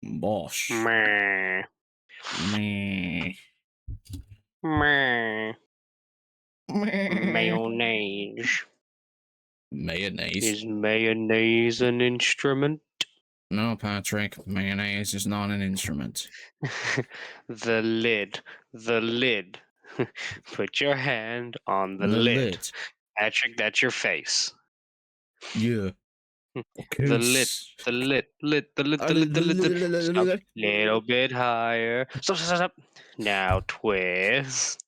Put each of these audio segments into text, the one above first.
Bosh. Meh. Meh. Meh. Meh. Mayonnaise. Mayonnaise? Is mayonnaise an instrument? No, Patrick. Mayonnaise is not an instrument. The lid. The lid. Put your hand on the The lid. lid. Patrick, that's your face. Yeah. Okay. The lid. The lid. Lid. The lid. The lid. The lid. The lid. Stop. Little bit higher. Stop. Stop. Stop. Now twist.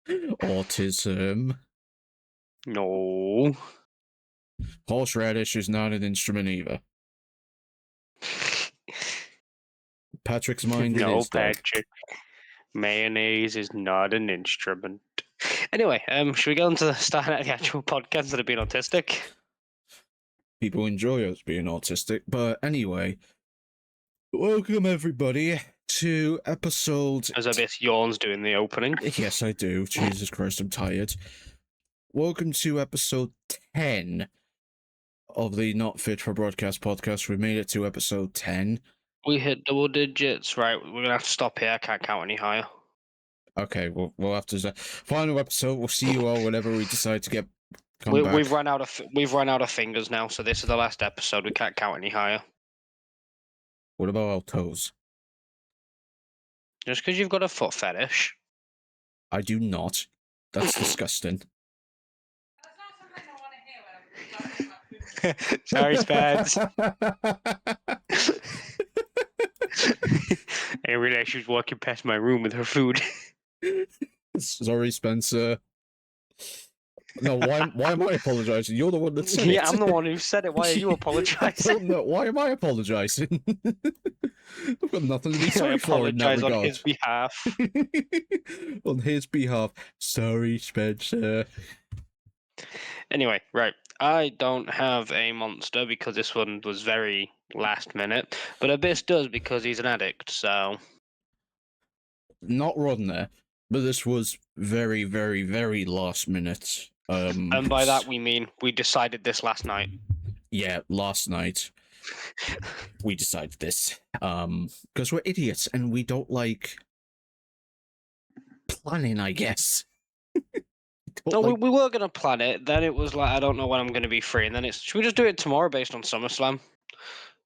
Autism. No. Horseradish is not an instrument either. Patrick's mind No, is, though. Patrick. Mayonnaise is not an instrument. Anyway, should we get on to the start of the actual podcast that have been autistic? People enjoy us being autistic, but anyway, welcome everybody to episode. As Abyss yawns doing the opening. Yes, I do. Jesus Christ, I'm tired. Welcome to episode 10 of the Not Fit for Broadcast podcast. We made it to episode 10. We hit double digits, right? We're gonna have to stop here. I can't count any higher. Okay, we'll have to. Final episode. We'll see you all whenever we decide to get. We've run out of fingers now, so this is the last episode. We can't count any higher. What about our toes? Just because you've got a foot fetish. I do not. That's disgusting. Sorry, Spence. I realized she was walking past my room with her food. Sorry, Spencer. No, why am I apologizing? You're the one that said it. Yeah, I'm the one who said it. Why are you apologizing? No, why am I apologizing? I've got nothing to be sorry for in that regard. On his behalf. On his behalf. Sorry, Spencer. Anyway, right. I don't have a monster because this one was very last minute, but Abyss does because he's an addict, so... Not wrong there, but this was very, very, very last minute. And by that we mean we decided this last night. Yeah, last night we decided this. Because we're idiots and we don't like planning, I guess. No, we were going to plan it, then it was like, I don't know when I'm going to be free, and then should we just do it tomorrow based on SummerSlam?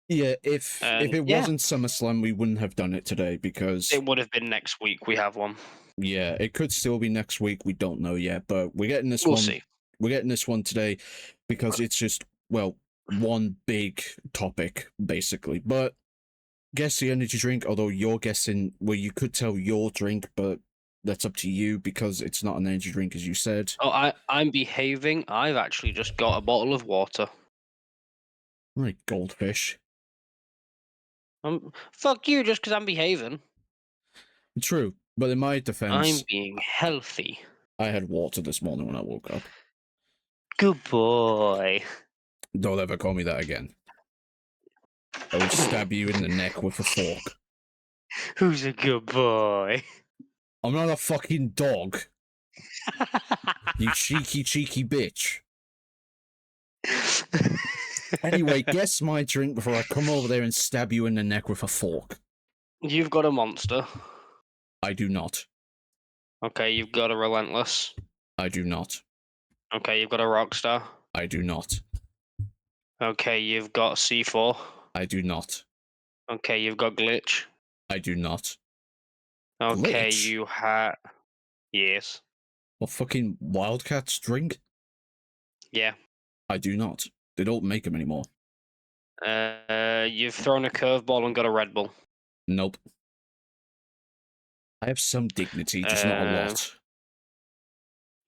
Yeah, if it wasn't SummerSlam, we wouldn't have done it today because... It would have been next week, we have one. Yeah, it could still be next week, we don't know yet, but we're getting this one. We'll see. We're getting this one today because it's just, well, one big topic, basically. But guess the energy drink, although you're guessing, well, you could tell your drink, but that's up to you because it's not an energy drink, as you said. Oh, I'm behaving. I've actually just got a bottle of water. Like goldfish. Fuck you, just because I'm behaving. True, but in my defense... I'm being healthy. I had water this morning when I woke up. Good boy. Don't ever call me that again. I will stab you in the neck with a fork. Who's a good boy? I'm not a fucking dog. You cheeky bitch. Anyway, guess my drink before I come over there and stab you in the neck with a fork. You've got a monster. I do not. Okay, you've got a relentless. I do not. Okay, you've got a rockstar. I do not. Okay, you've got C4. I do not. Okay, you've got glitch. I do not. Okay, Glitch? you had... Yes. What, fucking Wildcats drink? Yeah. I do not. They don't make them anymore. You've thrown a curveball and got a Red Bull. Nope. I have some dignity, just not a lot.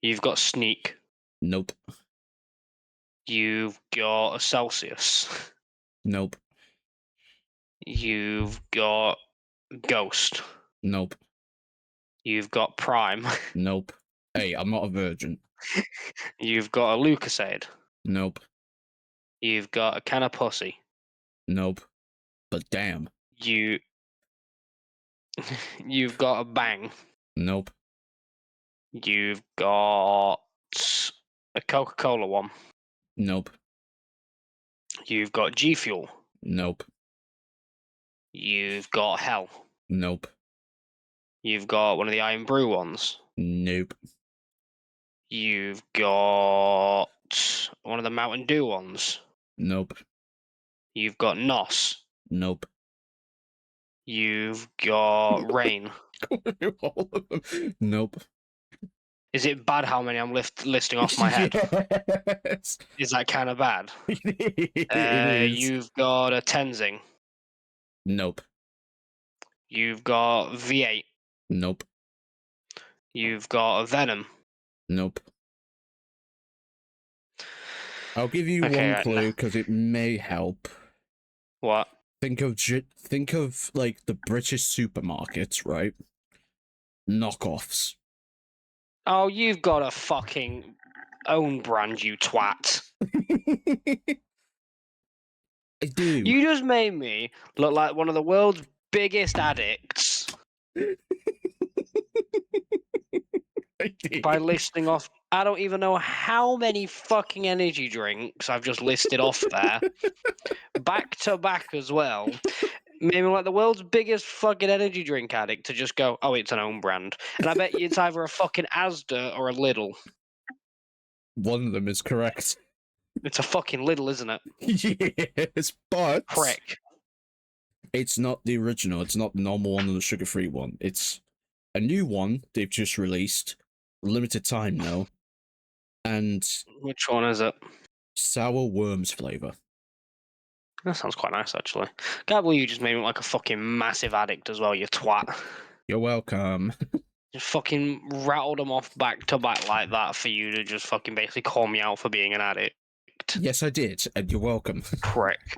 You've got sneak. Nope. You've got a Celsius. Nope. You've got ghost. Nope. You've got prime. Nope. Hey, I'm not a virgin. You've got a Lucasade. Nope. You've got a can of pussy. Nope. But damn. You've got a bang. Nope. You've got a Coca-Cola one. Nope. You've got G Fuel. Nope. You've got Hell. Nope. You've got one of the Iron Brew ones. Nope. You've got one of the Mountain Dew ones. Nope. You've got Nos. Nope. You've got Rain. All of them. Nope. Is it bad how many I'm listing off my head? Yes. Is that kind of bad? It is. You've got a Tenzing. Nope. You've got V8. Nope. You've got a Venum. Nope. I'll give you Okay, one right, clue because it may help. What? Think of like the British supermarkets, right? Knockoffs. Oh, you've got a fucking own brand, you twat. I do. You just made me look like one of the world's biggest addicts I did. by listing off. I don't even know how many fucking energy drinks I've just listed off there. Back to back as well. Maybe like the world's biggest fucking energy drink addict to just go, oh, it's an own brand. And I bet you it's either a fucking Asda or a Lidl. One of them is correct. It's a fucking Lidl, isn't it? Yes, but Prick. it's not the original. It's not the normal one or the sugar-free one. It's a new one they've just released, limited time now, and Which one is it? sour worms flavor. That sounds quite nice, actually. Can't believe you just made me look like a fucking massive addict as well, you twat. You're welcome. Just fucking rattled them off back to back like that for you to just fucking basically call me out for being an addict. Yes, I did, and you're welcome. Prick.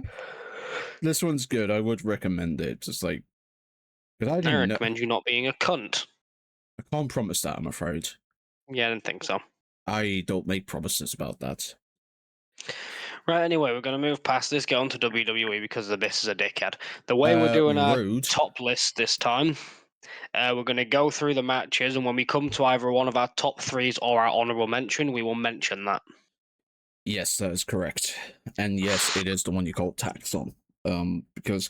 This one's good. I would recommend it. Just like, because I I didn't know. recommend you not being a cunt. I can't promise that, I'm afraid. Yeah, I didn't think so. I don't make promises about that. Right, anyway, we're going to move past this, get on to WWE because Abyss is a dickhead. The way we're doing our Rude. top list this time, we're going to go through the matches, and when we come to either one of our top threes or our honourable mention, we will mention that. Yes, that is correct. And yes, it is the one you call tax on. Because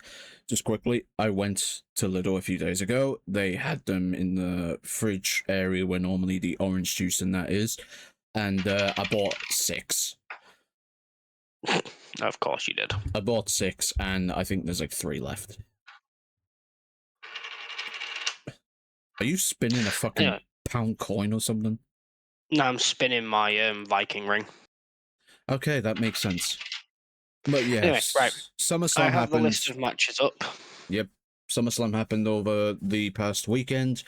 just quickly, I went to Lidl a few days ago. They had them in the fridge area where normally the orange juice and that is. And I bought 6. Of course you did. I bought 6, and I think there's like 3 left. Are you spinning a fucking pound coin or something? No, I'm spinning my Viking ring. Okay, that makes sense. But yes, Anyway, right. SummerSlam I have happened. the list of matches up. Yep, SummerSlam happened over the past weekend.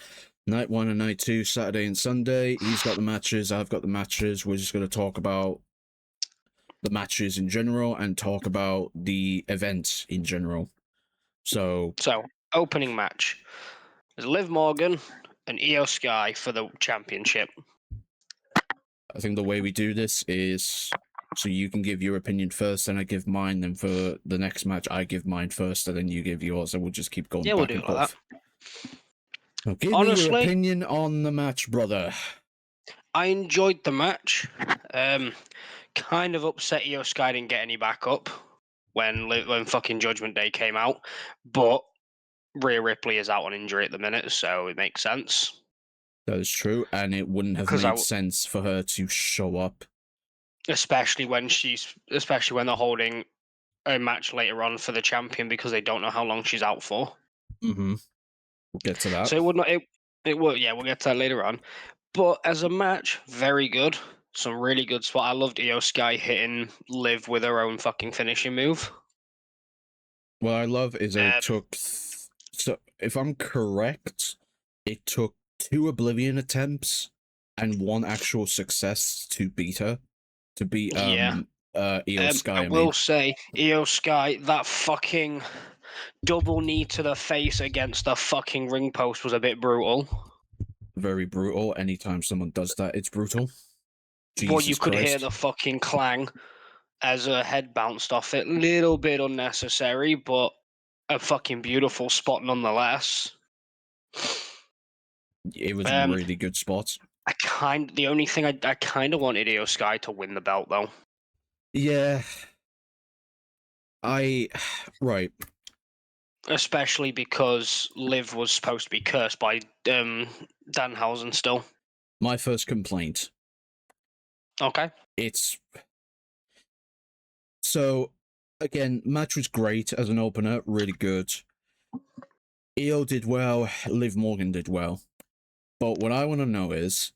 Night 1 and Night 2, Saturday and Sunday. He's got the matches, I've got the matches. We're just going to talk about the matches in general and talk about the events in general. So, opening match. There's Liv Morgan and Io Sky for the championship. I think the way we do this is so you can give your opinion first, and I give mine. Then for the next match, I give mine first, and then you give yours, and we'll just keep going back and forth. Now, give me your opinion on the match, brother. I enjoyed the match. Kind of upset Io Sky didn't get any backup when fucking Judgment Day came out, but Rhea Ripley is out on injury at the minute, so it makes sense. That is true, and it wouldn't have made sense for her to show up, especially when they're holding a match later on for the champion because they don't know how long she's out for. Mm-hmm. We'll get to that. So it would not. It would. Yeah, we'll get to that later on. But as a match, very good. Some really good spot. I loved Io Sky hitting Liv with her own fucking finishing move. What I love is that it took. So, if I'm correct, it took 2 Oblivion attempts and 1 actual success to beat her. To beat Io Sky. I will say, Io Sky, that fucking double knee to the face against the fucking ring post was a bit brutal. Very brutal. Anytime someone does that, it's brutal. Well, you could hear the fucking clang as her head bounced off it. Little bit unnecessary, but a fucking beautiful spot nonetheless. It was a really good spot. The only thing I kind of wanted Io Sky to win the belt, though. Yeah. Right. Especially because Liv was supposed to be cursed by Danhausen still. My first complaint. Okay. It's so again, match was great as an opener, really good. Io did well, Liv Morgan did well. But what I want to know is,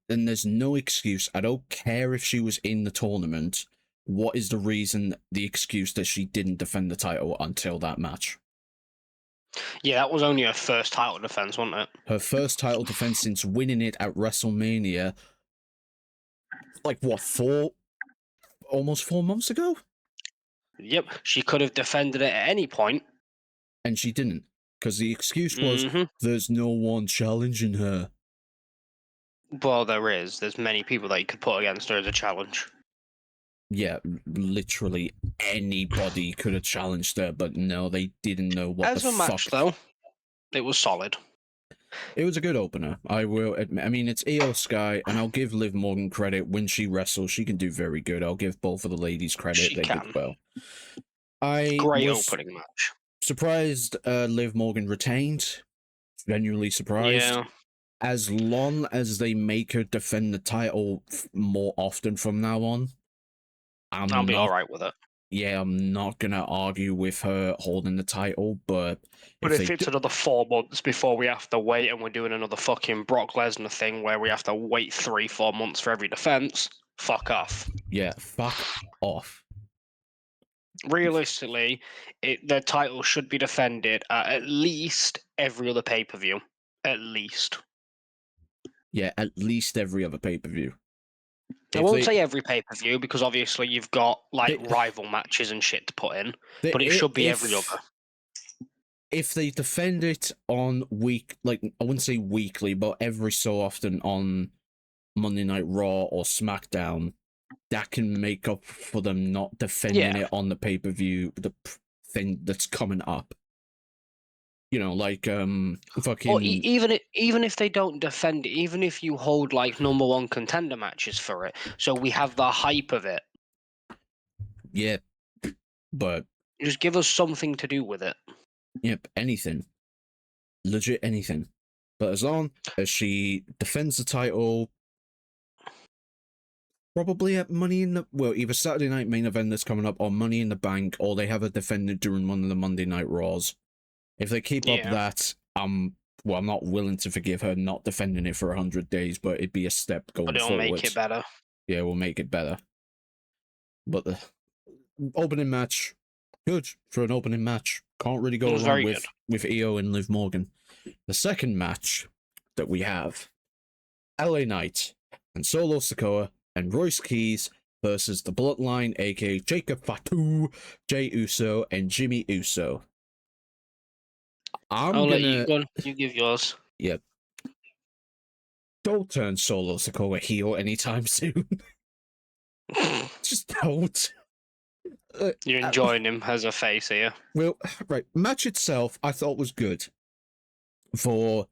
and there's no excuse, I don't care if she was in the tournament, what is the excuse that she didn't defend the title until that match? Yeah, that was only her first title defense, wasn't it? Her first title defense since winning it at WrestleMania, like what, almost 4 months ago? Yep, she could have defended it at any point. And she didn't, because the excuse was, there's no one challenging her. Well, there is. There's many people that you could put against her as a challenge. Yeah, literally anybody could have challenged her, but no, they didn't know what As the a match, fuck. though, it was solid. It was a good opener, I will admit. I mean, it's Io Sky, and I'll give Liv Morgan credit. When she wrestles, she can do very good. I'll give both of the ladies credit. They did well. I Great was opening match. surprised Liv Morgan retained. Genuinely surprised. Yeah. As long as they make her defend the title more often from now on, I'll be alright with it. Yeah, I'm not gonna argue with her holding the title, but if it's another 4 months before we have to wait and we're doing another fucking Brock Lesnar thing where we have to wait 3-4 months for every defense, fuck off. Yeah, fuck off. Realistically, the title should be defended at least every other pay-per-view. At least. Yeah, at least every other pay-per-view. I won't say every pay-per-view because obviously you've got rival matches and shit to put in, but it should be every other. If they defend it on I wouldn't say weekly, but every so often on Monday Night Raw or SmackDown, that can make up for them not defending it on the pay-per-view, the thing that's coming up. You know, like fucking. Or even if they don't defend it, even if you hold like number one contender matches for it, so we have the hype of it. Yeah, but just give us something to do with it. Yep, anything, legit anything. But as long as she defends the title, probably at Money in the either Saturday Night Main Event that's coming up, or Money in the Bank, or they have a defended during one of the Monday Night Raws. If they keep up that, I'm not willing to forgive her not defending it for 100 days, but it'd be a step going forward. But it'll make it better. Yeah, we'll make it better. But the opening match, good for an opening match. Can't really go wrong with Io and Liv Morgan. The second match that we have, LA Knight and Solo Sikoa and Royce Keys versus the Bloodline, aka Jacob Fatu, Jey Uso, and Jimmy Uso. I'll let you go. You give yours. Yep. Don't turn Solo Sikoa heel anytime soon. Just don't. You're enjoying him as a face here. Well, right. Match itself, I thought was good. For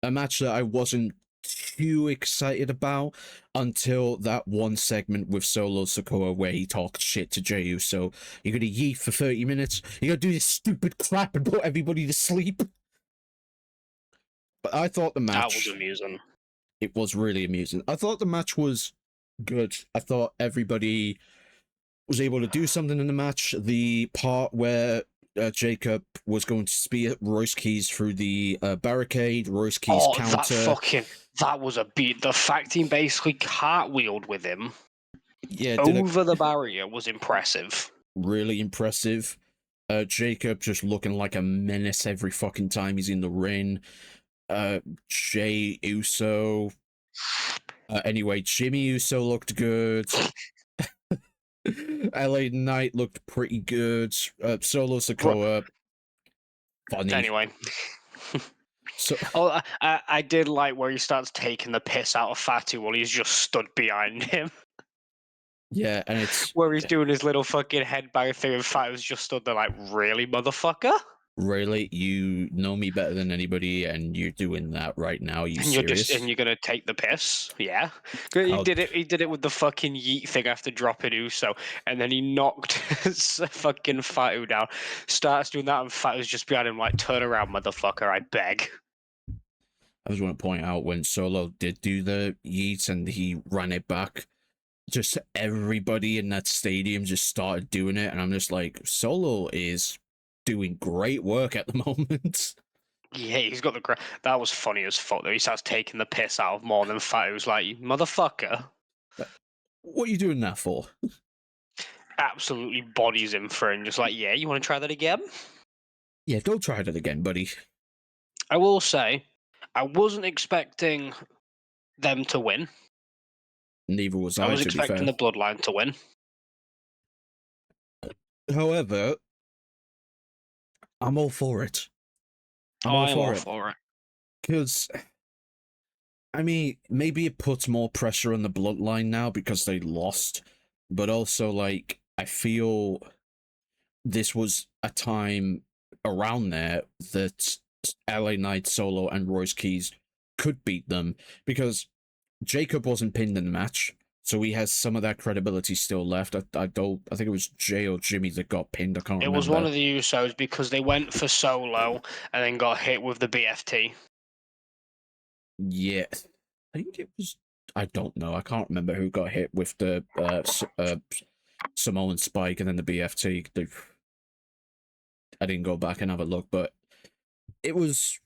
a match that I wasn't too excited about until that one segment with Solo Sikoa where he talked shit to Jey Uso. You're gonna yeet for 30 minutes. You're gonna do this stupid crap and put everybody to sleep. But I thought the match... That was amusing. It was really amusing. I thought the match was good. I thought everybody was able to do something in the match. The part where Jacob was going to spear Royce Keys through the barricade, Royce Keys counter. That was a beat. The fact he basically cartwheeled with him over the barrier was impressive. Really impressive. Jacob just looking like a menace every fucking time he's in the ring. Jey Uso. Anyway, Jimmy Uso looked good. LA Knight looked pretty good. Solo Sikoa, funny. Anyway. I did like where he starts taking the piss out of Fatu while he's just stood behind him. Yeah, and it's... Where he's doing his little fucking headbang thing and Fatu's just stood there like, really, motherfucker? Really? You know me better than anybody, and you're doing that right now? Are you And serious? you're gonna take the piss, yeah? 'Cause He How did it. He did it with the fucking yeet thing after dropping Uso, and then he knocked fucking Fatu down. Starts doing that, and Fatu's just behind him, like, turn around, motherfucker! I beg. I just want to point out when Solo did do the yeet and he ran it back, just everybody in that stadium just started doing it, and I'm just like, Solo is doing great work at the moment. Yeah, he's got the. That was funny as fuck. Though he starts taking the piss out of more than Fatu's like, motherfucker. What are you doing that for? Absolutely bodies him for, and just like, yeah, you want to try that again? Yeah, go try that again, buddy. I will say, I wasn't expecting them to win. Neither was I I, was to be expecting fair. the Bloodline to win. However, I'm all for it. I'm Oh, all I'm for all it. for it. Because, I mean, maybe it puts more pressure on the Bloodline now because they lost, but also, like, I feel this was a time around there that LA Knight, Solo, and Royce Keys could beat them because Jacob wasn't pinned in the match, so he has some of that credibility still left. I don't. I think it was Jay or Jimmy that got pinned. I can't It was one remember. of the Usos because they went for Solo and then got hit with the BFT. Yeah, I think it was. I don't know. I can't remember who got hit with the Samoan Spike and then the BFT. I didn't go back and have a look, but it was.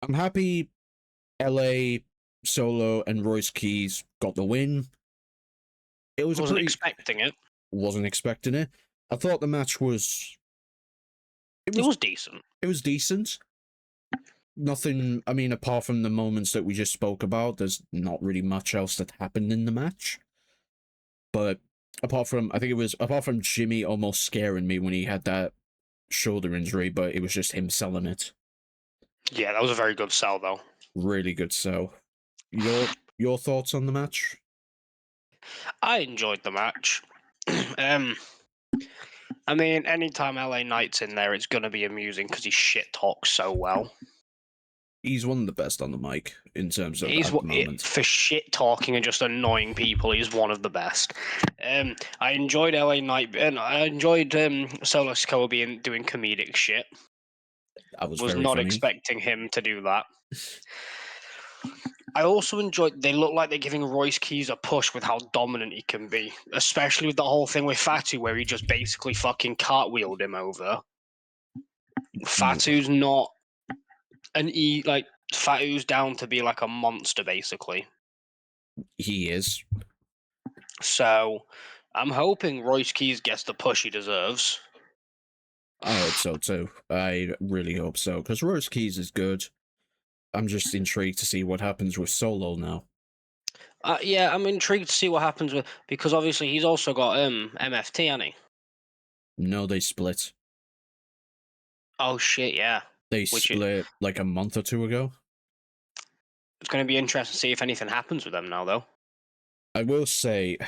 I'm happy LA Solo and Royce Keys got the win. It was I a wasn't pretty. expecting it. Wasn't expecting it. I thought the match was. It It was. was decent. It was decent. Nothing. I mean, apart from the moments that we just spoke about, there's not really much else that happened in the match. But apart from, I think it was apart from Jimmy almost scaring me when he had that shoulder injury, but it was just him selling it. Yeah, that was a very good sell, though. Really good. So, your thoughts on the match? I enjoyed the match. um, I mean, anytime LA Knight's in there, it's going to be amusing because he shit talks so well. He's one of the best on the mic in terms of He's at the moment. for shit talking and just annoying people. He's one of the best. I enjoyed LA Knight, and I enjoyed Solo Sikoa doing comedic shit. That was Was very not funny. expecting him to do that. I also enjoyed. They look like they're giving Royce Keys a push with how dominant he can be, especially with the whole thing with Fatu, where he just basically fucking cartwheeled him over. Fatu's not like Fatu's down to be like a monster, basically. He is. So I'm hoping Royce Keys gets the push he deserves. I hope so too. I really hope so because Royce Keys is good. I'm just intrigued to see what happens with Solo now. Yeah, I'm intrigued to see what happens with because obviously he's also got MFT, hasn't he? No, they split. Oh shit, yeah. They Which split like a month or two ago. it's going to be interesting to see if anything happens with them now, though. I will say,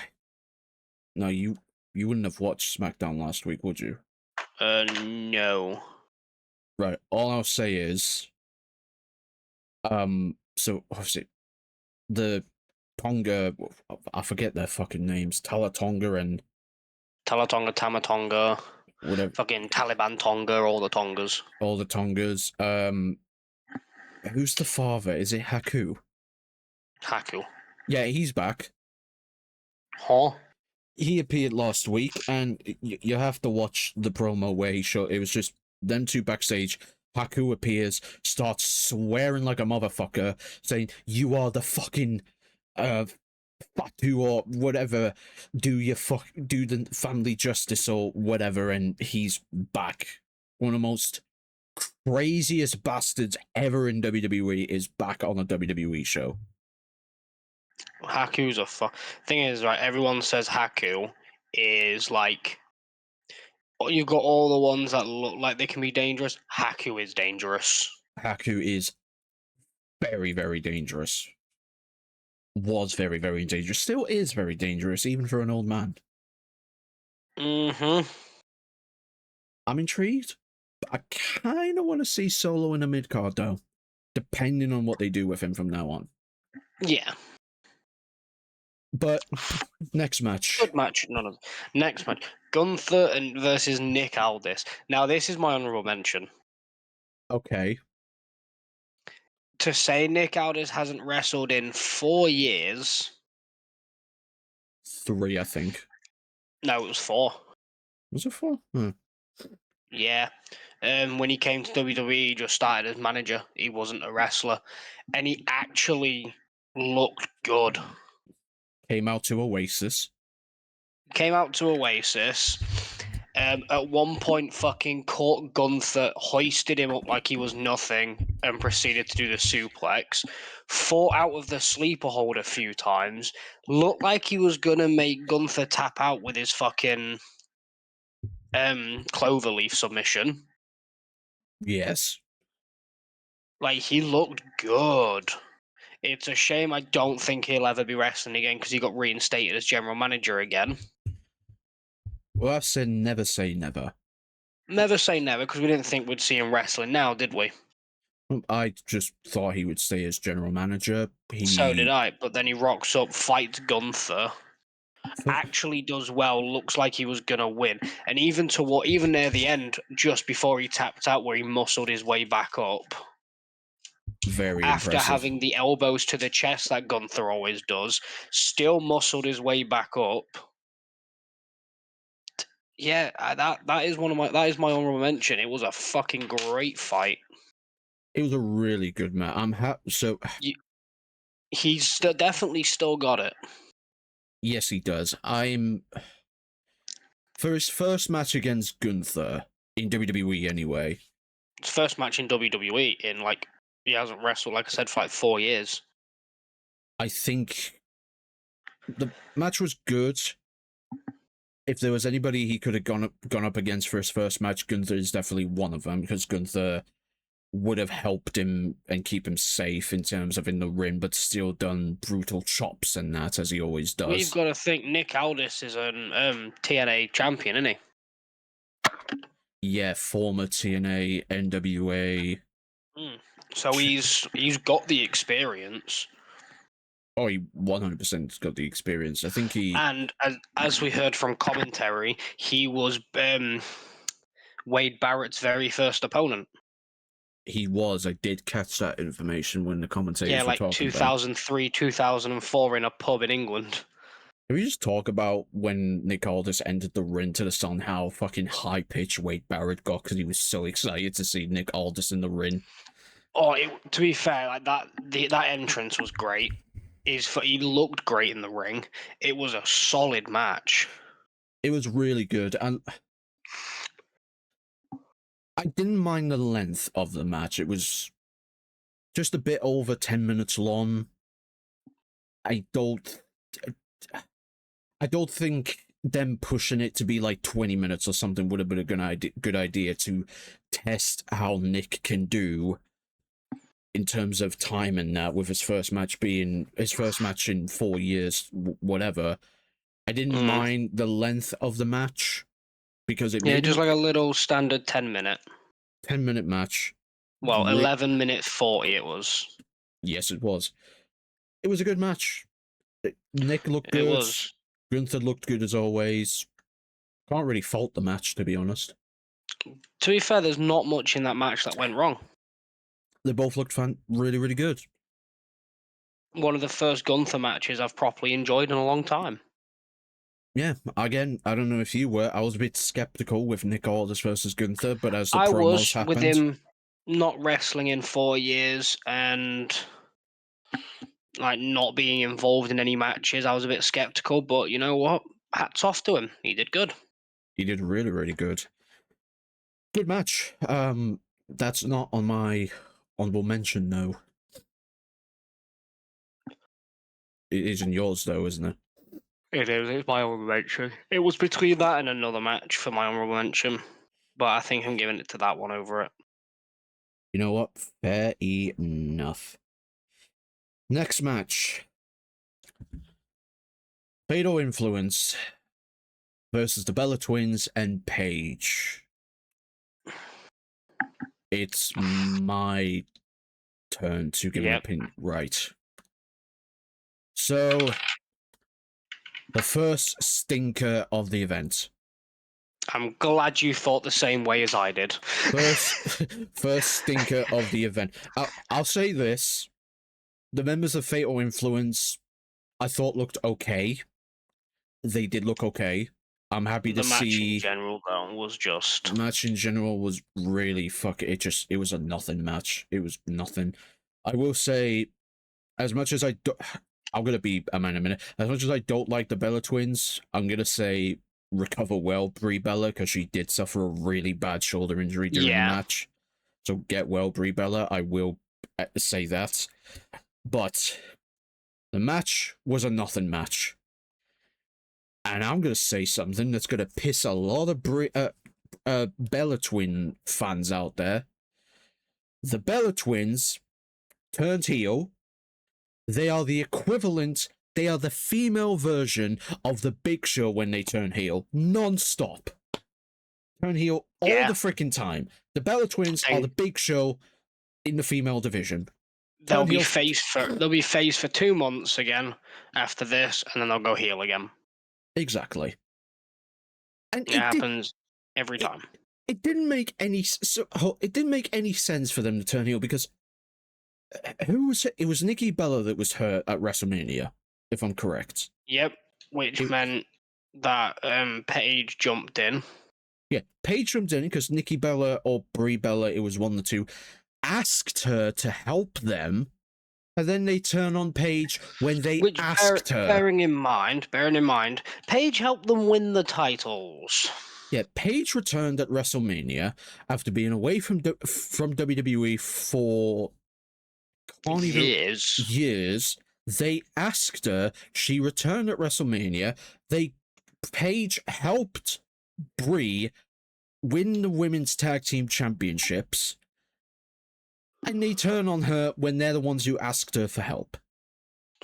no, you wouldn't have watched SmackDown last week, would you? No. Right. All I'll say is, so obviously the Tonga, I forget their fucking names, Talatonga and Talatonga, Tamatonga, whatever, fucking Taliban Tonga, all the Tongas. all the Tongas. Who's the father? Is it Haku? Haku. Yeah, he's back. Huh? He appeared last week, and you have to watch the promo where he showed it was just them two backstage. Haku appears, starts swearing like a motherfucker, saying, "You are the fucking Fatu or whatever. Do the family justice or whatever," and he's back. One of the most craziest bastards ever in WWE is back on a WWE show. Haku's a thing is, right, everyone says Haku is like you've got all the ones that look like they can be dangerous. Haku is dangerous. Haku is very, very dangerous. Was very, very dangerous. Still is very dangerous, even for an old man. Mm-hmm. I'm intrigued. I kind of want to see Solo in a mid card though, depending on what they do with him from now on. Yeah. But next match. Good match. None of next match. Gunther versus Nick Aldis. Now this is my honourable mention. Okay. To say Nick Aldis hasn't wrestled in 4 years. 3, I think. No, it was 4. Was it 4? Yeah. When he came to WWE, he just started as manager. He wasn't a wrestler. And he actually looked good. Came out to Oasis. Came out to Oasis. At one point, fucking caught Gunther, hoisted him up like he was nothing, and proceeded to do the suplex. Fought out of the sleeper hold a few times. Looked like he was gonna make Gunther tap out with his fucking cloverleaf submission. Yes. Like, he looked good. It's a shame I don't think he'll ever be wrestling again because he got reinstated as general manager again. Well, I said never say never. Never say never, because we didn't think we'd see him wrestling now, did we? I just thought he would stay as general manager. So did I, but then he rocks up, fights Gunther, actually does well, looks like he was gonna win, and even near the end, just before he tapped out, where he muscled his way back up, Very after impressive. having the elbows to the chest that Gunther always does, still muscled his way back up. Yeah, that is my honorable mention. It was a fucking great fight. It was a really good match. I'm happy. So He's definitely still got it. yes, he does. For his first match against Gunther in WWE anyway. His first match in WWE in, like, he hasn't wrestled, like I said, for like 4 years. I think the match was good. If there was anybody he could have gone up against for his first match, Gunther is definitely one of them, because Gunther would have helped him and keep him safe in terms of in the ring, but still done brutal chops and that, as he always does. We've got to think Nick Aldis is an TNA champion, isn't he? Yeah, former TNA, NWA. So he's got the experience. Oh, he 100% got the experience. I think he... And as we heard from commentary, he was Wade Barrett's very first opponent. He was. I did catch that information when the commentators were talking 2003, 2004 in a pub in England. Can we just talk about when Nick Aldis entered the ring to the sun, how fucking high-pitched Wade Barrett got because he was so excited to see Nick Aldis in the ring? Oh, to be fair, like that entrance was great. He looked great in the ring. It was a solid match. It was really good, and I didn't mind the length of the match. It was just a bit over 10 minutes long. I don't think them pushing it to be like 20 minutes or something would have been a good idea to test how Nick can do in terms of time and that, with his first match being his first match in 4 years, whatever. I didn't mind the length of the match because it made just like a little standard 10-minute. 10-minute match. Well, 11 minutes 40 it was. Yes, it was. It was a good match. Nick looked good. It was. Gunther looked good as always. Can't really fault the match, to be honest. To be fair, there's not much in that match that went wrong. They both looked really, really good. One of the first Gunther matches I've properly enjoyed in a long time. Yeah, again, I don't know if you were. I was a bit skeptical with Nick Aldis versus Gunther, but as the I promos was, happened, with him not wrestling in 4 years and like not being involved in any matches, I was a bit skeptical. But you know what? Hats off to him. He did good. He did really, really good. Good match. That's not on my honorable mention, though. It is in yours, though, isn't it? It is. It's my honorable mention. It was between that and another match for my honorable mention, but I think I'm giving it to that one over it. You know what? Fair enough. Next match. Fatal Influence versus the Bella Twins and Paige. it's my turn to give an Yep. opinion. Right. So, the first stinker of the event. I'm glad you thought the same way as I did. First, first stinker of the event. I'll say this: the members of Fatal Influence, I thought looked okay. They did look okay. I'm happy to The match in see. general, though, was just. Match in general was really it was a nothing match. It was nothing. I will say, as much as I do, I'm gonna be a man in a minute. As much as I don't like the Bella twins, I'm gonna say recover well, Brie Bella, because she did suffer a really bad shoulder injury during the match. So get well, Brie Bella. I will say that. But the match was a nothing match. And I'm going to say something that's going to piss a lot of Bella Twin fans out there. The Bella Twins turned heel. They are the equivalent, they are the female version of the Big Show when they turn heel. Non-stop. Turn heel all the freaking time. The Bella Twins are the Big Show in the female division. They'll be face for 2 months again after this, and then they'll go heel again. Exactly. And it happens every time. It didn't make any sense for them to turn heel because it was Nikki Bella that was hurt at WrestleMania, if I'm correct. Yep, which meant that Paige jumped in. Yeah, Paige jumped in because Nikki Bella or Brie Bella, it was one of the two, asked her to help them, and then they turn on Paige when they asked her. Bearing in mind, Paige helped them win the titles. Yeah, Paige returned at WrestleMania after being away from WWE for years. They asked her. She returned at WrestleMania. Paige helped Brie win the women's tag team championships. And they turn on her when they're the ones who asked her for help.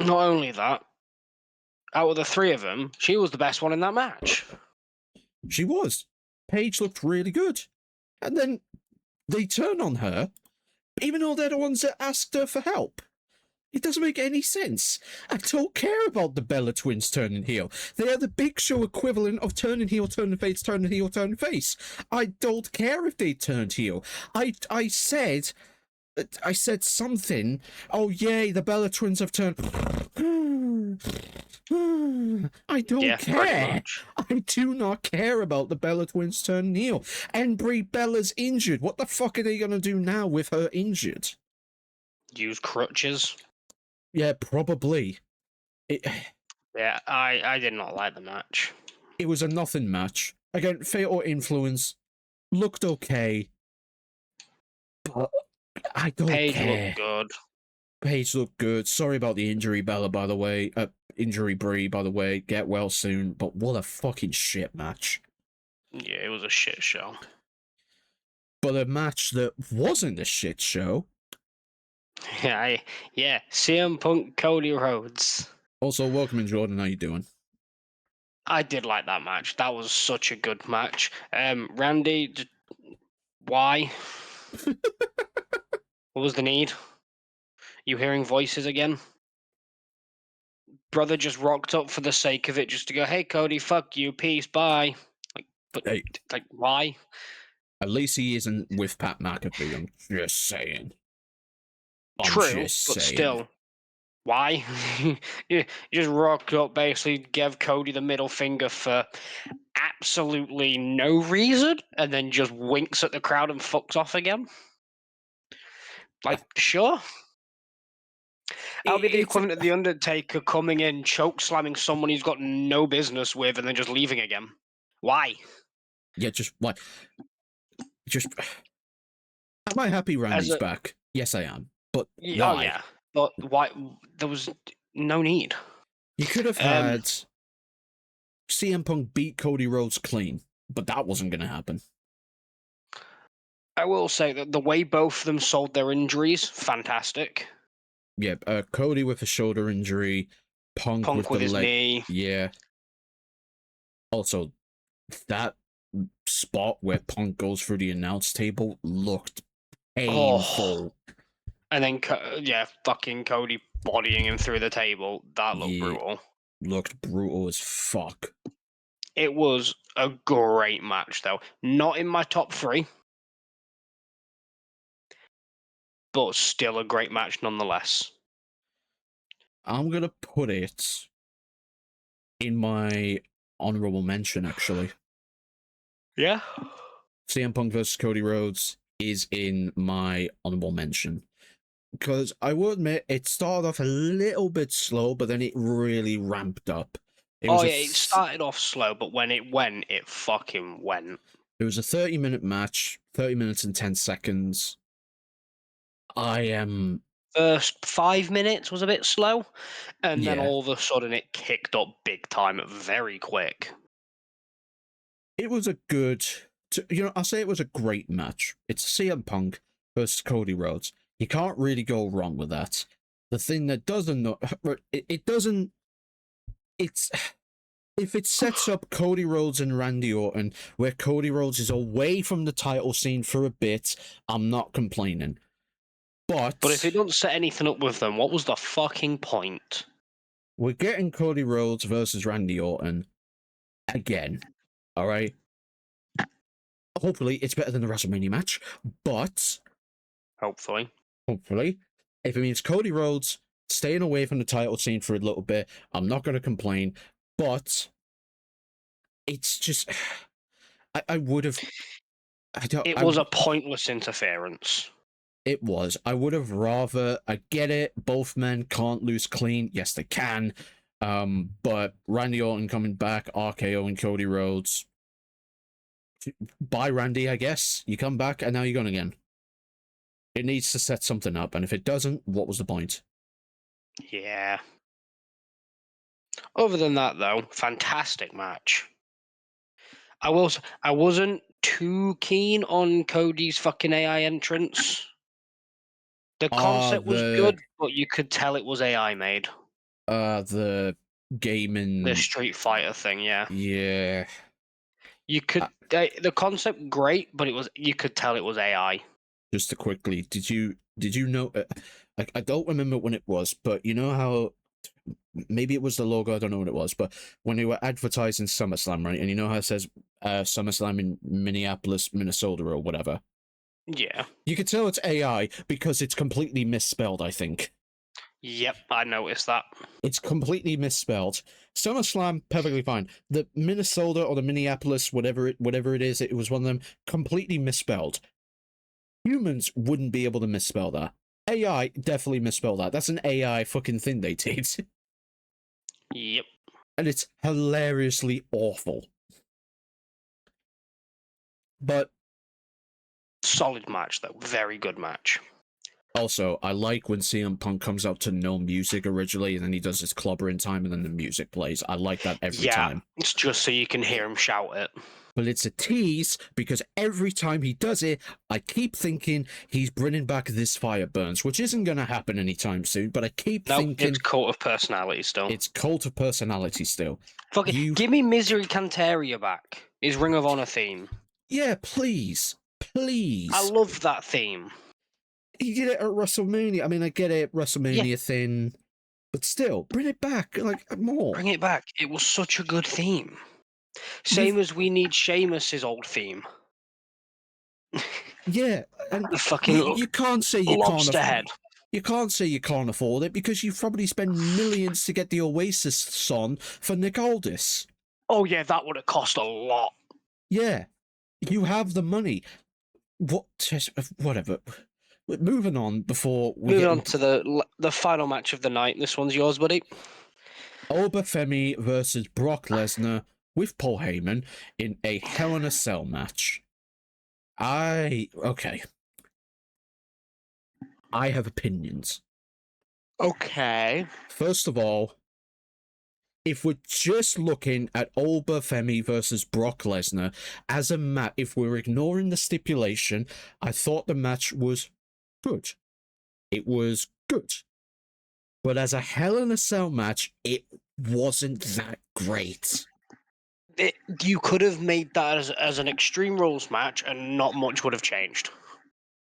Not only that, out of the three of them, she was the best one in that match. She was. Paige looked really good. And then they turn on her, even though they're the ones that asked her for help. It doesn't make any sense. I don't care about the Bella Twins turning heel. They are the Big Show equivalent of turning heel, turning face, turning heel, turning face. I don't care if they turned heel. I said something. Oh, yay, the Bella Twins have turned. I don't care. I do not care about the Bella Twins turning heel. And Brie Bella's injured. What the fuck are they going to do now with her injured? Use crutches? Yeah, probably. Yeah, I did not like the match. It was a nothing match. Again, Fatal Influence looked okay, but I don't care. Paige looked good. Paige looked good. Sorry about the injury, Bella, by the way. Injury Brie, by the way. Get well soon. But what a fucking shit match. Yeah, it was a shit show. But a match that wasn't a shit show. Yeah, CM Punk, Cody Rhodes. Also, welcome in, Jordan. How you doing? I did like that match. That was such a good match. Randy, why? What was the need? You hearing voices again? Brother just rocked up for the sake of it, just to go, hey, Cody, fuck you, peace, bye. Why? At least he isn't with Pat McAfee, I'm just saying. True, but still. Why? You just rocked up, basically gave Cody the middle finger for absolutely no reason, and then just winks at the crowd and fucks off again? Sure. That'll be the equivalent of The Undertaker coming in, choke slamming someone he's got no business with, and then just leaving again. Why? Yeah, just why? Am I happy Randy's back? Yes, I am. But why? Oh, yeah. But why? There was no need. You could have had CM Punk beat Cody Rhodes clean, but that wasn't going to happen. I will say that the way both of them sold their injuries, fantastic. Yeah, Cody with a shoulder injury, Punk with his knee. Yeah. Also, that spot where Punk goes through the announce table looked painful. And then, fucking Cody bodying him through the table. That looked Yeah. brutal. Looked brutal as fuck. It was a great match, though. Not in my top 3, but still a great match nonetheless. I'm gonna put it in my honorable mention, actually. Yeah? CM Punk versus Cody Rhodes is in my honorable mention. Because I will admit, it started off a little bit slow, but then it really ramped up. It started off slow, but when it went, it fucking went. It was a 30-minute match, 30 minutes and 10 seconds. First 5 minutes was a bit slow, and then Yeah. all of a sudden it kicked up big time very quick. It was a good, I'll say it was a great match. It's CM Punk versus Cody Rhodes. You can't really go wrong with that. The thing that doesn't, it doesn't, it's, if it sets up Cody Rhodes and Randy Orton, where Cody Rhodes is away from the title scene for a bit, I'm not complaining. But if it doesn't set anything up with them, what was the fucking point? We're getting Cody Rhodes versus Randy Orton again. All right. Hopefully, it's better than the WrestleMania match, but Hopefully, if it means Cody Rhodes staying away from the title scene for a little bit, I'm not going to complain. But it's just, I would have. it was a pointless interference. It was. I would have rather. I get it. Both men can't lose clean. Yes, they can. But Randy Orton coming back, RKO and Cody Rhodes. Bye, Randy, I guess. You come back and now you're gone again. It needs to set something up, and if it doesn't, what was the point? Yeah. Other than that, though, fantastic match. I wasn't too keen on Cody's fucking AI entrance. The concept was good, but you could tell it was AI made. The gaming, the Street Fighter thing, yeah. Yeah. You could the concept great, but you could tell it was AI. Just to quickly, did you know? I don't remember when it was, but you know how maybe it was the logo. I don't know what it was, but when they were advertising SummerSlam, right? And you know how it says SummerSlam in Minneapolis, Minnesota, or whatever. Yeah. You could tell it's AI because it's completely misspelled, I think. Yep, I noticed that. It's completely misspelled. SummerSlam, perfectly fine. The Minnesota or the Minneapolis, whatever it is, it was one of them, completely misspelled. Humans wouldn't be able to misspell that. AI definitely misspelled that. That's an AI fucking thing they did. Yep. And it's hilariously awful. But solid match, though. Very good match. Also, I like when CM Punk comes out to no music originally, and then he does his clobbering time, and then the music plays. I like that every time. It's just so you can hear him shout it. But it's a tease, because every time he does it, I keep thinking he's bringing back This Fire Burns, which isn't going to happen anytime soon, but I keep thinking... it's Cult of Personality still. It's Cult of Personality still. Give me Misery Canteria back. His Ring of Honor theme. Yeah, please. Please. I love that theme. He did it at WrestleMania. I mean, I get it, WrestleMania thing, but still, bring it back, like, more. Bring it back. It was such a good theme. Same as we need Sheamus's old theme. Yeah, and the fucking you can't say you lobster head. You can't say you can't afford it because you probably spend millions to get the Oasis song for Nick Aldis. Oh yeah, that would have cost a lot. Yeah, you have the money. Whatever. Moving on before we Moving on to the final match of the night. This one's yours, buddy. Obafemi versus Brock Lesnar with Paul Heyman in a Hell in a Cell match. Okay. I have opinions. Okay. First of all, if we're just looking at Obafemi versus Brock Lesnar as a match, if we're ignoring the stipulation, I thought the match was good. It was good. But as a Hell in a Cell match, it wasn't that great. You could have made that as an Extreme Rules match and not much would have changed.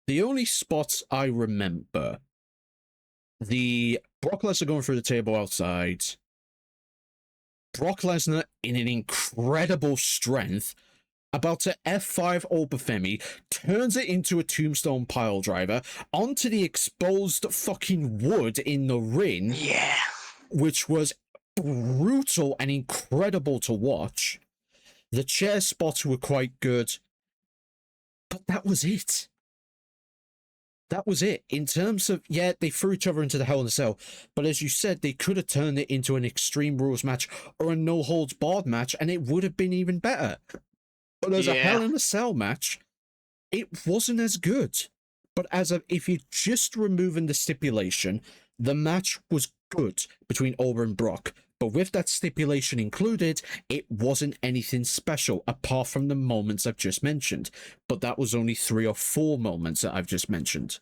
The only spots I remember, the Brock Lesnar going through the table outside, Brock Lesnar in an incredible strength, about to F5 Obafemi, turns it into a tombstone pile driver onto the exposed fucking wood in the ring, Yeah. which was brutal and incredible to watch. The chair spots were quite good, but that was it. That was it. In terms of, yeah, they threw each other into the Hell in a Cell, but as you said, they could have turned it into an Extreme Rules match or a No Holds Barred match, and it would have been even better. But as a Hell in a Cell match, it wasn't as good. But if you're just removing the stipulation, the match was good between Ober and Brock. But with that stipulation included, it wasn't anything special apart from the moments I've just mentioned. But that was only 3 or 4 moments that I've just mentioned.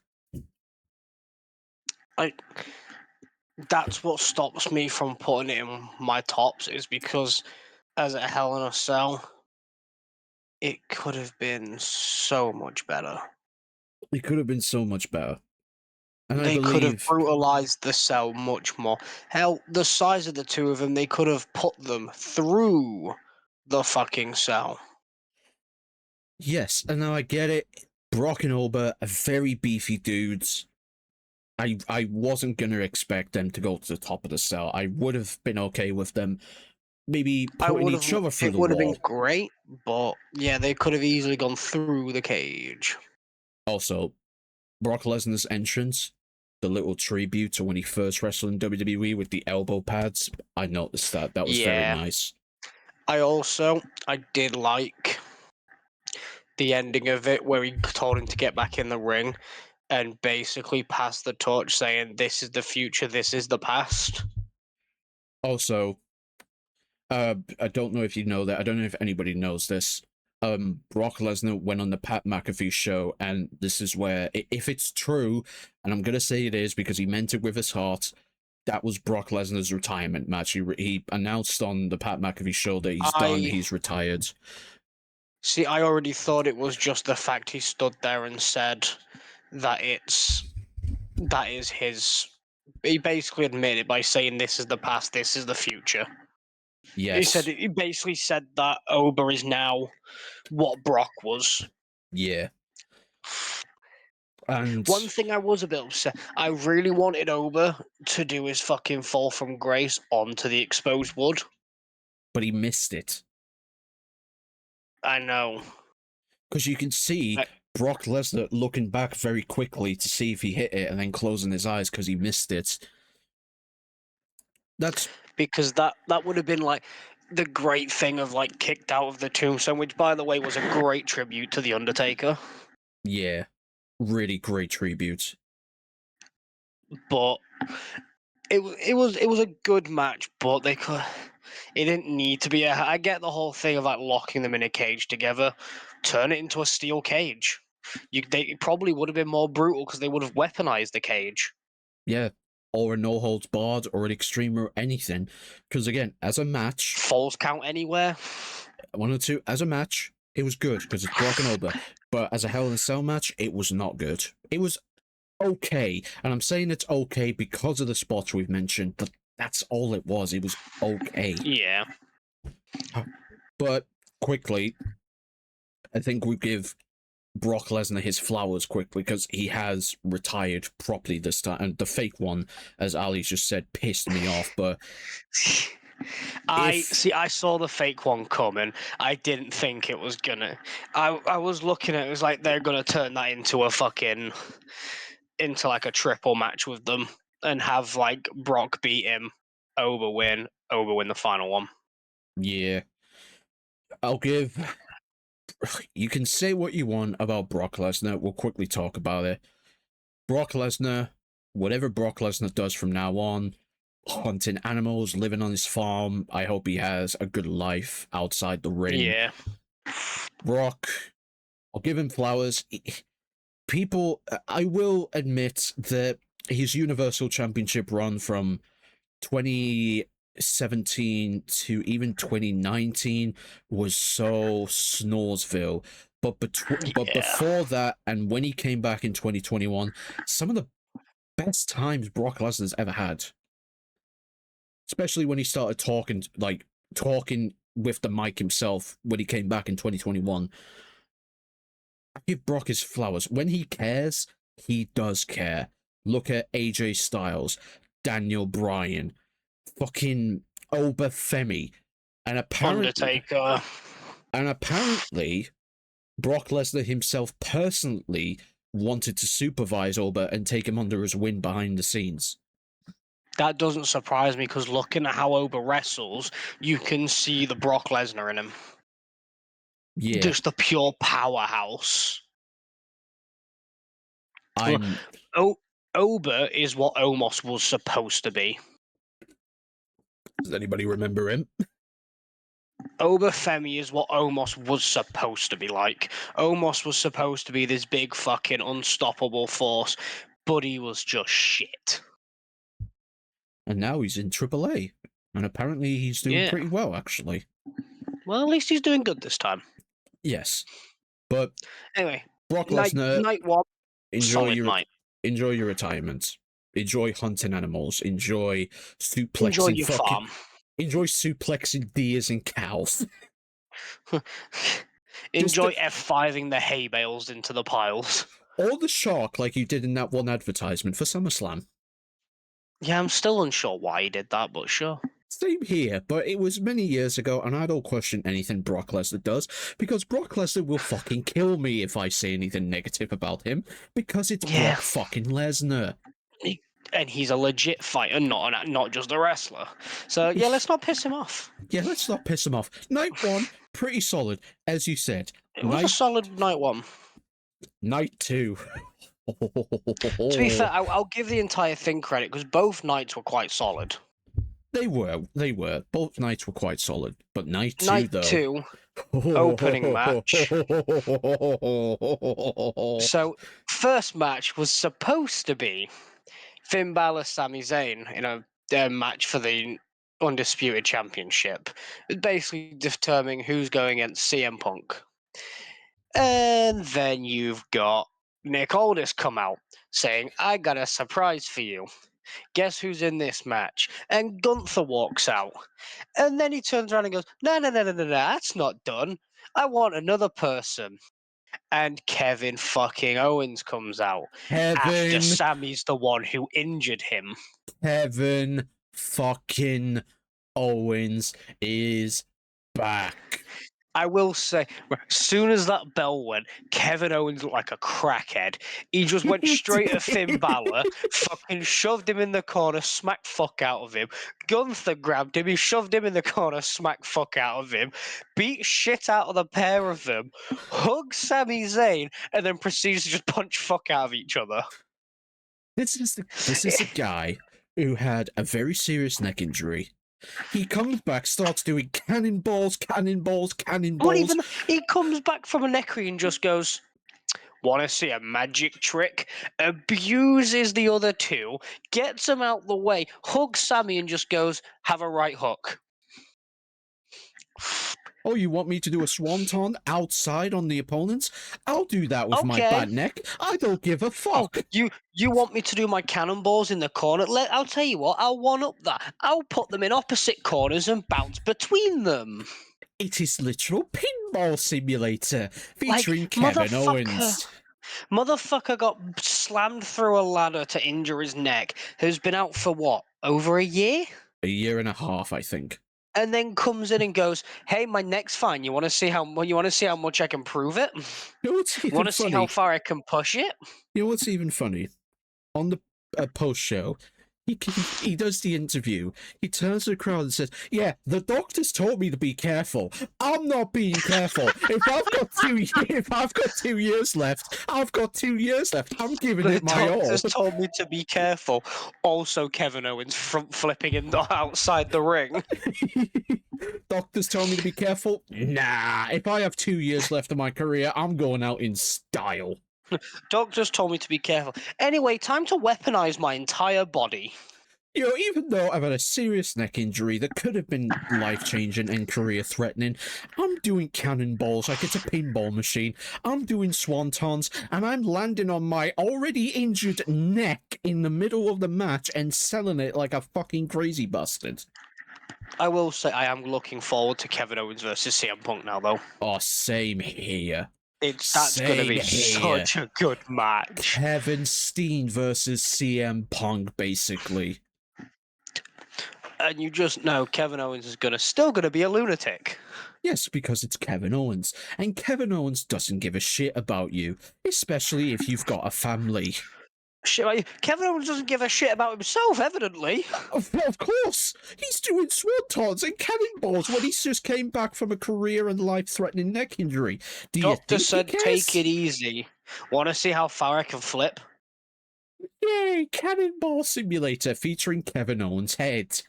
That's what stops me from putting it in my tops, is because as a Hell in a Cell, it could have been so much better. It could have been so much better. And they could have brutalized the Cell much more. Hell, the size of the two of them, they could have put them through the fucking Cell. Yes, and now I get it. Brock and Ober are very beefy dudes. I wasn't going to expect them to go to the top of the Cell. I would have been okay with them maybe putting each other through the wall. It would have been great, but yeah, they could have easily gone through the cage. Also, Brock Lesnar's entrance, the little tribute to when he first wrestled in WWE with the elbow pads, I noticed that. That was very nice. I did like the ending of it where he told him to get back in the ring and basically pass the torch saying, this is the future, this is the past. Also, I don't know if you know that. I don't know if anybody knows this. Brock Lesnar went on the Pat McAfee show, and this is where, if it's true, and I'm going to say it is because he meant it with his heart, that was Brock Lesnar's retirement match. He announced on the Pat McAfee show that he's done, he's retired. See, I already thought it was just the fact he stood there and said that that is his. He basically admitted by saying this is the past, this is the future. Yes. He basically said that Ober is now what Brock was. Yeah. And one thing I was a bit upset, I really wanted Ober to do his fucking fall from grace onto the exposed wood. But he missed it. I know. Because you can see Brock Lesnar looking back very quickly to see if he hit it and then closing his eyes because he missed it. That's because that would have been like the great thing of like kicked out of the tombstone, which by the way was a great tribute to the Undertaker. Yeah, really great tribute. But it was a good match, but it didn't need to be. I get the whole thing of like locking them in a cage together, turn it into a steel cage. They probably would have been more brutal because they would have weaponized the cage. Yeah, or a no holds barred or an extreme or anything. Because again, as a match, falls count anywhere. 1 or 2 as a match, it was good because it's Brock and Ober. But as a Hell in a Cell match, it was not good. It was okay, and I'm saying it's okay because of the spots we've mentioned, but that's all it was. It was okay. Yeah. But quickly, I think we give Brock Lesnar his flowers quickly because he has retired properly this time. And the fake one, as Ali just said, pissed me off. But I saw the fake one coming. I didn't think it was gonna. I was looking at it, was like they're gonna turn that into like a triple match with them and have like Brock beat him, Ober win the final one. Yeah. I'll give. You can say what you want about Brock Lesnar. We'll quickly talk about it. Brock Lesnar, whatever Brock Lesnar does from now on, hunting animals, living on his farm, I hope he has a good life outside the ring. Yeah. Brock, I'll give him flowers. I will admit that his Universal Championship run from 20 2017 to even 2019 was so Snoresville. But but Yeah. before that, and when he came back in 2021, some of the best times Brock Lesnar's ever had. Especially when he started talking with the mic himself when he came back in 2021. I give Brock his flowers. When he cares, he does care. Look at AJ Styles, Daniel Bryan, fucking Oba Femi, and Undertaker. apparently Brock Lesnar himself personally wanted to supervise Oba and take him under his wing behind the scenes. That doesn't surprise me because looking at how Oba wrestles, you can see the Brock Lesnar in him. Yeah, Just the pure powerhouse. I'm. Oba is what Omos was supposed to be. Does anybody remember him? Oba Femi is what Omos was supposed to be like. Omos was supposed to be this big fucking unstoppable force, but he was just shit. And now he's in AAA, and apparently he's doing Yeah. pretty well, actually. Well, at least he's doing good this time. Yes, but Anyway, Brock Lesnar, night one, solid night. enjoy your retirement. Enjoy hunting animals. Enjoy suplexing Enjoy your farm. Enjoy suplexing deers and cows. Enjoy F5ing the hay bales into the piles. Or the shark, like you did in that one advertisement for SummerSlam. Yeah, I'm still unsure why he did that, but sure. Same here, but it was many years ago, and I don't question anything Brock Lesnar does, because Brock Lesnar will fucking kill me if I say anything negative about him, because it's Brock fucking Lesnar. And he's a legit fighter, not just a wrestler. So yeah, let's not piss him off. Yeah, let's not piss him off. Night one, pretty solid, as you said. It was a solid night one. Night two. To be fair, I'll give the entire thing credit because both nights were quite solid. They were. Both nights were quite solid. But night two, opening match. So, first match was supposed to be Finn Balor, Sami Zayn in a match for the Undisputed Championship. Basically determining who's going against CM Punk. And then you've got Nick Aldis come out saying, I got a surprise for you. Guess who's in this match? And Gunther walks out. And then he turns around and goes, no, that's not done. I want another person. And Kevin fucking Owens comes out. After Sammy's the one who injured him. Kevin fucking Owens is back. I will say, as soon as that bell went, Kevin Owens looked like a crackhead. He just went straight at Finn Balor, fucking shoved him in the corner, smacked fuck out of him. Gunther grabbed him, he shoved him in the corner, smacked fuck out of him, beat shit out of the pair of them, hugged Sami Zayn, and then proceeds to just punch fuck out of each other. This is the guy who had a very serious neck injury. He comes back, starts doing cannonballs. What even? He comes back from a neck injury and just goes, want to see a magic trick? Abuses the other two, gets them out the way, hugs Sammy and just goes, have a right hook. Oh, you want me to do a swanton outside on the opponents? I'll do that with my bad neck. I don't give a fuck. Oh, you want me to do my cannonballs in the corner? I'll tell you what, I'll one-up that. I'll put them in opposite corners and bounce between them. It is literal pinball simulator featuring Kevin Owens. Motherfucker got slammed through a ladder to injure his neck, who's been out for what, over a year? A year and a half, I think. And then comes in and goes, "Hey, my neck's fine. You want to see how much I can prove it? You know what's even want to see how far I can push it?" You know what's even funny? On the post show, he does the interview. He turns to the crowd and says, "Yeah, the doctors told me to be careful. I'm not being careful. If I've got 2 years left, I've got 2 years left. I'm giving it my all." The doctors told me to be careful. Also, Kevin Owens front flipping outside the ring. Doctors told me to be careful. Nah, if I have 2 years left of my career, I'm going out in style. Doctors told me to be careful. Anyway, time to weaponize my entire body. You know, even though I've had a serious neck injury that could have been life-changing and career-threatening, I'm doing cannonballs like it's a pinball machine. I'm doing swantons, and I'm landing on my already injured neck in the middle of the match and selling it like a fucking crazy bastard. I will say I am looking forward to Kevin Owens versus CM Punk now, though. Oh, same here. That's going to be such a good match. Kevin Steen versus CM Punk, basically. And you just know Kevin Owens is still going to be a lunatic. Yes, because it's Kevin Owens. And Kevin Owens doesn't give a shit about you, especially if you've got a family. Shit, Kevin Owens doesn't give a shit about himself, evidently. Of course! He's doing swantons and cannonballs when he's just came back from a career and life-threatening neck injury. Doctor said, take it easy. Want to see how far I can flip? Yay! Cannonball Simulator featuring Kevin Owens' head.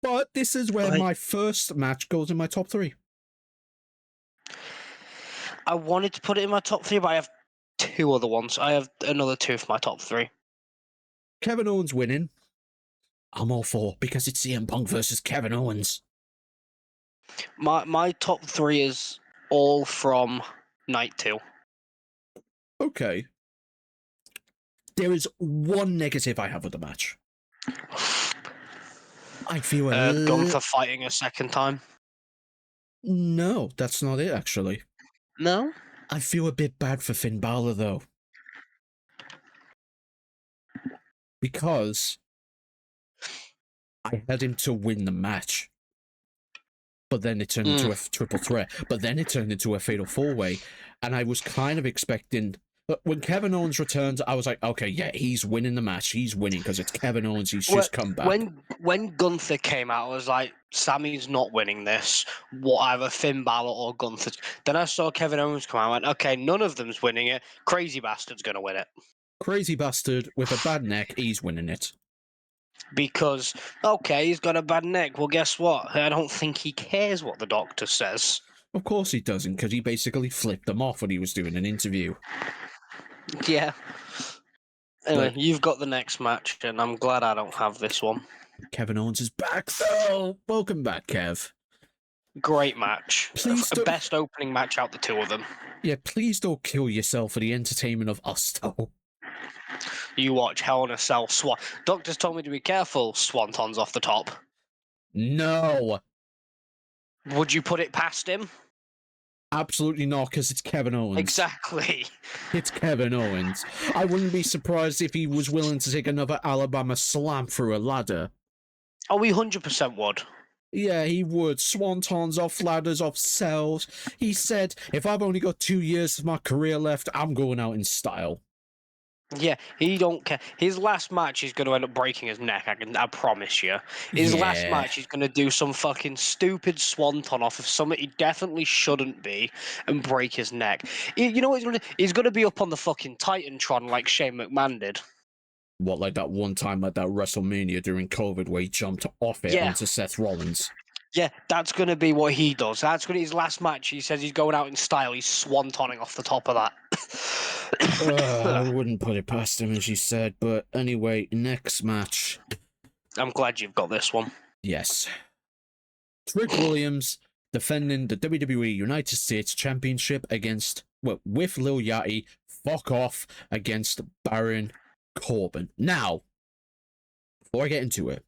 But this is where my first match goes in my top 3. I wanted to put it in my top 3, but I have 2 other ones. I have another 2 for my top 3. Kevin Owens winning. I'm all for, because it's CM Punk versus Kevin Owens. My top 3 is all from night 2. Okay. There is one negative I have with the match. I feel Gunther fighting a second time. No, that's not it, actually. No? I feel a bit bad for Finn Balor, though. Because I had him to win the match. But then it turned into a triple threat. But then it turned into a fatal 4-way. And I was kind of expecting... When Kevin Owens returned, I was like, okay, yeah, he's winning the match. He's winning because it's Kevin Owens. He's just come back. When Gunther came out, I was like, Sammy's not winning this. Either Finn Balor or Gunther. Then I saw Kevin Owens come out. I went, okay, none of them's winning it. Crazy Bastard's going to win it. Crazy Bastard with a bad neck, he's winning it. Because, okay, he's got a bad neck. Well, guess what? I don't think he cares what the doctor says. Of course he doesn't, because he basically flipped them off when he was doing an interview. Yeah. Anyway, you've got the next match, and I'm glad I don't have this one. Kevin Owens is back, though. Welcome back, Kev. Great match. Please best opening match out the 2 of them. Yeah, please don't kill yourself for the entertainment of us, though. You watch Hell in a Cell Doctors told me to be careful, swantons off the top. No. Would you put it past him? Absolutely not, because it's Kevin Owens. Exactly. It's Kevin Owens. I wouldn't be surprised if he was willing to take another Alabama slam through a ladder. Oh, he 100% would. Yeah, he would. Swantons off ladders, off cells. He said, if I've only got 2 years of my career left, I'm going out in style. Yeah, he don't care. His last match, he's going to end up breaking his neck. I promise you. His last match, he's going to do some fucking stupid swanton off of something he definitely shouldn't be and break his neck. You know what he's going to do? He's going to be up on the fucking Titantron like Shane McMahon did. What, like that one time at that WrestleMania during COVID where he jumped off it onto Seth Rollins? Yeah, that's going to be what he does. That's going to be his last match. He says he's going out in style. He's swantoning off the top of that. I wouldn't put it past him, as you said. But anyway, next match. I'm glad you've got this one. Yes. Trick Williams defending the WWE United States Championship with Lil Yachty. Fuck off against Baron Corbin. Now, before I get into it,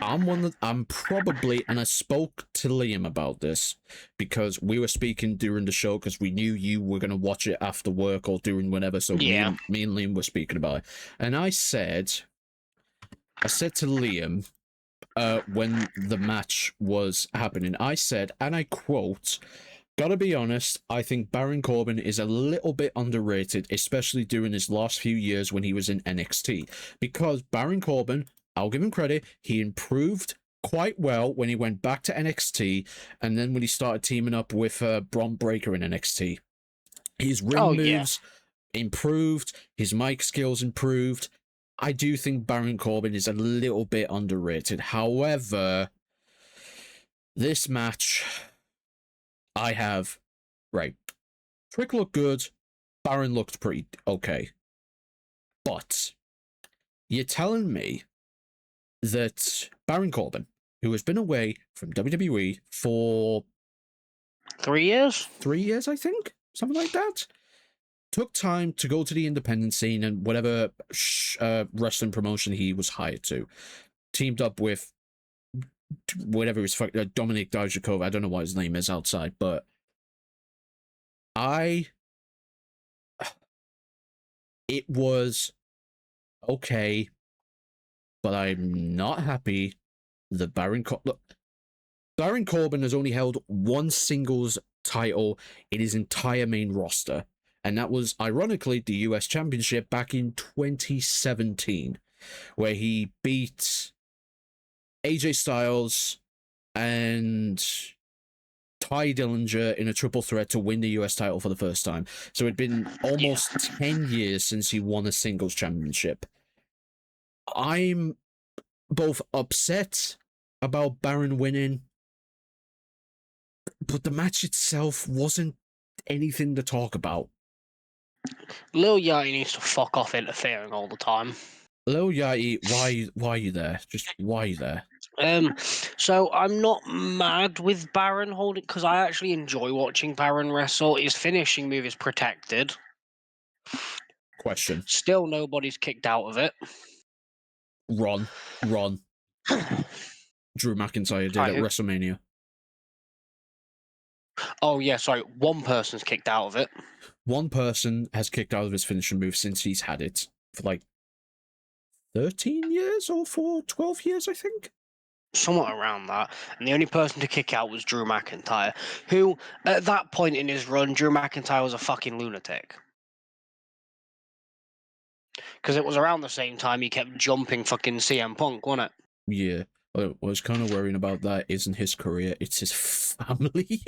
I'm probably, and I spoke to Liam about this because we were speaking during the show because we knew you were going to watch it after work or during whenever, so me and Liam were speaking about it. And I said to Liam, when the match was happening, I said, and I quote, gotta be honest, I think Baron Corbin is a little bit underrated, especially during his last few years when he was in NXT. Because Baron Corbin, I'll give him credit, he improved quite well when he went back to NXT, and then when he started teaming up with Bron Breakker in NXT. His ring moves improved, his mic skills improved. I do think Baron Corbin is a little bit underrated. However, this match, I have... Right. Trick looked good. Baron looked pretty okay. But You're telling me that Baron Corbin, who has been away from WWE for 3 years? 3 years, I think, something like that, took time to go to the independent scene and whatever wrestling promotion he was hired to, teamed up with whatever his Dominic Dijakovic. I don't know what his name is outside, but it was okay, but I'm not happy that Baron Corbin has only held one singles title in his entire main roster, and that was ironically the US Championship back in 2017, where he beat AJ Styles and Ty Dillinger in a triple threat to win the US title for the first time. So it'd been almost 10 years since he won a singles championship. I'm both upset about Baron winning, but the match itself wasn't anything to talk about. Lil Yachty needs to fuck off interfering all the time. Lil Yachty, why are you there? Just why are you there? So I'm not mad with Baron holding, because I actually enjoy watching Baron wrestle. His finishing move is protected. Question. Still, nobody's kicked out of it. Ron. Drew McIntyre did at WrestleMania. Oh yeah, sorry. One person's kicked out of it. One person has kicked out of his finishing move since he's had it for like 13 years or 12 years, I think. Somewhat around that. And the only person to kick out was Drew McIntyre, who, at that point in his run, Drew McIntyre was a fucking lunatic. Because it was around the same time he kept jumping fucking CM Punk, wasn't it? Yeah. I was kind of worrying about that. Isn't his career, it's his family.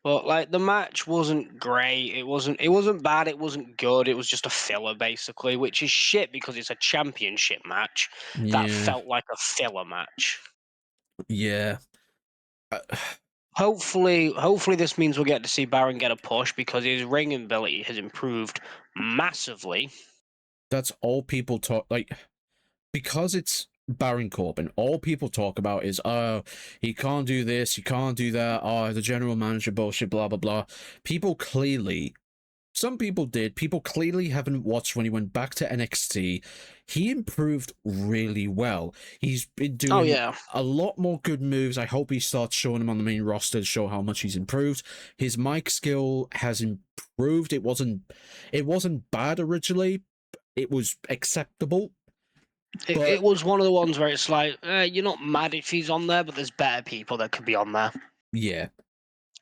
But like the match wasn't great. It wasn't bad. It wasn't good. It was just a filler basically, which is shit because it's a championship match. That felt like a filler match. Yeah. Hopefully this means we'll get to see Baron get a push because his ring ability has improved massively. That's all people talk, like, because it's Baron Corbin, all people talk about is, oh, he can't do this, he can't do that, oh, the general manager bullshit, blah, blah, blah. Some people did. People clearly haven't watched when he went back to NXT. He improved really well. He's been doing a lot more good moves. I hope he starts showing them on the main roster to show how much he's improved. His mic skill has improved. It wasn't bad originally. It was acceptable. It was one of the ones where it's like, you're not mad if he's on there, but there's better people that could be on there. Yeah.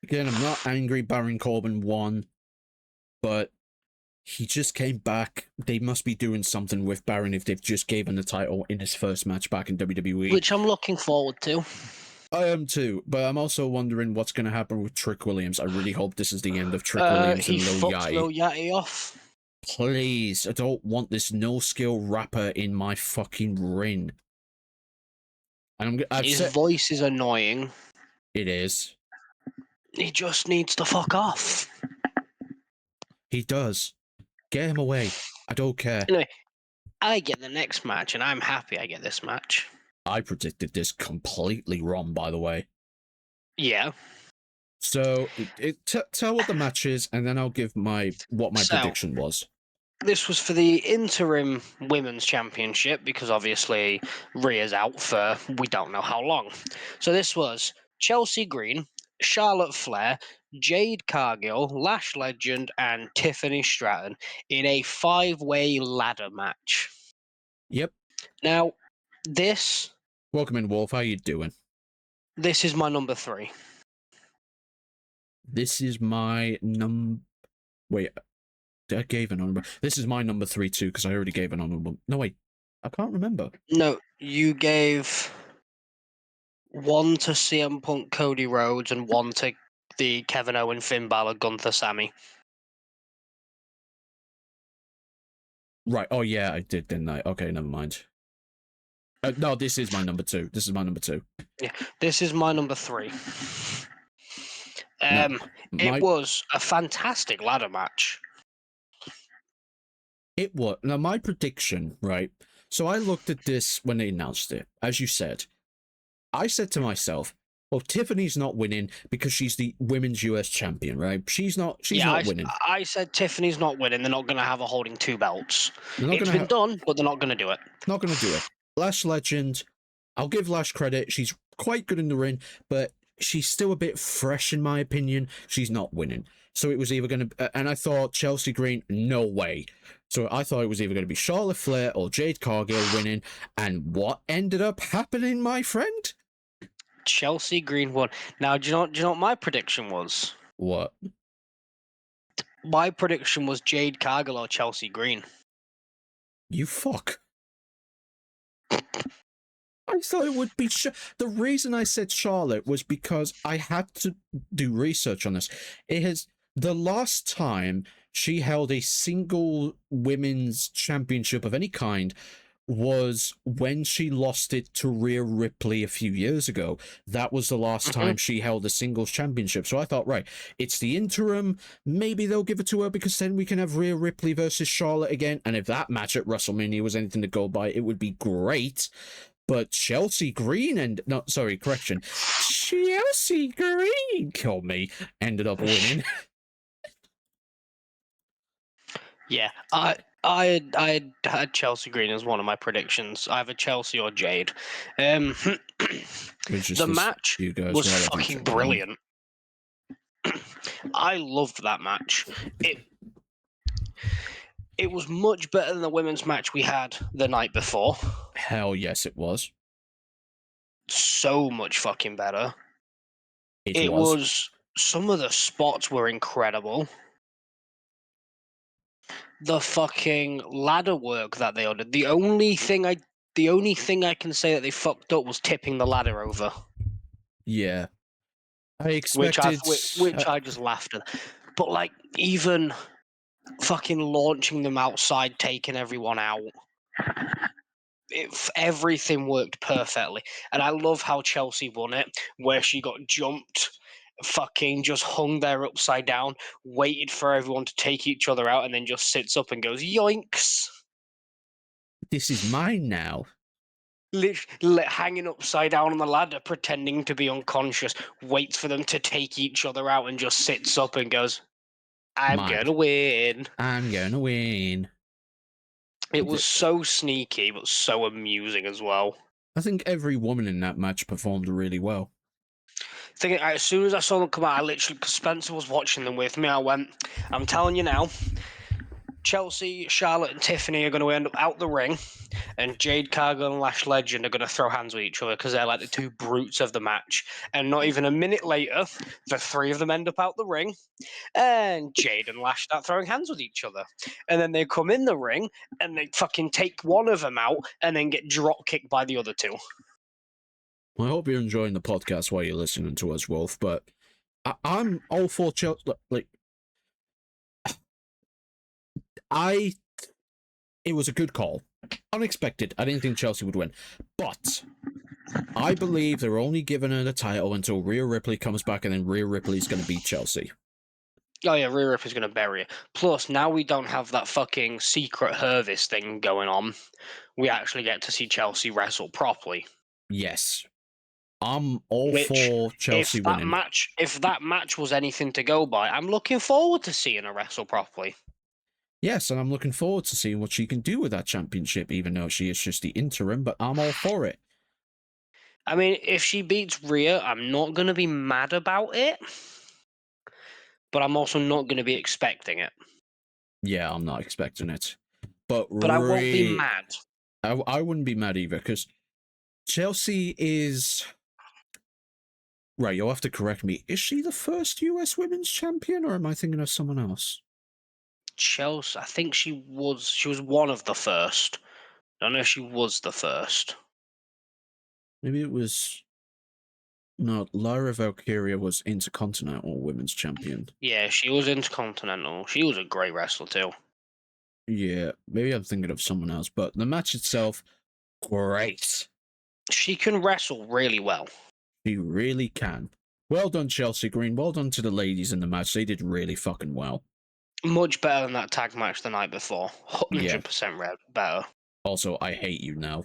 Again, I'm not angry Baron Corbin won, but he just came back. They must be doing something with Baron if they've just given the title in his first match back in WWE. Which I'm looking forward to. I am too, but I'm also wondering what's going to happen with Trick Williams. I really hope this is the end of Trick Williams and Lil Yachty. Lil Yachty off. Please, I don't want this no-skill rapper in my fucking ring. And his voice is annoying. It is. He just needs to fuck off. He does. Get him away. I don't care. Anyway, I get the next match, and I'm happy I get this match. I predicted this completely wrong, by the way. Yeah. So, tell what the match is, and then I'll give what my prediction was. This was for the interim women's championship, because obviously Rhea's out for we don't know how long. So this was Chelsea Green, Charlotte Flair, Jade Cargill, Lash Legend, and Tiffany Stratton in a 5-way ladder match. Yep. Now, this... Welcome in, Wolf. How you doing? This is my number 3. This is my Wait, I gave an honorable. This is my number 3 too, because I already gave an honorable. No, wait. I can't remember. No, you gave 1 to CM Punk, Cody Rhodes, and 1 to the Kevin Owens, Finn Balor, Gunther, Sammy. Right. Oh, yeah, I did, didn't I? Okay, never mind. No, this is my number 2. This is my number 2. Yeah, this is my number 3. No, It was a fantastic ladder match. It was. Now, my prediction, right? So I looked at this when they announced it. As you said, I said to myself, well, Tiffany's not winning because she's the women's US champion, right? She's Yeah, not winning. I said Tiffany's not winning. They're not going to have her holding 2 belts. They're not It's gonna been done, but they're not going to do it. not gonna do it. Lash Legend, I'll give Lash credit. She's quite good in the ring, but she's still a bit fresh in my opinion. She's not winning. So it was either going to, and I thought Chelsea Green, no way. So I thought it was either going to be Charlotte Flair or Jade Cargill winning. And what ended up happening, my friend? Chelsea Green won. Now, do you know what my prediction was? What? My prediction was Jade Cargill or Chelsea Green. You fuck. I thought it would be. The reason I said Charlotte was because I had to do research on this. It has. The last time she held a single women's championship of any kind was when she lost it to Rhea Ripley a few years ago. That was the last time she held a singles championship. So I thought, right, it's the interim. Maybe they'll give it to her because then we can have Rhea Ripley versus Charlotte again. And if that match at WrestleMania was anything to go by, it would be great. But Chelsea Green Chelsea Green, kill me, ended up winning. Yeah, I had Chelsea Green as one of my predictions, either Chelsea or Jade. The match was fucking brilliant. I loved that match. It was much better than the women's match we had the night before. Hell yes, it was. So much fucking better. It was. Some of the spots were incredible. The fucking ladder work that they ordered. The only thing I can say that they fucked up was tipping the ladder over. Yeah. I expected... Which I just laughed at. But, like, even fucking launching them outside, taking everyone out, everything worked perfectly. And I love how Chelsea won it, where she got jumped, fucking just hung there upside down, waited for everyone to take each other out, and then just sits up and goes, yoinks! This is mine now. Literally hanging upside down on the ladder, pretending to be unconscious, waits for them to take each other out and just sits up and goes, I'm gonna win. I'm gonna win. It was so sneaky, but so amusing as well. I think every woman in that match performed really well. As soon as I saw them come out, because Spencer was watching them with me, I went, I'm telling you now, Chelsea, Charlotte, and Tiffany are going to end up out the ring, and Jade Cargill and Lash Legend are going to throw hands with each other because they're like the two brutes of the match. And not even a minute later, the three of them end up out the ring, and Jade and Lash start throwing hands with each other. And then they come in the ring, and they fucking take one of them out, and then get drop kicked by the other two. I hope you're enjoying the podcast while you're listening to us, Wolf, but I'm all for Chelsea. Like, it was a good call. Unexpected. I didn't think Chelsea would win. But I believe they're only giving her the title until Rhea Ripley comes back, and then Rhea Ripley's going to beat Chelsea. Oh yeah, Rhea Ripley's going to bury it. Plus, now we don't have that fucking secret Hervis thing going on. We actually get to see Chelsea wrestle properly. Yes. I'm all for Chelsea winning. If that match was anything to go by, I'm looking forward to seeing her wrestle properly. Yes, and I'm looking forward to seeing what she can do with that championship, even though she is just the interim, but I'm all for it. I mean, if she beats Rhea, I'm not going to be mad about it, but I'm also not going to be expecting it. Yeah, I'm not expecting it. But I won't be mad. I wouldn't be mad either, because Chelsea is... Right, you'll have to correct me. Is she the first US Women's Champion, or am I thinking of someone else? Chelsea, I think she was one of the first. I don't know if she was the first. Maybe it was... No, Lyra Valkyria was Intercontinental Women's Champion. Yeah, she was Intercontinental. She was a great wrestler too. Yeah, maybe I'm thinking of someone else, but the match itself, great. She can wrestle really well. She really can. Well done, Chelsea Green. Well done to the ladies in the match. They did really fucking well. Much better than that tag match the night before. Yeah. 100% better. Also, I hate you now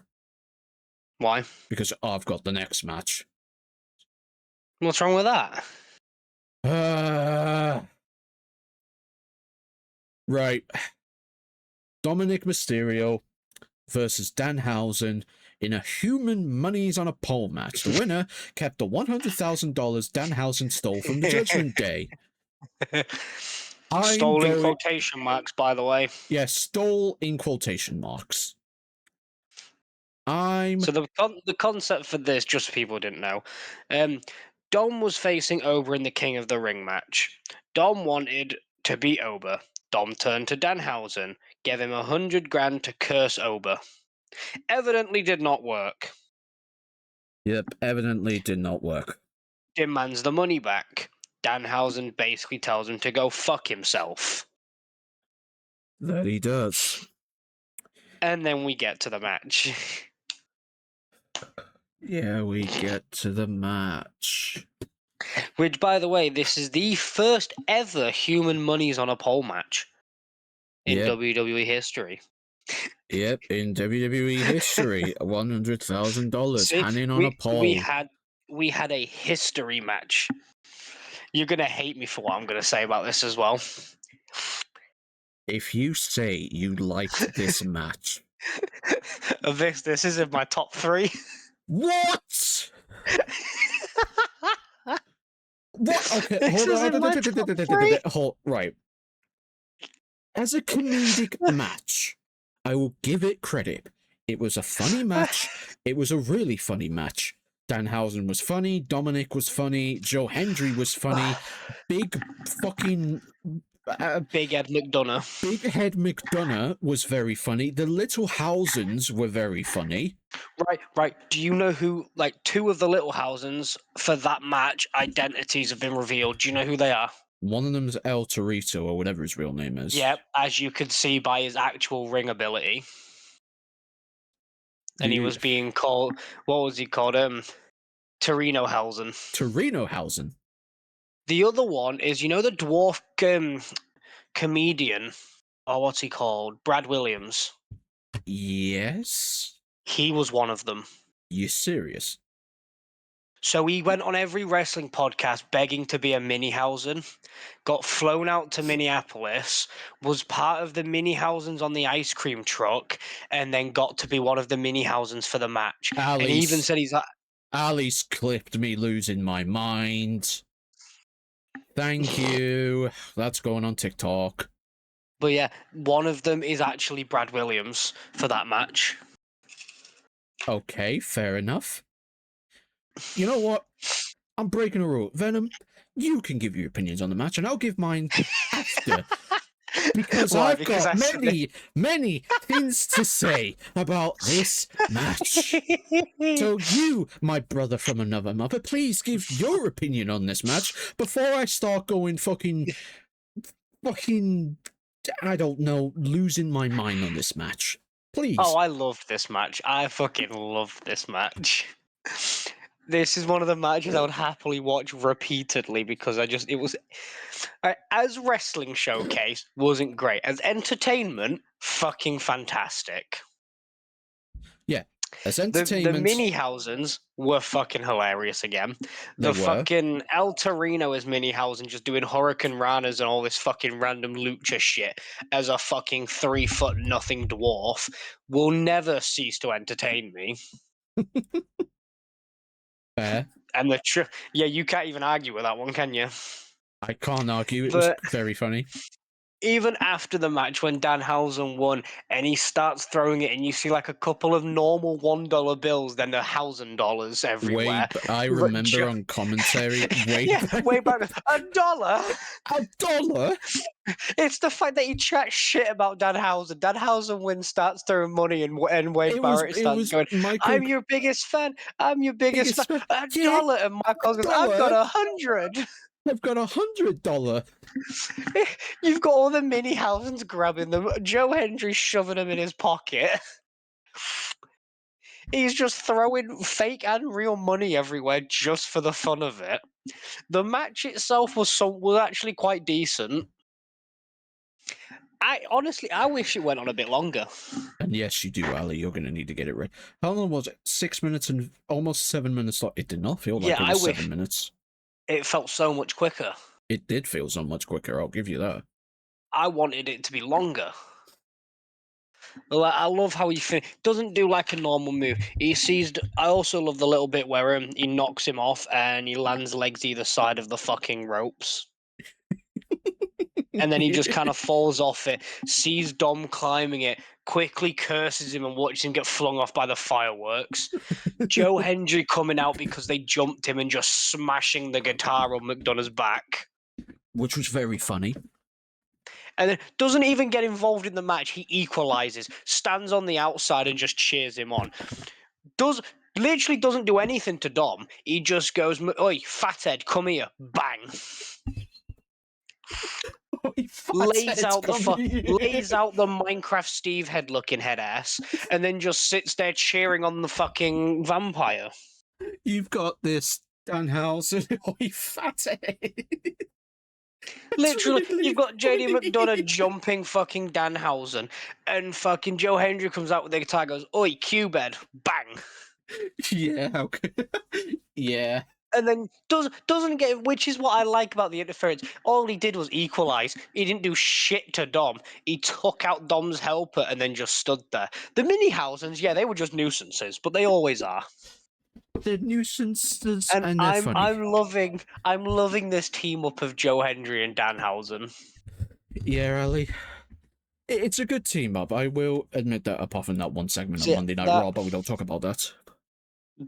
Why? because I've got the next match. What's wrong with that? Right. Dominic Mysterio versus Danhausen in a human monies on a pole match. The winner kept the $100,000 Danhausen stole from the Judgment Day. Stole in quotation marks, by the way. Yes, stole in quotation marks. So the concept for this, just so people didn't know, Dom was facing Oba in the King of the Ring match. Dom wanted to beat Oba. Dom turned to Danhausen, gave him $100,000 to curse Oba. Evidently did not work. Yep, evidently did not work. Demands the money back. Danhausen basically tells him to go fuck himself. That he does. And then we get to the match. Yeah, we get to the match. Which, by the way, this is the first ever human monies on a pole match in WWE history. Yep, in WWE history, $100,000 hanging on a pole. We had a history match. You're gonna hate me for what I'm gonna say about this as well. If you say you liked this match, this is in my top 3. What? What? Okay, This hold is in my top 3. on. Right. As a comedic match, I will give it credit. It was a funny match. It was a really funny match. Danhausen was funny. Dominic was funny. Joe Hendry was funny. Big fucking... Big Ed McDonough. Big Head McDonough was very funny. The Little Housens were very funny. Right. Do you know who, like, 2 of the Little Housens for that match, identities have been revealed? Do you know who they are? One of them's El Torito, or whatever his real name is. Yep, as you could see by his actual ring ability. And he was being called, what was he called? Torino Hausen. Torino Hausen. The other one is, you know, the dwarf comedian, or what's he called? Brad Williams. Yes. He was one of them. You serious? So he went on every wrestling podcast begging to be a Minihausen, got flown out to Minneapolis, was part of the Minihausens on the ice cream truck, and then got to be one of the Minihausens for the match. And he even said he's like, Alice clipped me losing my mind. Thank you. That's going on TikTok. But yeah, one of them is actually Brad Williams for that match. Okay, fair enough. You know what? I'm breaking a rule. Venom, you can give your opinions on the match, and I'll give mine after. Because I've got many things to say about this match. So you, my brother from another mother, please give your opinion on this match before I start going fucking, I don't know, losing my mind on this match. Please. Oh, I loved this match. I fucking loved this match. This is one of the matches I would happily watch repeatedly because it was... As wrestling showcase, wasn't great. As entertainment, fucking fantastic. Yeah, as entertainment... The Minihausens were fucking hilarious again. The fucking El Torino as Minihausen just doing Hurricane Ranas and all this fucking random lucha shit as a fucking 3'0" dwarf will never cease to entertain me. Fair. And you can't even argue with that one, can you? I can't argue. It was very funny. Even after the match, when Danhausen won, and he starts throwing it, and you see like a couple of normal $1 bills, then the $1,000 everywhere. I remember on commentary. Way back. $1. $1. It's the fact that he chats shit about Danhausen. Danhausen wins, starts throwing money, and Wade Barrett starts going, "I'm your biggest fan. I'm your biggest fan. $1." And Michael goes, "I've got 100. I've got $100. You've got all the Minihausens grabbing them. Joe Hendry shoving them in his pocket. He's just throwing fake and real money everywhere just for the fun of it. The match itself was actually quite decent. I honestly, I wish it went on a bit longer. And yes, you do, Ali. You're going to need to get it right. How long was it? 6 minutes and almost 7 minutes. It did not feel like Yeah, it I was wish 7 minutes. it felt so much quicker. It did feel so much quicker. I'll give you that. I wanted it to be longer. Like, I love how he doesn't do like a normal move. He sees. I also love the little bit where he knocks him off and he lands legs either side of the fucking ropes. And then he just kind of falls off it, sees Dom climbing it, quickly curses him and watches him get flung off by the fireworks. Joe Hendry coming out because they jumped him and just smashing the guitar on McDonough's back. Which was very funny. And then doesn't even get involved in the match. He equalizes, stands on the outside and just cheers him on. Literally doesn't do anything to Dom. He just goes, "Oi, fathead, come here." Bang. lays out the Minecraft Steve head looking head ass, and then just sits there cheering on the fucking vampire. You've got this, Danhausen. Oi, fathead. Literally, really you've got JD funny. McDonough jumping fucking Danhausen, and fucking Joe Hendry comes out with the guitar, goes, "Oi, Q-bed," bang. Yeah, how could... Yeah. And then doesn't get, which is what I like about the interference. All he did was equalize. He didn't do shit to Dom. He took out Dom's helper and then just stood there. The Mini-Housens, yeah, they were just nuisances, but they always are. They're nuisances And and they're funny. I'm loving this team up of Joe Hendry and Danhausen. Yeah, Ali. It's a good team up. I will admit that, apart from that one segment on Monday Night Raw, but we don't talk about that.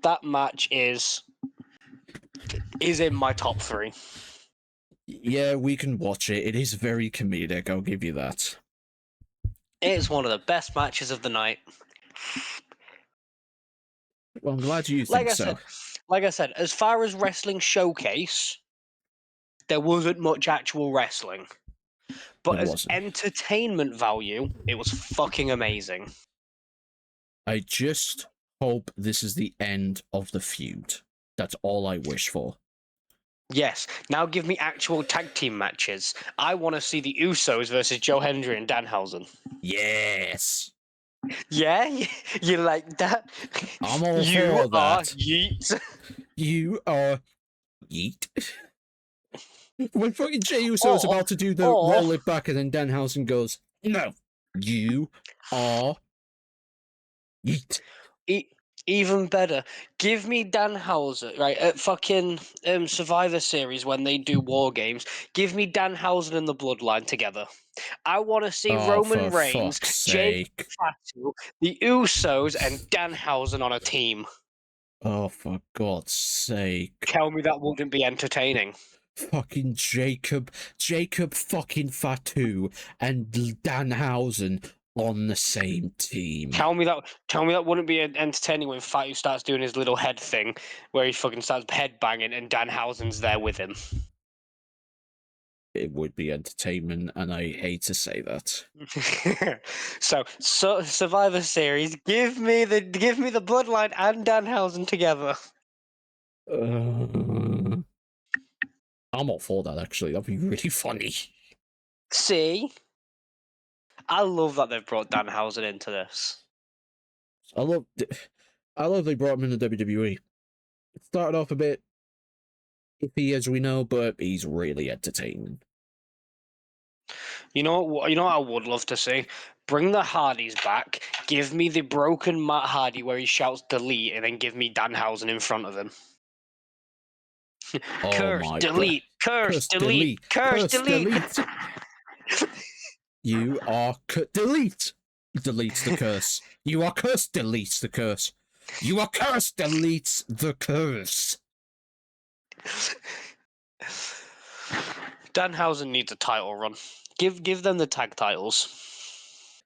That match is in my top 3. Yeah, we can watch it. It is very comedic, I'll give you that. It is one of the best matches of the night. Well, I'm glad you think so. Like I said, as far as wrestling showcase, there wasn't much actual wrestling. But as entertainment value, it was fucking amazing. I just hope this is the end of the feud. That's all I wish for. Yes. Now give me actual tag team matches. I want to see the Usos versus Joe Hendry and Danhausen. Yes. Yeah? You like that? I'm all for that. Yeet. You are yeet. When fucking Jey Uso is about to do the roll it back and then Danhausen goes, "No, you are yeet." Even better, give me Danhausen, right, at fucking Survivor Series when they do War Games, give me Danhausen and the Bloodline together. I want to see Roman Reigns, Jake Fatu, the Usos, and Danhausen on a team. Oh, for God's sake. Tell me that wouldn't be entertaining. Fucking Jacob fucking Fatu and Danhausen on the same team. Tell me that wouldn't be entertaining when Fatu starts doing his little head thing where he fucking starts head banging and Danhausen's there with him. It would be entertainment, and I hate to say that. so Survivor Series, give me the Bloodline and Danhausen together. I'm all for that, actually. That'd be really funny. See? I love that they've brought Danhausen into this. I love they brought him in the WWE. It started off a bit iffy, as we know, but he's really entertaining. You know what I would love to see? Bring the Hardys back. Give me the broken Matt Hardy where he shouts delete, and then give me Danhausen in front of him. Curse, delete, curse, delete, curse, delete. You are delete. Deletes the curse. You are cursed. Deletes the curse. You are cursed. Deletes the curse. Danhausen needs a title run. Give them the tag titles.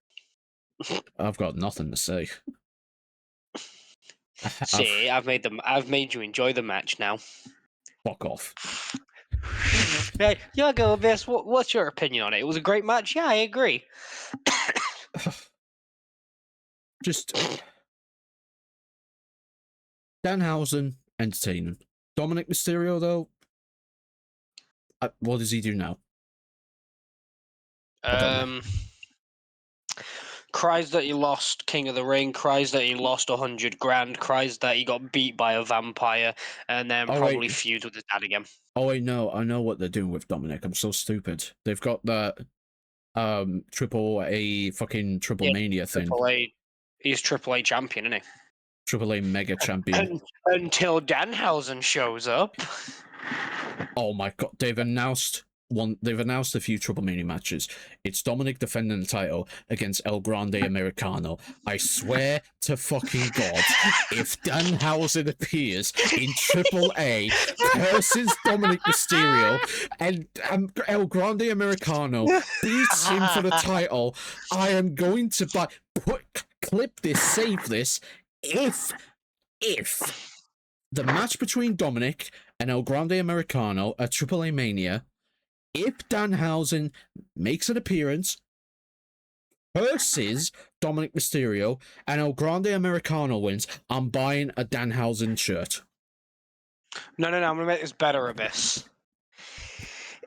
I've got nothing to say. See, I've made you enjoy the match now. Fuck off. Yeah, go Abyss. What's your opinion on it? It was a great match. Yeah, I agree. Just Danhausen, entertaining. Dominic Mysterio, though, what does he do now? Cries that he lost King of the Ring, cries that he lost 100 grand, cries that he got beat by a vampire, and then Oh, probably wait. feuds with his dad again. Oh, I know what they're doing with Dominic. I'm so stupid. They've got that triple mania thing. Triple A, he's Triple A champion, isn't he? Triple A mega champion. Until Danhausen shows up. Oh my god, they've announced a few Triple Mania matches. It's Dominic defending the title against El Grande Americano. I swear to fucking God, if Danhausen appears in Triple A versus Dominic Mysterio and El Grande Americano beats him for the title, I am going to clip this, save this. If the match between Dominic and El Grande Americano at AAA Mania, if Danhausen makes an appearance, versus Dominic Mysterio, and El Grande Americano wins, I'm buying a Danhausen shirt. No, I'm going to make this better, Abyss.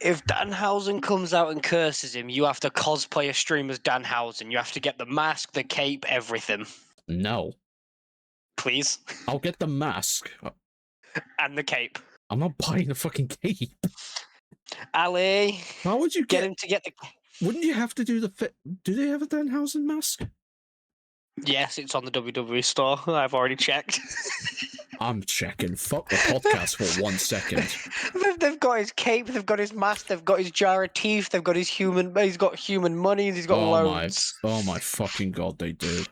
If Danhausen comes out and curses him, you have to cosplay a stream as Danhausen. You have to get the mask, the cape, everything. No. Please? I'll get the mask. And the cape. I'm not buying a fucking cape. Ali, how would you get him to get the... Wouldn't you have to do the fit? Do they have a Danhausen mask? Yes, it's on the WWE store. I've already checked. I'm checking. Fuck the podcast for 1 second. They've got his cape, they've got his mask, they've got his jar of teeth, they've got his human... He's got human money, he's got loads. Oh my fucking God, they do.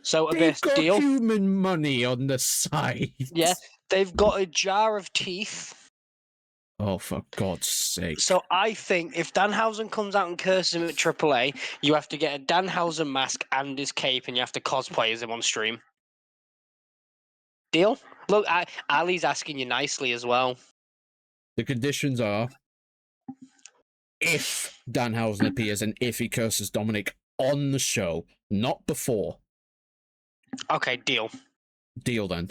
So, Abyss, they've got deal? human money on the side. Yeah, they've got a jar of teeth. Oh, for God's sake. So I think if Danhausen comes out and curses him at AAA, you have to get a Danhausen mask and his cape, and you have to cosplay as him on stream. Deal? Look, Ali's asking you nicely as well. The conditions are if Danhausen appears and if he curses Dominic on the show, not before. Okay, deal. Deal then.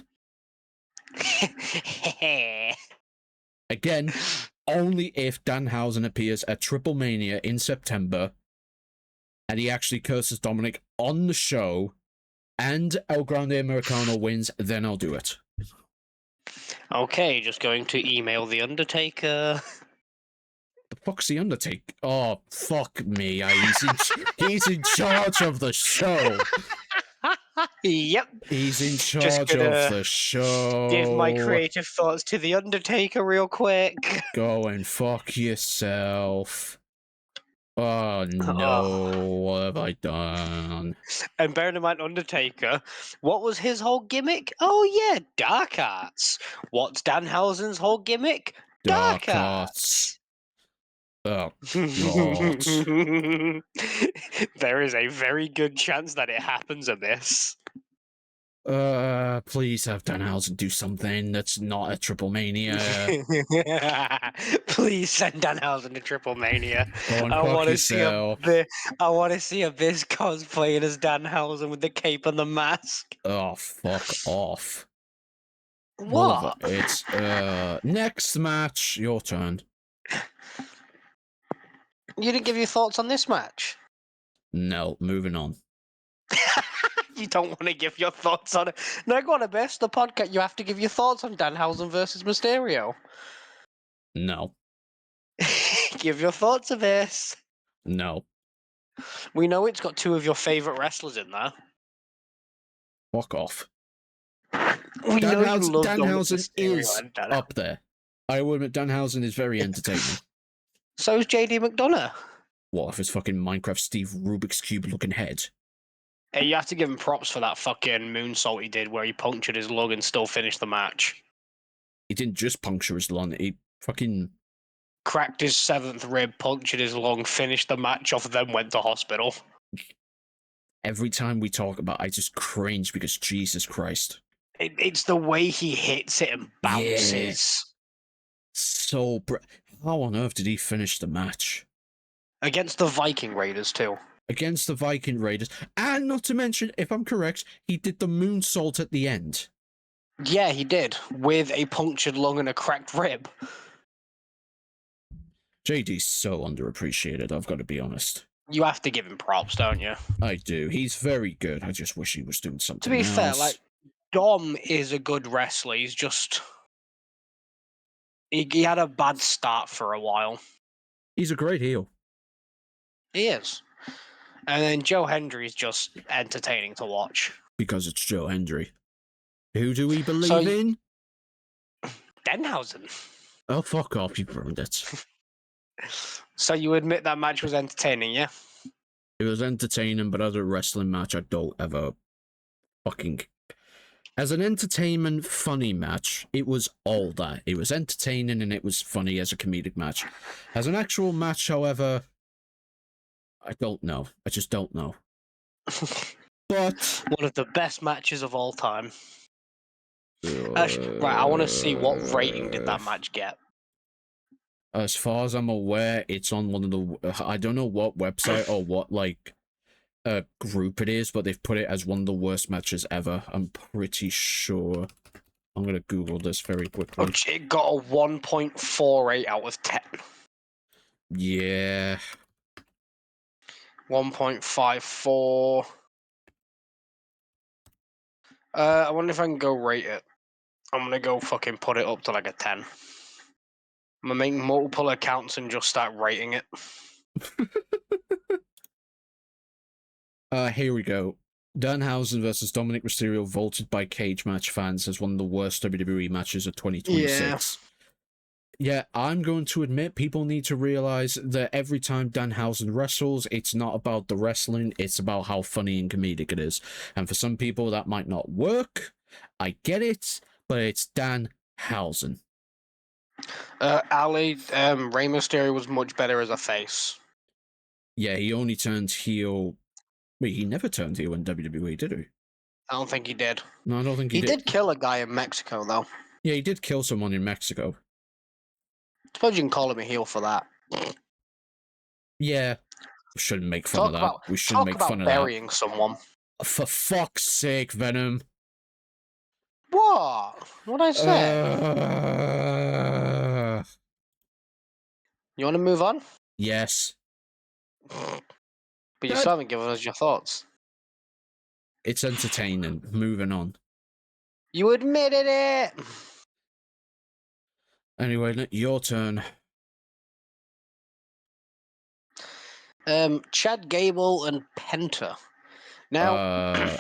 Again, only if Danhausen appears at Triple Mania in September and he actually curses Dominic on the show and El Grande Americano wins, then I'll do it. Okay, just going to email The Undertaker. The fuck's The Undertaker? Oh, fuck me. He's in charge of the show. Yep. He's in charge of the show. Give my creative thoughts to The Undertaker real quick. Go and fuck yourself. Oh no, what have I done? And bearing in mind, Undertaker, what was his whole gimmick? Oh yeah, dark arts. What's Danhausen's whole gimmick? Dark arts. Oh God. There is a very good chance that it happens, Abyss. Please have Danhausen do something that's not a Triple Mania. Please send Danhausen to Triple Mania. Go and I fuck want yourself. I want to see Abyss cosplaying as Danhausen with the cape and the mask. Oh, fuck off. What? It's next match. Your turn. You didn't give your thoughts on this match. No, moving on. You don't want to give your thoughts on it. No, go on, Abyss. The podcast. You have to give your thoughts on Danhausen versus Mysterio. No. Give your thoughts, Abyss. No. We know it's got two of your favorite wrestlers in there. Fuck off. We know you love Danhausen is up there. I will admit Danhausen is very entertaining. So is JD McDonough. What, with his fucking Minecraft Steve Rubik's Cube looking head? Hey, you have to give him props for that fucking moonsault he did where he punctured his lung and still finished the match. He didn't just puncture his lung, he fucking... cracked his 7th rib, punctured his lung, finished the match off, then went to hospital. Every time we talk about it, I just cringe because Jesus Christ. It's the way he hits it and bounces. Yeah. How on earth did he finish the match? Against the Viking Raiders, too. Against the Viking Raiders. And not to mention, if I'm correct, he did the moonsault at the end. Yeah, he did. With a punctured lung and a cracked rib. JD's so underappreciated, I've got to be honest. You have to give him props, don't you? I do. He's very good. I just wish he was doing To something be else. fair, like Dom is a good wrestler. He's just he had a bad start for a while. He's a great heel. He is. And then Joe Hendry is just entertaining to watch. Because it's Joe Hendry. Who do we believe in? Denhausen. Oh, fuck off, you ruined it. So you admit that match was entertaining, yeah? It was entertaining, but as a wrestling match, I don't ever fucking... As an entertainment, funny match, it was all that. It was entertaining and it was funny as a comedic match. As an actual match, however, I don't know. I just don't know. But... One of the best matches of all time. Actually, right, I want to see what rating did that match get. As far as I'm aware, it's on one of the... I don't know what website or what, like, group it is, but they've put it as one of the worst matches ever. I'm pretty sure. I'm going to Google this very quickly. It got a 1.48 out of 10. Yeah. 1.54. I wonder if I can go rate it. I'm going to go fucking put it up to like a 10. I'm going to make multiple accounts and just start rating it. Here we go. Danhausen versus Dominic Mysterio voted by Cage Match fans as one of the worst WWE matches of 2026. Yeah, I'm going to admit people need to realize that every time Danhausen wrestles, it's not about the wrestling, it's about how funny and comedic it is. And for some people, that might not work. I get it, but it's Danhausen. Ali, Rey Mysterio was much better as a face. Yeah, he only turned heel... Wait, he never turned heel in WWE, did he? I don't think he did. No, I don't think he did. He did kill a guy in Mexico, though. Yeah, he did kill someone in Mexico. I suppose you can call him a heel for that. Yeah. We shouldn't make fun of that. We shouldn't make fun of that. Burying someone. For fuck's sake, Venum. What? What'd I say? You want to move on? Yes. But you still haven't given us your thoughts. It's entertaining. Moving on. You admitted it! Anyway, your turn. Chad Gable and Penta. Now,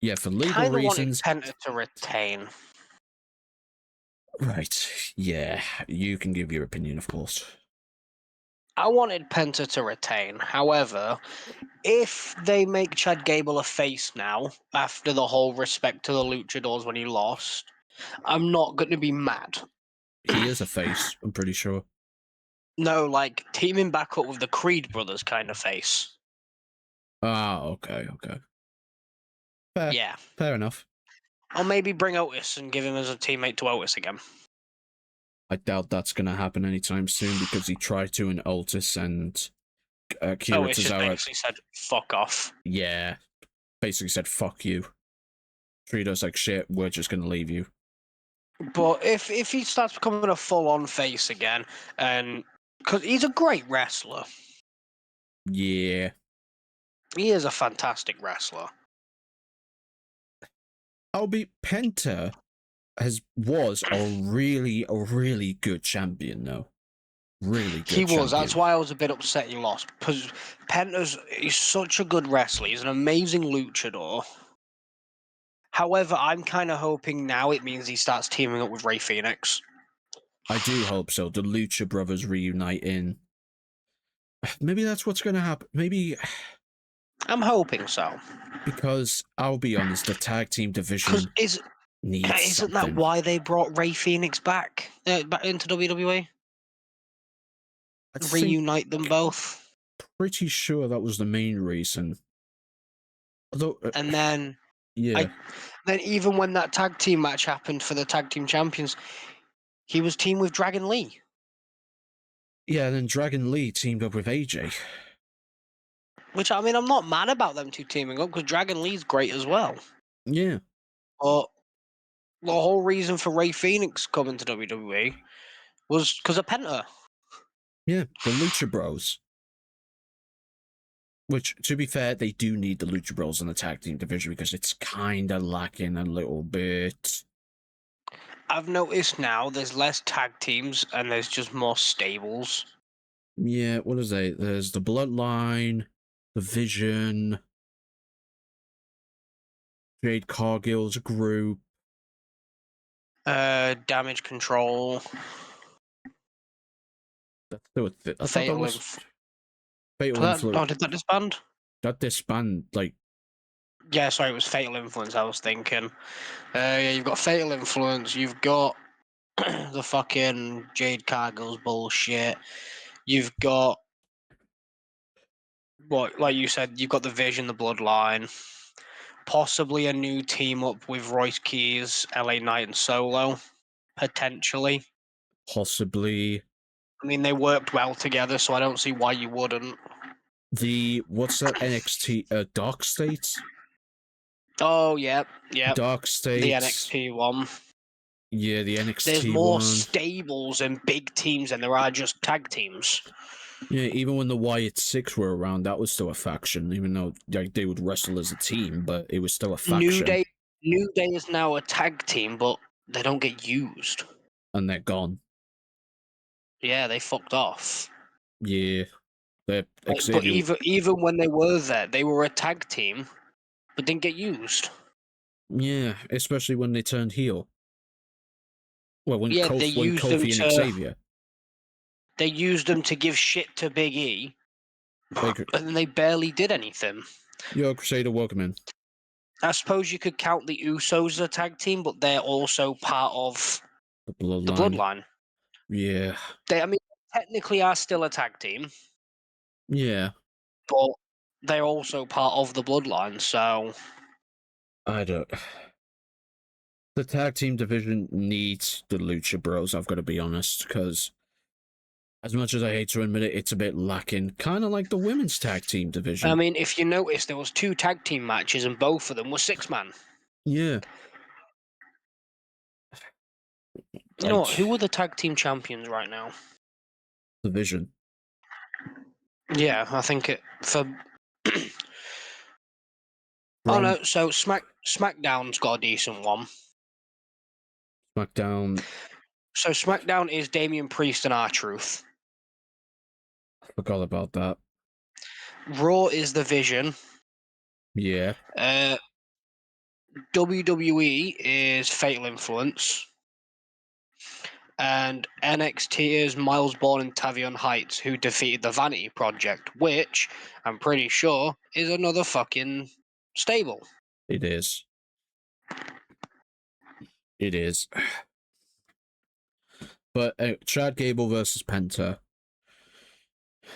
yeah, for legal kind of reasons. wanted Penta to retain. Right. Yeah, you can give your opinion, of course. I wanted Penta to retain. However, if they make Chad Gable a face now, after the whole respect to the Luchadors when he lost, I'm not going to be mad. He is a face, I'm pretty sure. No, like, teaming back up with the Creed brothers kind of face. Ah, okay. Fair. Yeah. Fair enough. Or maybe bring Otis and give him as a teammate to Otis again. I doubt that's going to happen anytime soon because he tried to in Otis and Kira Otis just Tozawa basically said, fuck off. Yeah. Basically said, fuck you. Treat us like shit, we're just going to leave you. But if he starts becoming a full-on face again, and because he's a great wrestler. Yeah. He is a fantastic wrestler. Penta was a really good champion, though. Really good champion. He was. That's why I was a bit upset he lost. Because he's such a good wrestler. He's an amazing luchador. However, I'm kind of hoping now it means he starts teaming up with Rey Fenix. I do hope so. The Lucha Brothers reuniting. Maybe that's what's going to happen. Maybe... I'm hoping so. Because, I'll be honest, the tag team division needs something. That why they brought Rey Fenix back into WWE? Reunite them both? Pretty sure that was the main reason. Although... and then... Yeah. Then even when that tag team match happened for the tag team champions, he was teamed with Dragon Lee. Yeah, and then Dragon Lee teamed up with AJ. Which, I mean, I'm not mad about them two teaming up, because Dragon Lee's great as well. Yeah. But the whole reason for Rey Fenix coming to WWE was because of Penta. Yeah, the Lucha Bros. Which, to be fair, they do need the Lucha Bros in the tag team division because it's kind of lacking a little bit. I've noticed now there's less tag teams and there's just more stables. Yeah, what is it? There's the Bloodline, the Vision, Jade Cargill's group. Damage Control, That's still I thought that Fatal was Fatal Oh, Influence. did that disband? That disband, like, Yeah, sorry, it was Fatal Influence. I was thinking. Yeah, you've got Fatal Influence. You've got the fucking Jade Cargill's bullshit. You've got what, like you said, you've got the Vision, the Bloodline. Possibly a new team up with Royce Keys, LA Knight, and Solo. Potentially. possibly I mean, they worked well together, so I don't see why you wouldn't. what's that NXT Dark States? Oh, yeah. Dark The States. NXT one. Yeah, the There's NXT more one. stables and big teams than there are just tag teams. Yeah, even when the Wyatt Six were around, that was still a faction, even though like they would wrestle as a team, but it was still a faction. New Day is now a tag team, but they don't get used. And they're gone. Yeah, they fucked off. Yeah. They're But even when they were there, they were a tag team, but didn't get used. Yeah, especially when they turned heel. Well, when Yeah, Kofi and Xavier. They used them to give shit to Big E, Like, and then they barely did anything. yo, Crusader, welcome in. I suppose you could count the Usos as a tag team, but they're also part of The Bloodline. the Bloodline. Yeah. I mean, technically are still a tag team. Yeah. But they're also part of the Bloodline, so I don't. The tag team division needs the Lucha Bros, I've got to be honest, because as much as I hate to admit it, it's a bit lacking. Kind of like the women's tag team division. I mean, if you notice, there was 2 tag team matches, and both of them were 6-man. Yeah. You know what? Who are the tag team champions right now? Division. Yeah, I think it for. Oh Braun, no! So SmackDown's got a decent one. SmackDown. So SmackDown is Damian Priest and R-Truth. I forgot about that. Raw is the Vision. Yeah. WWE is Fatal Influence. And NXT is Miles Bourne and Tavion Heights, who defeated the Vanity Project, which I'm pretty sure is another fucking stable. It is. It is. But Chad Gable versus Penta.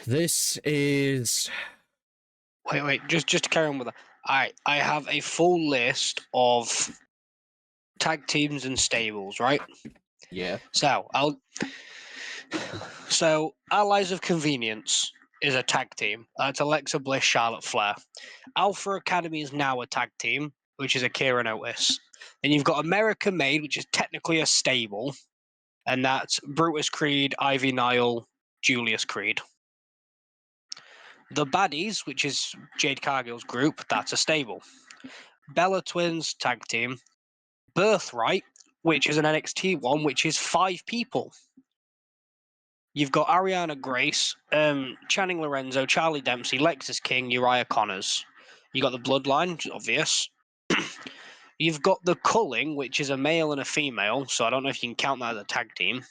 This is. Wait, just to carry on with that. I have a full list of tag teams and stables, right? Yeah. So Allies of Convenience is a tag team. It's Alexa Bliss, Charlotte Flair. Alpha Academy is now a tag team, which is Akira and Otis. Then you've got American Made, which is technically a stable, and that's Brutus Creed, Ivy Nile, Julius Creed. The Baddies, which is Jade Cargill's group, that's a stable. Bella Twins tag team. Birthright, which is an NXT one, which is 5 people. You've got Ariana Grace, Channing Lorenzo, Charlie Dempsey, Lexis King, Uriah Connors. You got the Bloodline, which is obvious. You've got the Culling, which is a male and a female, so I don't know if you can count that as a tag team.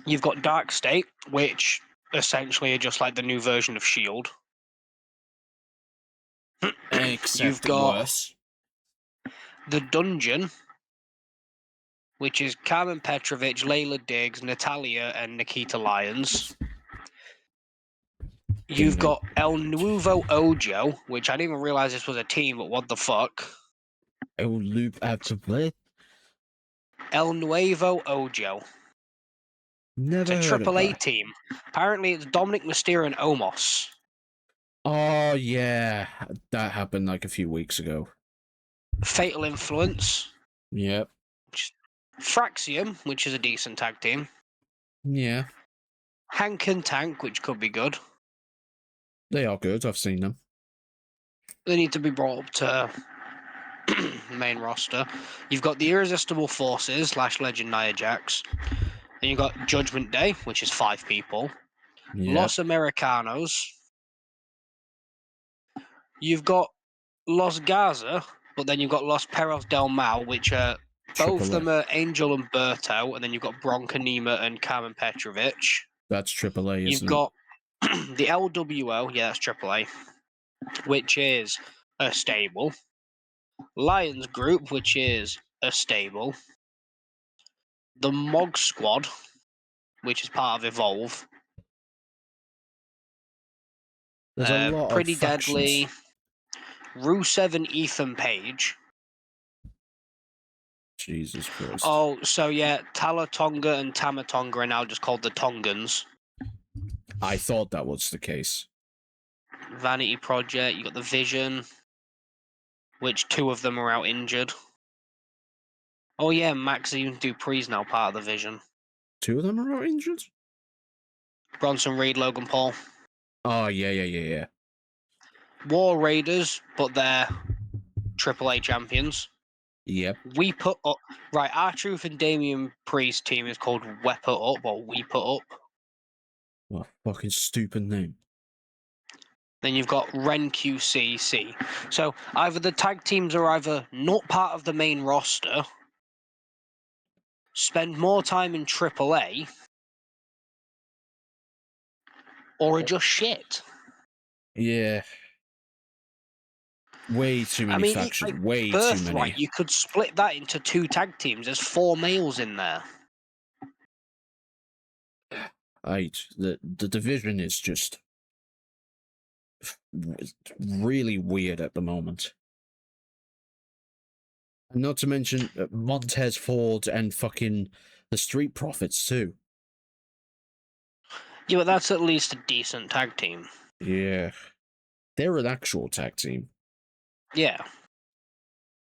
You've got Dark State, which essentially are just like the new version of S.H.I.E.L.D. Except You've got worse. the Dungeon, which is Carmen Petrovich, Layla Diggs, Natalia, and Nikita Lyons. You've got El Nuevo Ojo, which I didn't even realize this was a team, but what the fuck? El Loop after play. El Nuevo Ojo. Never It's a heard of AAA that. team. Apparently, it's Dominic Mysterio and Omos. Oh yeah, that happened like a few weeks ago. Fatal Influence. Yep. Fraxium, which is a decent tag team. Yeah. Hank and Tank, which could be good. They are good. I've seen them. They need to be brought up to main roster. You've got the Irresistible Forces / Legend Nia Jax. Then you've got Judgment Day, which is 5 people. Yeah. Los Americanos. You've got Los Gaza, but then you've got Los Perros del Mal, which are both of them are Angel and Berto, and then you've got Bronca Nima and Carmen Petrovic. That's AAA, You've isn't got the LWO, yeah, that's AAA, which is a stable. Lions Group, which is a stable. The Mog Squad, which is part of Evolve. There's a lot of Pretty factions. Deadly. Rusev and Ethan Page. Jesus Christ. Oh, so yeah, Talatonga and Tamatonga are now just called the Tongans. I thought that was the case. Vanity Project, you got the Vision, which 2 of them are out injured. Oh yeah, Maxine Dupree's now part of the Vision. 2 of them are out injured? Bronson Reed, Logan Paul. Oh, yeah. War Raiders, but they're AAA champions. Yep. We put up... Right, R-Truth and Damian Priest's team is called We Put Up, or We Put Up. What a fucking stupid name. Then you've got Ren QCC. So either the tag teams are either not part of the main roster, spend more time in AAA, or are just shit. Yeah. Way too many factions. Like way too Birthright, many. you could split that into 2 tag teams. There's 4 males in there. The division is just really weird at the moment. And not to mention Montez Ford and fucking the Street Profits too. Yeah, but that's at least a decent tag team. Yeah. They're an actual tag team. Yeah.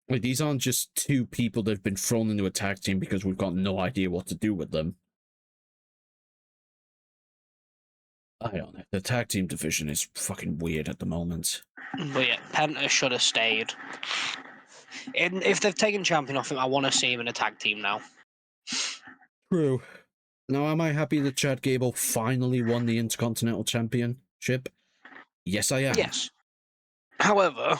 Like, these aren't just 2 people that have been thrown into a tag team because we've got no idea what to do with them. I don't know. The tag team division is fucking weird at the moment. But yeah, Penta should have stayed. And if they've taken champion off him, I want to see him in a tag team now. True. Now, am I happy that Chad Gable finally won the Intercontinental Championship? Yes, I am. Yes. However,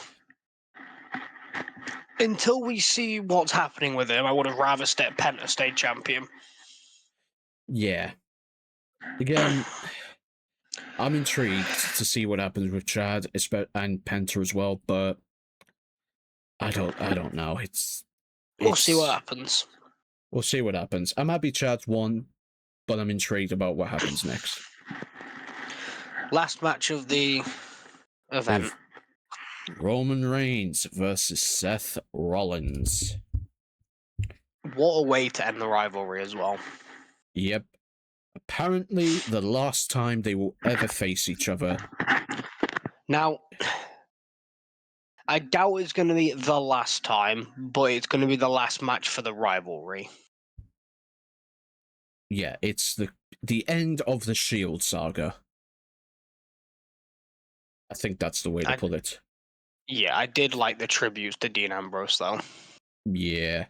until we see what's happening with him, I would have rather Penta stayed champion. Yeah. Again, I'm intrigued to see what happens with Chad and Penta as well, but I don't know. We'll see what happens. We'll see what happens. I'm happy Chad's won, but I'm intrigued about what happens next. Last match of the event. With Roman Reigns versus Seth Rollins. What a way to end the rivalry as well. Yep. Apparently the last time they will ever face each other. Now, I doubt it's going to be the last time, but it's going to be the last match for the rivalry. Yeah, it's the end of the Shield saga. I think that's the way to put it. Yeah, I did like the tributes to Dean Ambrose, though. Yeah.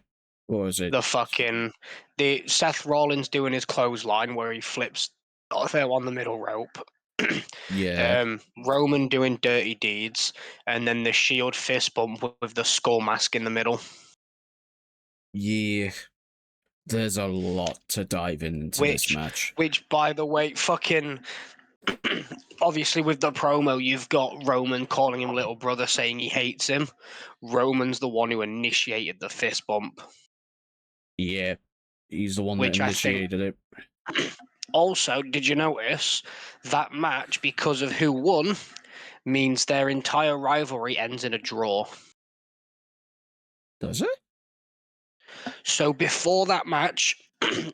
What was it? The Seth Rollins doing his clothesline where he flips on the middle rope. Yeah. Roman doing dirty deeds, and then the Shield fist bump with the skull mask in the middle. Yeah. There's a lot to dive into this match. Which, by the way, fucking... Obviously, with the promo, you've got Roman calling him little brother, saying he hates him. Roman's the one who initiated the fist bump. Yeah. He's the one that initiated it. Also, did you notice that match, because of who won, means their entire rivalry ends in a draw? Does it? So before that match,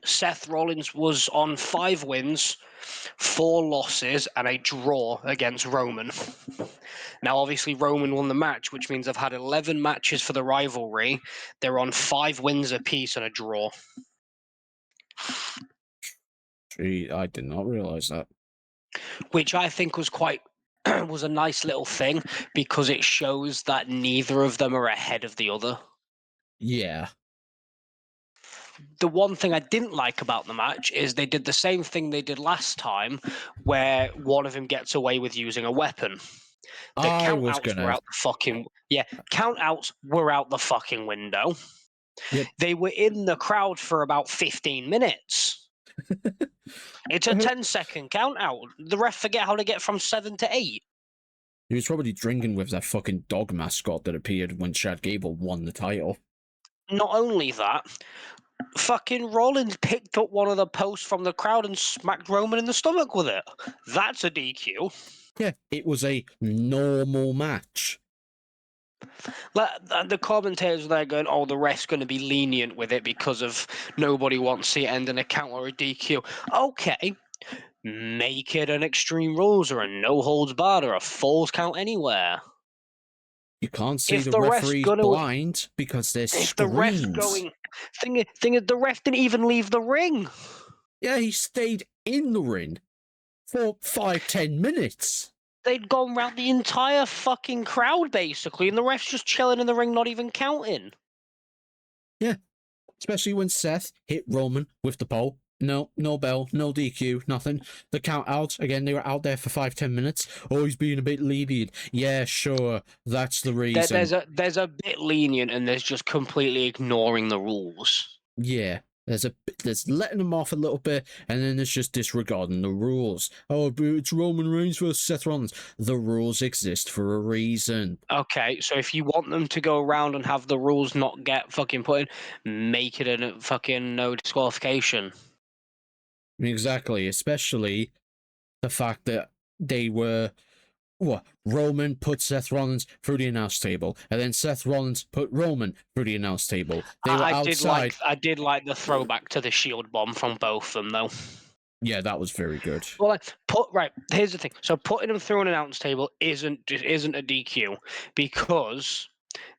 Seth Rollins was on 5 wins, 4 losses, and a draw against Roman. Now, obviously, Roman won the match, which means they've had 11 matches for the rivalry. They're on 5 wins apiece and a draw. I did not realize that. Which I think was quite was a nice little thing because it shows that neither of them are ahead of the other. Yeah. The one thing I didn't like about the match is they did the same thing they did last time, where one of them gets away with using a weapon. The I was count-outs were gonna. out the fucking count-outs were out the fucking window. Yep. They were in the crowd for about 15 minutes. It's a 10-second count-out. The ref forget how to get from 7 to 8. He was probably drinking with that fucking dog mascot that appeared when Chad Gable won the title. Not only that, fucking Rollins picked up one of the posts from the crowd and smacked Roman in the stomach with it. That's a DQ. Yeah, it was a normal match. The commentators there going, oh, the ref's going to be lenient with it because of nobody wants to see it end in a count or a DQ. Okay, make it an Extreme Rules or a no holds barred or a falls count anywhere. You can't see If the the ref's referee's gonna, blind because there's if the ref's screens. going, thing is, the ref didn't even leave the ring. Yeah, he stayed in the ring for 5-10 minutes. They'd gone round the entire fucking crowd basically, and the ref's just chilling in the ring, not even counting. Yeah, especially when Seth hit Roman with the pole. No bell, no DQ, nothing. The count out, again, they were out there for 5-10 minutes. Oh, he's being a bit lenient. Yeah, sure, that's the reason. There's a bit lenient, and there's just completely ignoring the rules. Yeah, there's letting them off a little bit, and then there's just disregarding the rules. Oh, but it's Roman Reigns versus Seth Rollins. The rules exist for a reason. Okay, so if you want them to go around and have the rules not get fucking put in, make it a fucking no disqualification. Exactly, especially the fact that they were Roman put Seth Rollins through the announce table, and then Seth Rollins put Roman through the announce table. They were outside. I did like the throwback to the Shield bomb from both of them, though. Yeah, that was very good. Well, here's the thing. So putting them through an announce table isn't a DQ because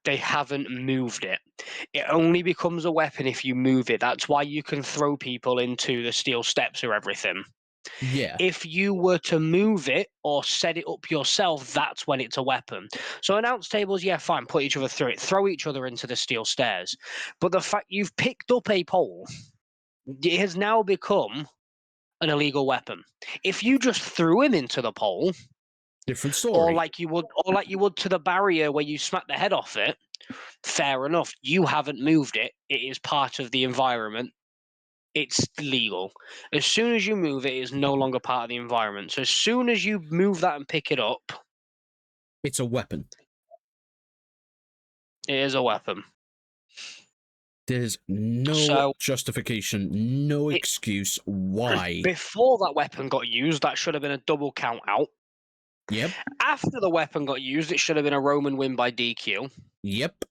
they haven't moved it. It only becomes a weapon if you move it. That's why you can throw people into the steel steps or everything. Yeah, If you were to move it or set it up yourself, that's when it's a weapon. So announce tables, yeah, fine, put each other through it, throw each other into the steel stairs. But the fact you've picked up a pole, it has now become an illegal weapon. If you just threw him into the pole, different story. or like you would to the barrier where you smack the head off it, fair enough. You haven't moved it. It is part of the environment. It's legal. As soon as you move it, it is no longer part of the environment. So as soon as you move that and pick it up, It's a weapon. it is a weapon. There's no justification, no excuse why. Before that weapon got used, that should have been a double count out. Yep. After the weapon got used, it should have been a Roman win by DQ. Yep.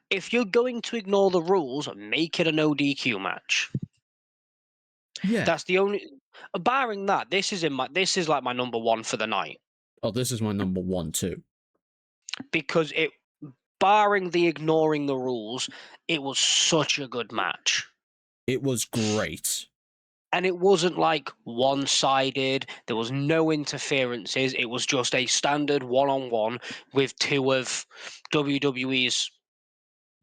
If you're going to ignore the rules, make it a no DQ match. Yeah. That's the only. Barring that, this is like my number one for the night. Oh, this is my number one too. Because barring the ignoring the rules, it was such a good match. It was great. And it wasn't like one-sided. There was no interferences. It was just a standard one-on-one with two of WWE's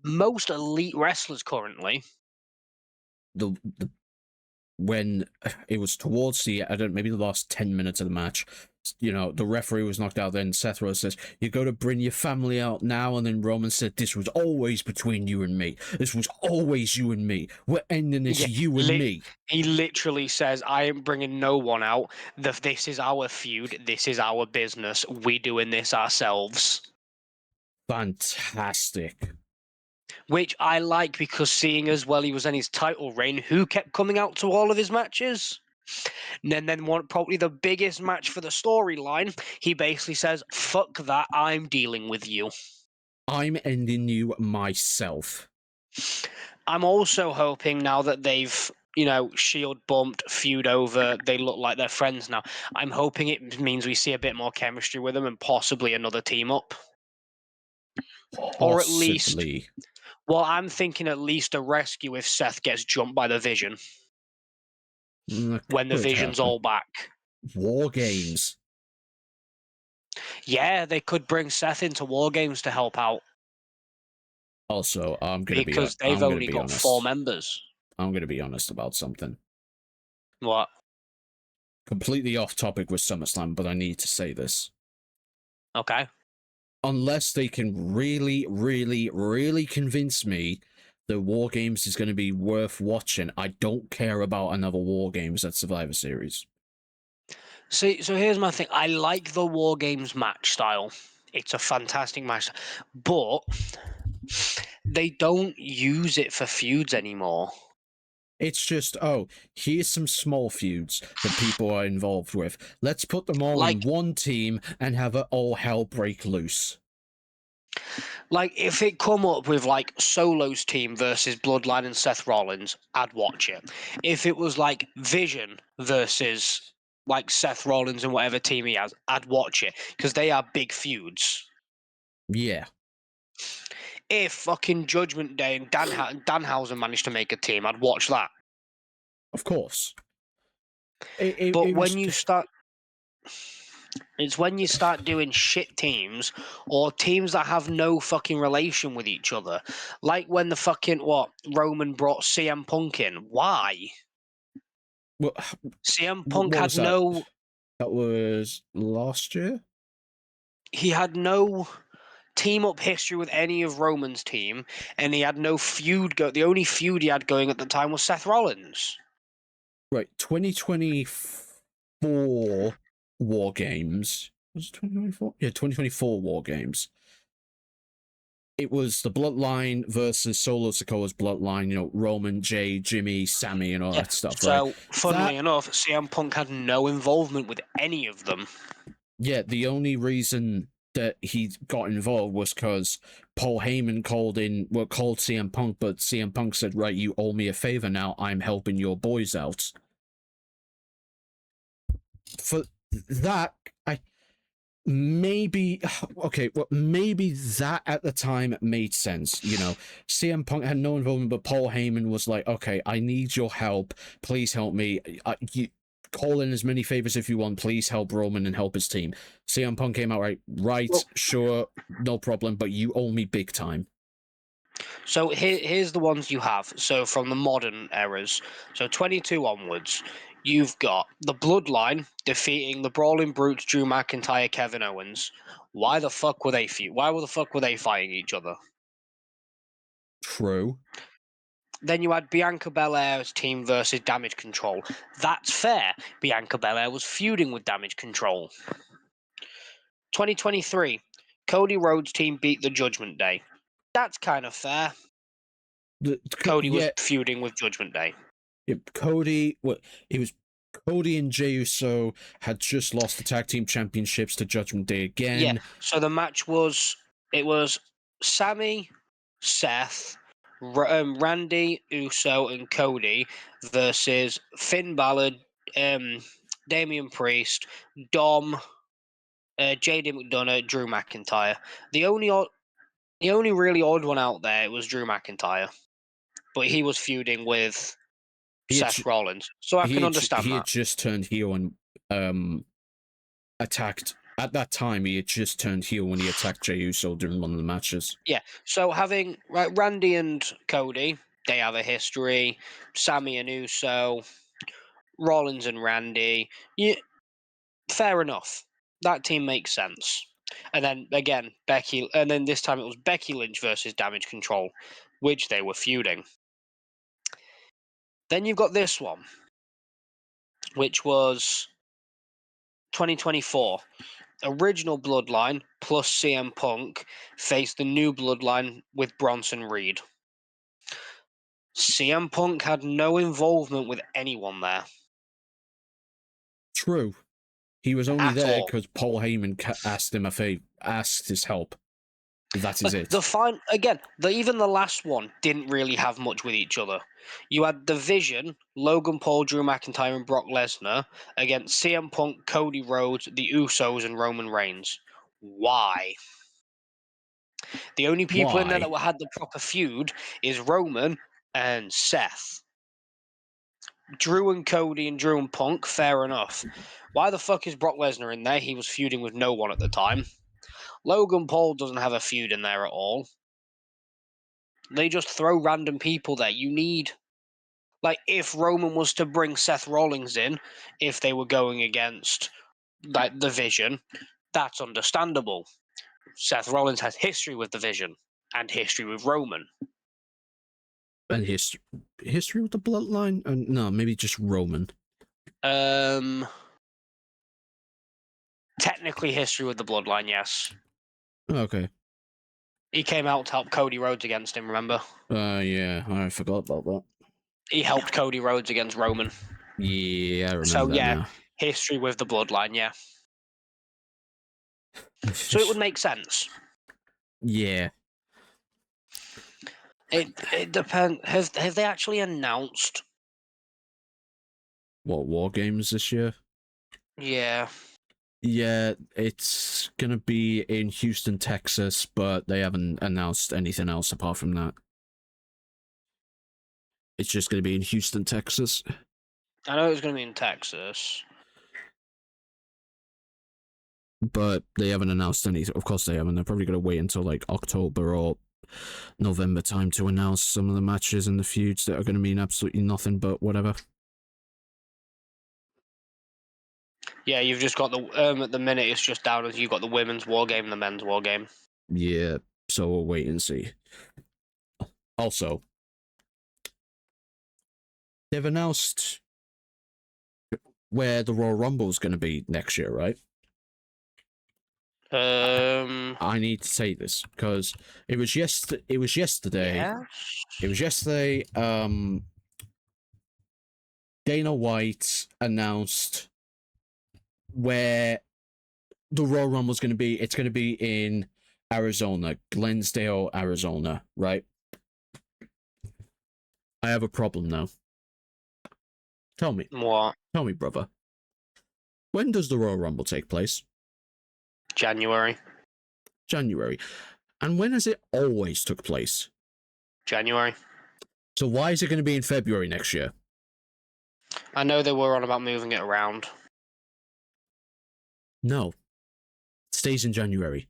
most elite wrestlers currently. When it was towards maybe the last 10 minutes of the match, the referee was knocked out. Then Seth Rollins says, "You got to bring your family out now." And then Roman said, "This was always between you and me. This was always you and me. We're ending this, you and me." He literally says, "I am bringing no one out. This is our feud. This is our business. We're doing this ourselves." Fantastic. Which I like because seeing as well he was in his title reign, who kept coming out to all of his matches? And then probably the biggest match for the storyline, he basically says, "Fuck that, I'm dealing with you. I'm ending you myself." I'm also hoping now that they've, Shield bumped, feud over, they look like they're friends now. I'm hoping it means we see a bit more chemistry with them and possibly another team up. Or at least, well, I'm thinking at least a rescue if Seth gets jumped by the Vision. when the Could Vision's happen. all back. War Games. Yeah, they could bring Seth into War Games to help out Also, because they've I'm gonna only be got 4 honest. members. I'm gonna be honest about something. What? Completely off topic with SummerSlam, but I need to say this. Okay. Unless they can really, really, really convince me that War Games is going to be worth watching, I don't care about another War Games at Survivor Series. See, so here's my thing. I like the War Games match style. It's a fantastic match, but they don't use it for feuds anymore. It's just, oh, here's some small feuds that people are involved with. Let's put them all in Like, one team and have it all hell break loose. like if it come up with like Solo's team versus Bloodline and Seth Rollins, I'd watch it. If it was like Vision versus like Seth Rollins and whatever team he has, I'd watch it because they are big feuds. Yeah, If fucking Judgment Day and Danhausen managed to make a team, I'd watch that. of course. But It was. when you start, it's when you start doing shit teams or teams that have no fucking relation with each other. Like when the fucking, Roman brought CM Punk in. Why? Well, CM Punk what had was that? no, That was last year? he had no team up history with any of Roman's team, and he had no feud the only feud he had going at the time was Seth Rollins. Right, 2024 War Games. Was it 2024? Yeah, 2024 War Games. It was the Bloodline versus Solo Sikoa's Bloodline, Roman, Jay, Jimmy, Sammy, and all Yeah. that stuff, right? So, funnily That, enough, CM Punk had no involvement with any of them. yeah, the only reason that he got involved was because Paul Heyman called CM Punk, but CM Punk said, right, you owe me a favor now, I'm helping your boys out. For that, I maybe okay, well, maybe that at the time made sense. CM Punk had no involvement, but Paul Heyman was like, okay, I need your help, please help me. You call in as many favors if you want, please help Roman and help his team. CM Punk came out right, Well, sure, no problem, but you owe me big time. So here's the ones you have. So from the modern eras, so 22 onwards, you've got the Bloodline defeating the Brawling Brutes, Drew McIntyre, Kevin Owens. Why the fuck were they fighting each other? True. Then you had Bianca Belair's team versus Damage Control. That's fair. Bianca Belair was feuding with Damage Control. 2023, Cody Rhodes' team beat the Judgment Day. That's kind of fair. Cody was Yeah, feuding with Judgment Day. Cody, it was Cody and Jey Uso had just lost the tag team championships to Judgment Day again. Yeah, so the match was Sammy, Seth, Randy, Uso, and Cody versus Finn Balor, Damian Priest, Dom, JD McDonough, Drew McIntyre. The only really odd one out there was Drew McIntyre, but he was feuding with Seth Rollins, so I can understand he that. had just turned heel and attacked. At that time, he had just turned heel when he attacked Jey Uso during one of the matches. Yeah, so having Randy and Cody, they have a history. Sammy and Uso, Rollins and Randy. Yeah, fair enough. That team makes sense. And then again, Becky, and then this time it was Becky Lynch versus Damage Control, which they were feuding. Then you've got this one, which was 2024. Original Bloodline plus CM Punk faced the new Bloodline with Bronson Reed. CM Punk had no involvement with anyone there. True. He was only At there all. because Paul Heyman asked him asked his help. That is it. Even the last one didn't really have much with each other. You had the Vision, Logan Paul, Drew McIntyre, and Brock Lesnar against CM Punk, Cody Rhodes, the Usos, and Roman Reigns. Why? The only people in there that had the proper feud is Roman and Seth. Drew and Cody and Drew and Punk, fair enough. Why the fuck is Brock Lesnar in there? He was feuding with no one at the time. Logan Paul doesn't have a feud in there at all. They just throw random people there. You need... Like, if Roman was to bring Seth Rollins in, if they were going against like the Vision, that's understandable. Seth Rollins has history with the Vision and history with Roman. And history with the bloodline? No, maybe just Roman. Technically history with the bloodline, yes. Okay. He came out to help Cody Rhodes against him, remember? Yeah, I forgot about that. He helped Cody Rhodes against Roman. Yeah, I remember So, that yeah, now. history with the bloodline, yeah. So it would make sense. Yeah. It depends. Have they actually announced? What, War Games this year? Yeah. Yeah, it's gonna be in Houston, Texas, but they haven't announced anything else apart from that. It's just gonna be in Houston, Texas. I know it was going to be in Texas. But they haven't announced anything. Of course they haven't. They're probably gonna wait until like October or November time to announce some of the matches and the feuds that are gonna mean absolutely nothing but whatever. Yeah, you've just got the at the minute it's just down as you've got the women's war game and the men's war game. Yeah, so we'll wait and see. Also, they've announced where the Royal Rumble is going to be next year, right? I need to say this because it was yesterday. It was yesterday. Dana White announced where the Royal Rumble is going to be. It's going to be in Arizona, Glensdale, Arizona, right? I have a problem now. Tell me. What? Tell me, brother. When does the Royal Rumble take place? January. And when has it always took place? January. So why is it going to be in February next year? I know they were on about moving it around. No. It stays in January.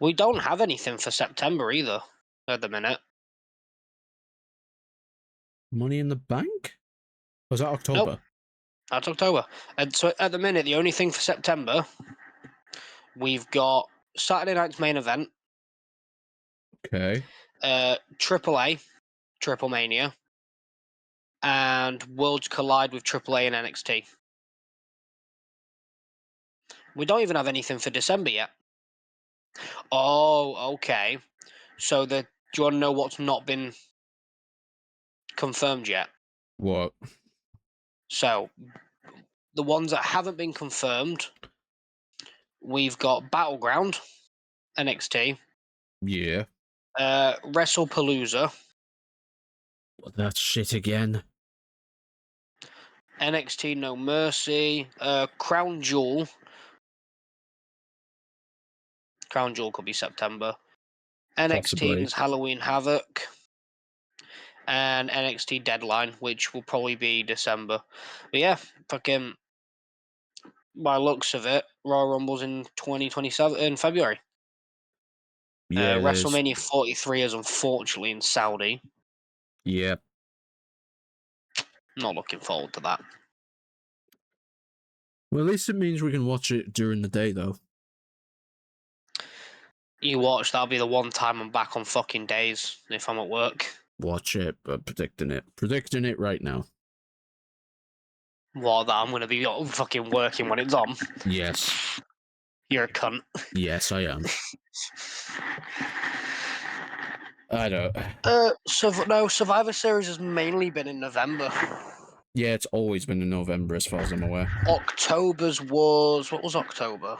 We don't have anything for September either at the minute. Money in the Bank? Was that October? Nope. That's October. And so at the minute, the only thing for September, we've got Saturday night's main event. Okay. AAA, Triple Mania, and Worlds Collide with AAA and NXT. We don't even have anything for December yet. Oh, okay. So do you want to know what's not been confirmed yet? What? So the ones that haven't been confirmed, we've got Battleground, NXT. Yeah. WrestlePalooza. That's shit again. NXT No Mercy. Crown Jewel. Crown Jewel could be September. NXT's Halloween Havoc. And NXT Deadline, which will probably be December. But yeah, fucking by looks of it, Royal Rumble's in 2027 in February. Yeah, WrestleMania 43 is unfortunately in Saudi. Yeah. Not looking forward to that. Well, at least it means we can watch it during the day, though. You watch, that'll be the one time I'm back on fucking days if I'm at work. Watch it, but predicting it right now. What, that I'm going to be fucking working when it's on? Yes. You're a cunt. Yes, I am. I don't. No, Survivor Series has mainly been in November. Yeah, it's always been in November, as far as I'm aware. October's was... What was October?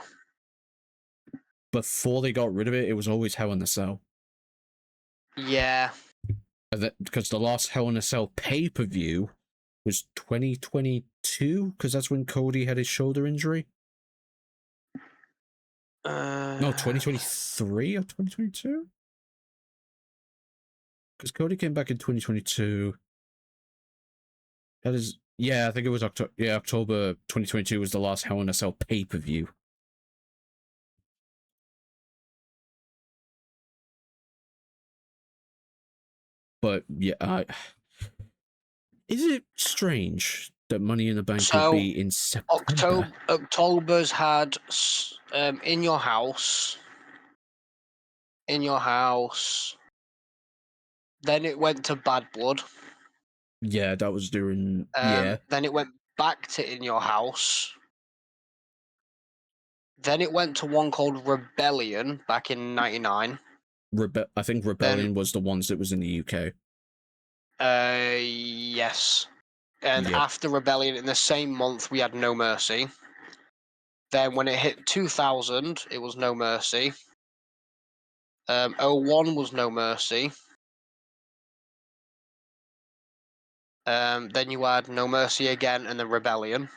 Before they got rid of it, it was always Hell in a Cell. Yeah. Because the last Hell in a Cell pay-per-view was 2022, because that's when Cody had his shoulder injury. No, 2023 or 2022? Because Cody came back in 2022. That is, yeah, I think it was October. Yeah, October 2022 was the last Hell in a Cell pay-per-view. But yeah, is it strange that Money in the Bank would So, be in September? October's had In Your House. Then it went to Bad Blood. Yeah, that was during. Yeah, Then it went back to In Your House. Then it went to one called Rebellion back in '99. I think Rebellion was the ones that was in the UK. Yes. And Yep. after Rebellion, in the same month, we had No Mercy. Then when it hit 2000, it was No Mercy. 01 was No Mercy. Then you had No Mercy again, and then Rebellion.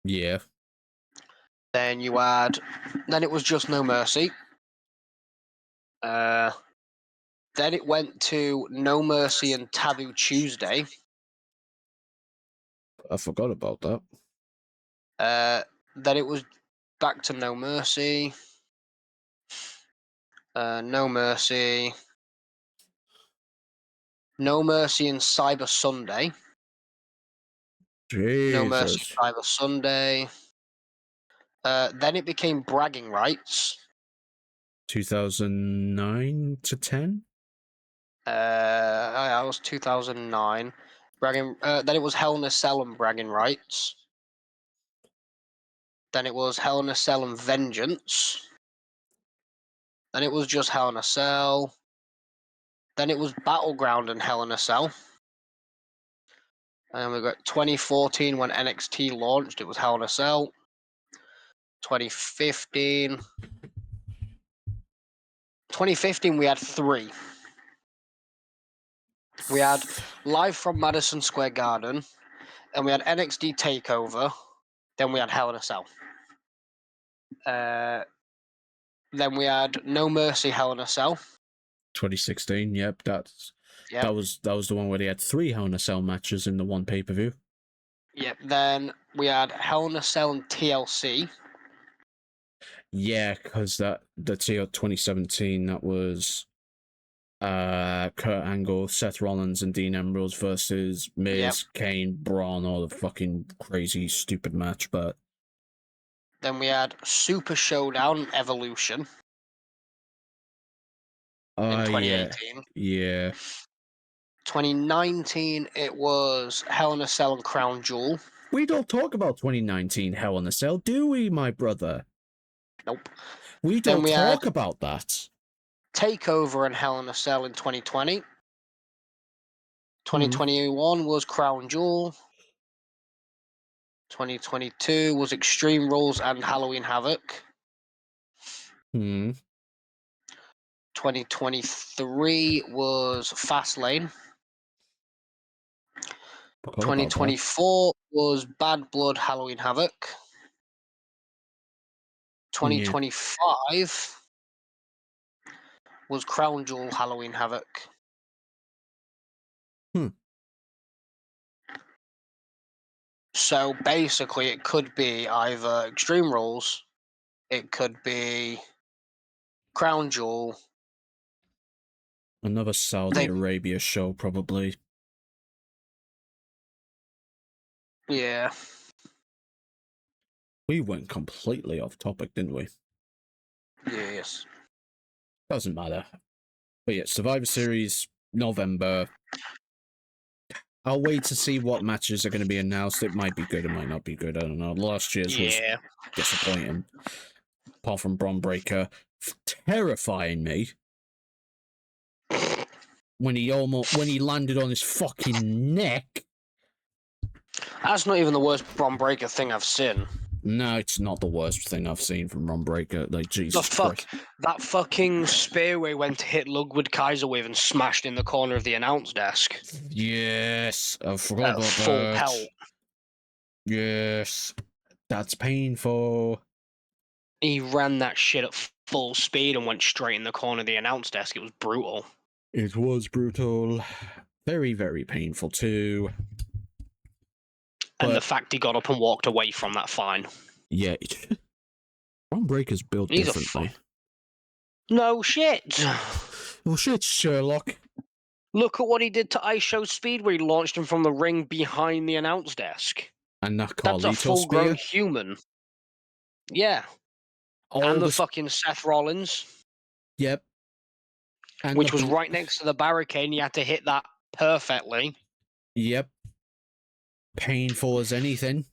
Yeah. Then you had, then it was just No Mercy. Then it went to No Mercy and Taboo Tuesday. I forgot about that. Then it was back to No Mercy. No Mercy. No Mercy and Cyber Sunday. No Mercy Jesus. Cyber Sunday. Then it became Bragging Rights. 2009 to 10? That was 2009. Then it was Hell in a Cell and Bragging Rights. Then it was Hell in a Cell and Vengeance. Then it was just Hell in a Cell. Then it was Battleground and Hell in a Cell. And we got 2014 when NXT launched. It was Hell in a Cell. 2015. 2015 we had 3. We had Live from Madison Square Garden, and we had NXT Takeover. Then we had Hell in a Cell. Then we had No Mercy Hell in a Cell. 2016, yep, that was the one where they had 3 Hell in a Cell matches in the one pay-per-view. Yep. Then we had Hell in a Cell and TLC. Yeah, because the TL 2017, that was Kurt Angle, Seth Rollins, and Dean Ambrose versus Miz, Kane, Braun, all the fucking crazy, stupid match. But then we had Super Showdown Evolution in 2018. Yeah. 2019, it was Hell in a Cell and Crown Jewel. We don't talk about 2019 Hell in a Cell, do we, my brother? Nope. We don't talk about that. Takeover and Hell in a Cell in 2020. 2021 was Crown Jewel. 2022 was Extreme Rules and Halloween Havoc. 2023 was Fastlane. 2024 was Bad Blood Halloween Havoc. 2025 was Crown Jewel Halloween Havoc. So basically, it could be either Extreme Rules, it could be Crown Jewel. Another Saudi Arabia show, probably. Yeah. We went completely off topic, didn't we? Yes. Doesn't matter. But yeah, Survivor Series, November. I'll wait to see what matches are going to be announced. It might be good, it might not be good. I don't know. Last year's was disappointing. Apart from Braun Breaker terrifying me when he landed on his fucking neck. That's not even the worst Braun Breaker thing I've seen. No, it's not the worst thing I've seen from Braun Breaker. Like, Jesus Christ. That fucking spearway went to hit Ludwig Kaiser with and smashed in the corner of the announce desk. Yes, I forgot about full that. pelt. Yes, that's painful. He ran that shit at full speed and went straight in the corner of the announce desk. It was brutal. It was brutal. Very, very painful too. And the But fact he got up and walked away from that fine. yeah, Braun Breaker's built He's differently. No shit. Well, shit, Sherlock. Look at what he did to Ice Show Speed, where he launched him from the ring behind the announce desk. And that That's a Carlito full-grown spear. human. Yeah. And the fucking Seth Rollins. Yep. And Which was right next to the barricade, and he had to hit that perfectly. Yep. Painful as anything.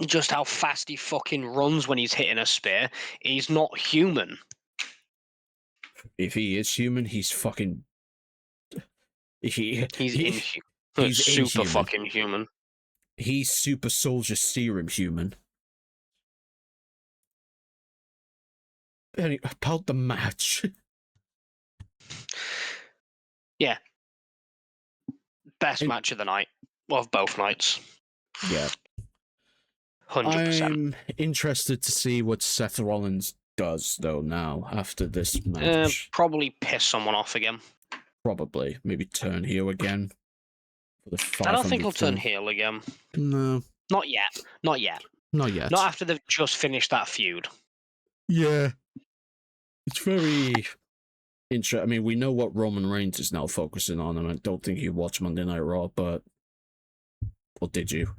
Just how fast he fucking runs when he's hitting a spear. He's not human. If he is human, he's fucking. He's super inhuman. fucking human. He's super soldier serum human. Anyway, about the match. Yeah. Best match of the night. Of both nights. Yeah. 100%. I'm interested to see what Seth Rollins does, though, now, after this match. Probably piss someone off again. Probably. Maybe turn heel again. For the I don't think he'll turn thing. heel again. No. Not yet. Not yet. Not yet. Not after they've just finished that feud. Yeah. It's very interesting. I mean, we know what Roman Reigns is now focusing on, and I don't think you watch Monday Night Raw, but... Or did you?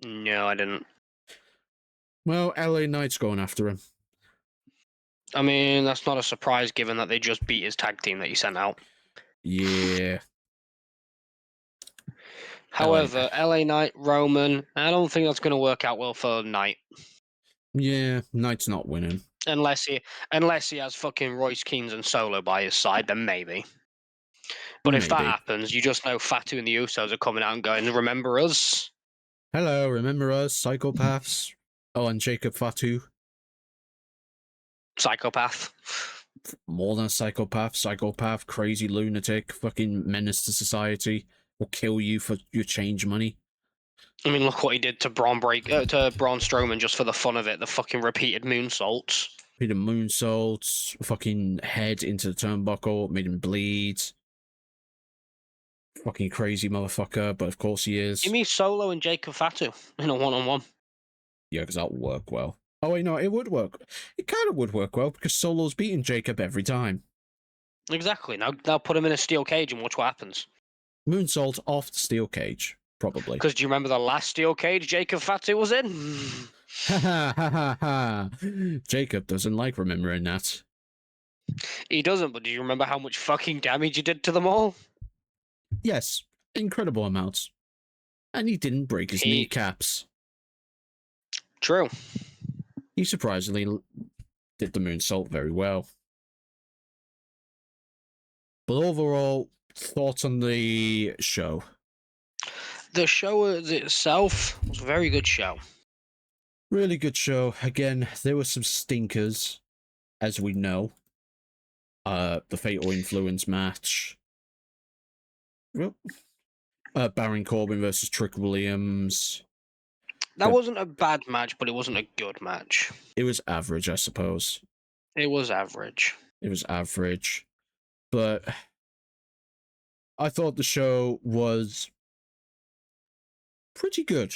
No, I didn't. Well, LA Knight's going after him. I mean, that's not a surprise given that they just beat his tag team that he sent out. Yeah. However, LA Knight, Roman, I don't think that's going to work out well for Knight. Yeah, Knight's not winning. Unless he has fucking Royce Keane and Solo by his side, then maybe. But if that happens, you just know Fatu and the Usos are coming out and going, remember us? Hello, remember us, psychopaths? Oh, and Jacob Fatu. Psychopath. More than a psychopath, crazy lunatic, fucking menace to society, will kill you for your change money. I mean, look what he did to Braun Strowman just for the fun of it. The fucking repeated moonsaults. Repeated moonsaults, fucking head into the turnbuckle, made him bleed. Fucking crazy motherfucker, but of course he is. Give me Solo and Jacob Fatu in a one-on-one. Yeah, because that'll work well. Oh, wait, no, it would work. It kind of would work well, because Solo's beating Jacob every time. Exactly. Now put him in a steel cage and watch what happens. Moonsault off the steel cage, probably. Because do you remember the last steel cage Jacob Fatu was in? Ha ha ha ha ha. Jacob doesn't like remembering that. He doesn't, but do you remember how much fucking damage he did to them all? Yes, incredible amounts. And he didn't break his kneecaps. True. He surprisingly did the moonsault very well. But overall, thoughts on the show? The show itself was a very good show. Really good show. Again, there were some stinkers, as we know. The Fatal Influence match. Baron Corbin versus Trick Williams. That wasn't a bad match, but it wasn't a good match. It was average, I suppose. It was average. It was average. But I thought the show was pretty good.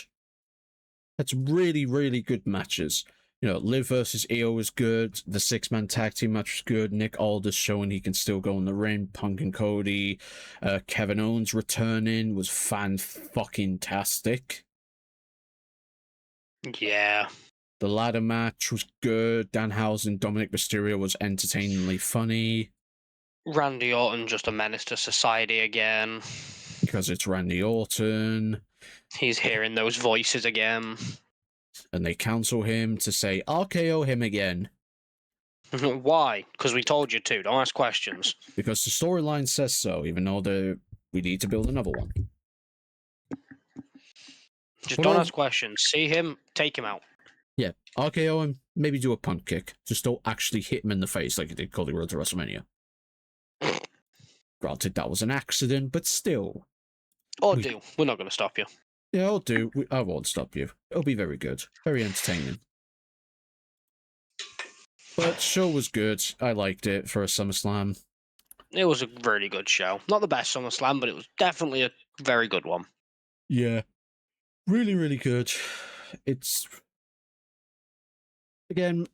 That's really, really good matches. You know, Liv versus Io was good. The 6-man tag team match was good. Nick Aldis showing he can still go in the ring. Punk and Cody. Kevin Owens returning was fan-fucking-tastic. Yeah. The ladder match was good. Danhausen, Dominic Mysterio was entertainingly funny. Randy Orton just a menace to society again. Because it's Randy Orton. He's hearing those voices again. And they counsel him to say, RKO him again. Why? Because we told you to. Don't ask questions. Because the storyline says so, even though we need to build another one. Just don't ask questions. See him, take him out. Yeah, RKO him, maybe do a punt kick. Just don't actually hit him in the face like he did Cody Rhodes at WrestleMania. Granted, that was an accident, but still. Or do. We're not going to stop you. Yeah, I'll do. I won't stop you. It'll be very good. Very entertaining. But show was good. I liked it for a SummerSlam. It was a really good show. Not the best SummerSlam, but it was definitely a very good one. Yeah. really, really good. It's again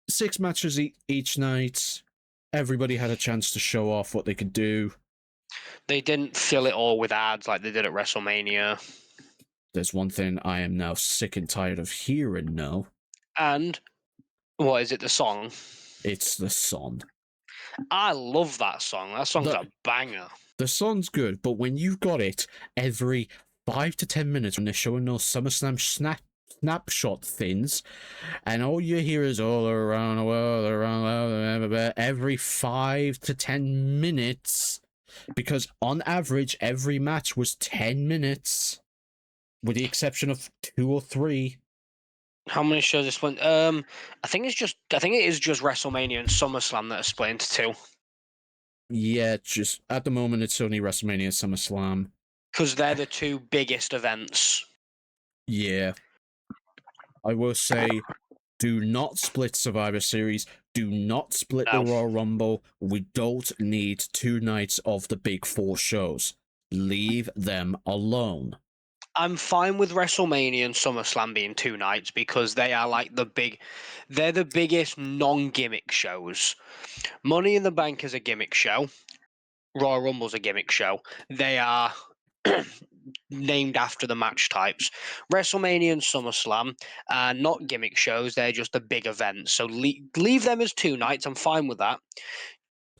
6 matches each night. Everybody had a chance to show off what they could do. They didn't fill it all with ads like they did at WrestleMania. There's one thing I am now sick and tired of hearing now. And what is it? The song. It's the song. I love that song. That song's a banger. The song's good, but when you've got it every 5 to 10 minutes when they're showing those SummerSlam snapshot things, and all you hear is all around the world, every 5 to 10 minutes, because on average, every match was 10 minutes, with the exception of 2 or 3. How many shows are split? I think it is just WrestleMania and SummerSlam that are split into 2. Yeah, just at the moment it's only WrestleMania and SummerSlam. Because they're the 2 biggest events. Yeah. I will say, do not split Survivor Series. Do not split the Royal Rumble. We don't need 2 nights of the big 4 shows. Leave them alone. I'm fine with WrestleMania and SummerSlam being 2 nights because they are like they're the biggest non-gimmick shows. Money in the Bank is a gimmick show. Royal Rumble's a gimmick show. They are named after the match types. WrestleMania and SummerSlam are not gimmick shows. They're just the big events. So leave them as 2 nights. I'm fine with that.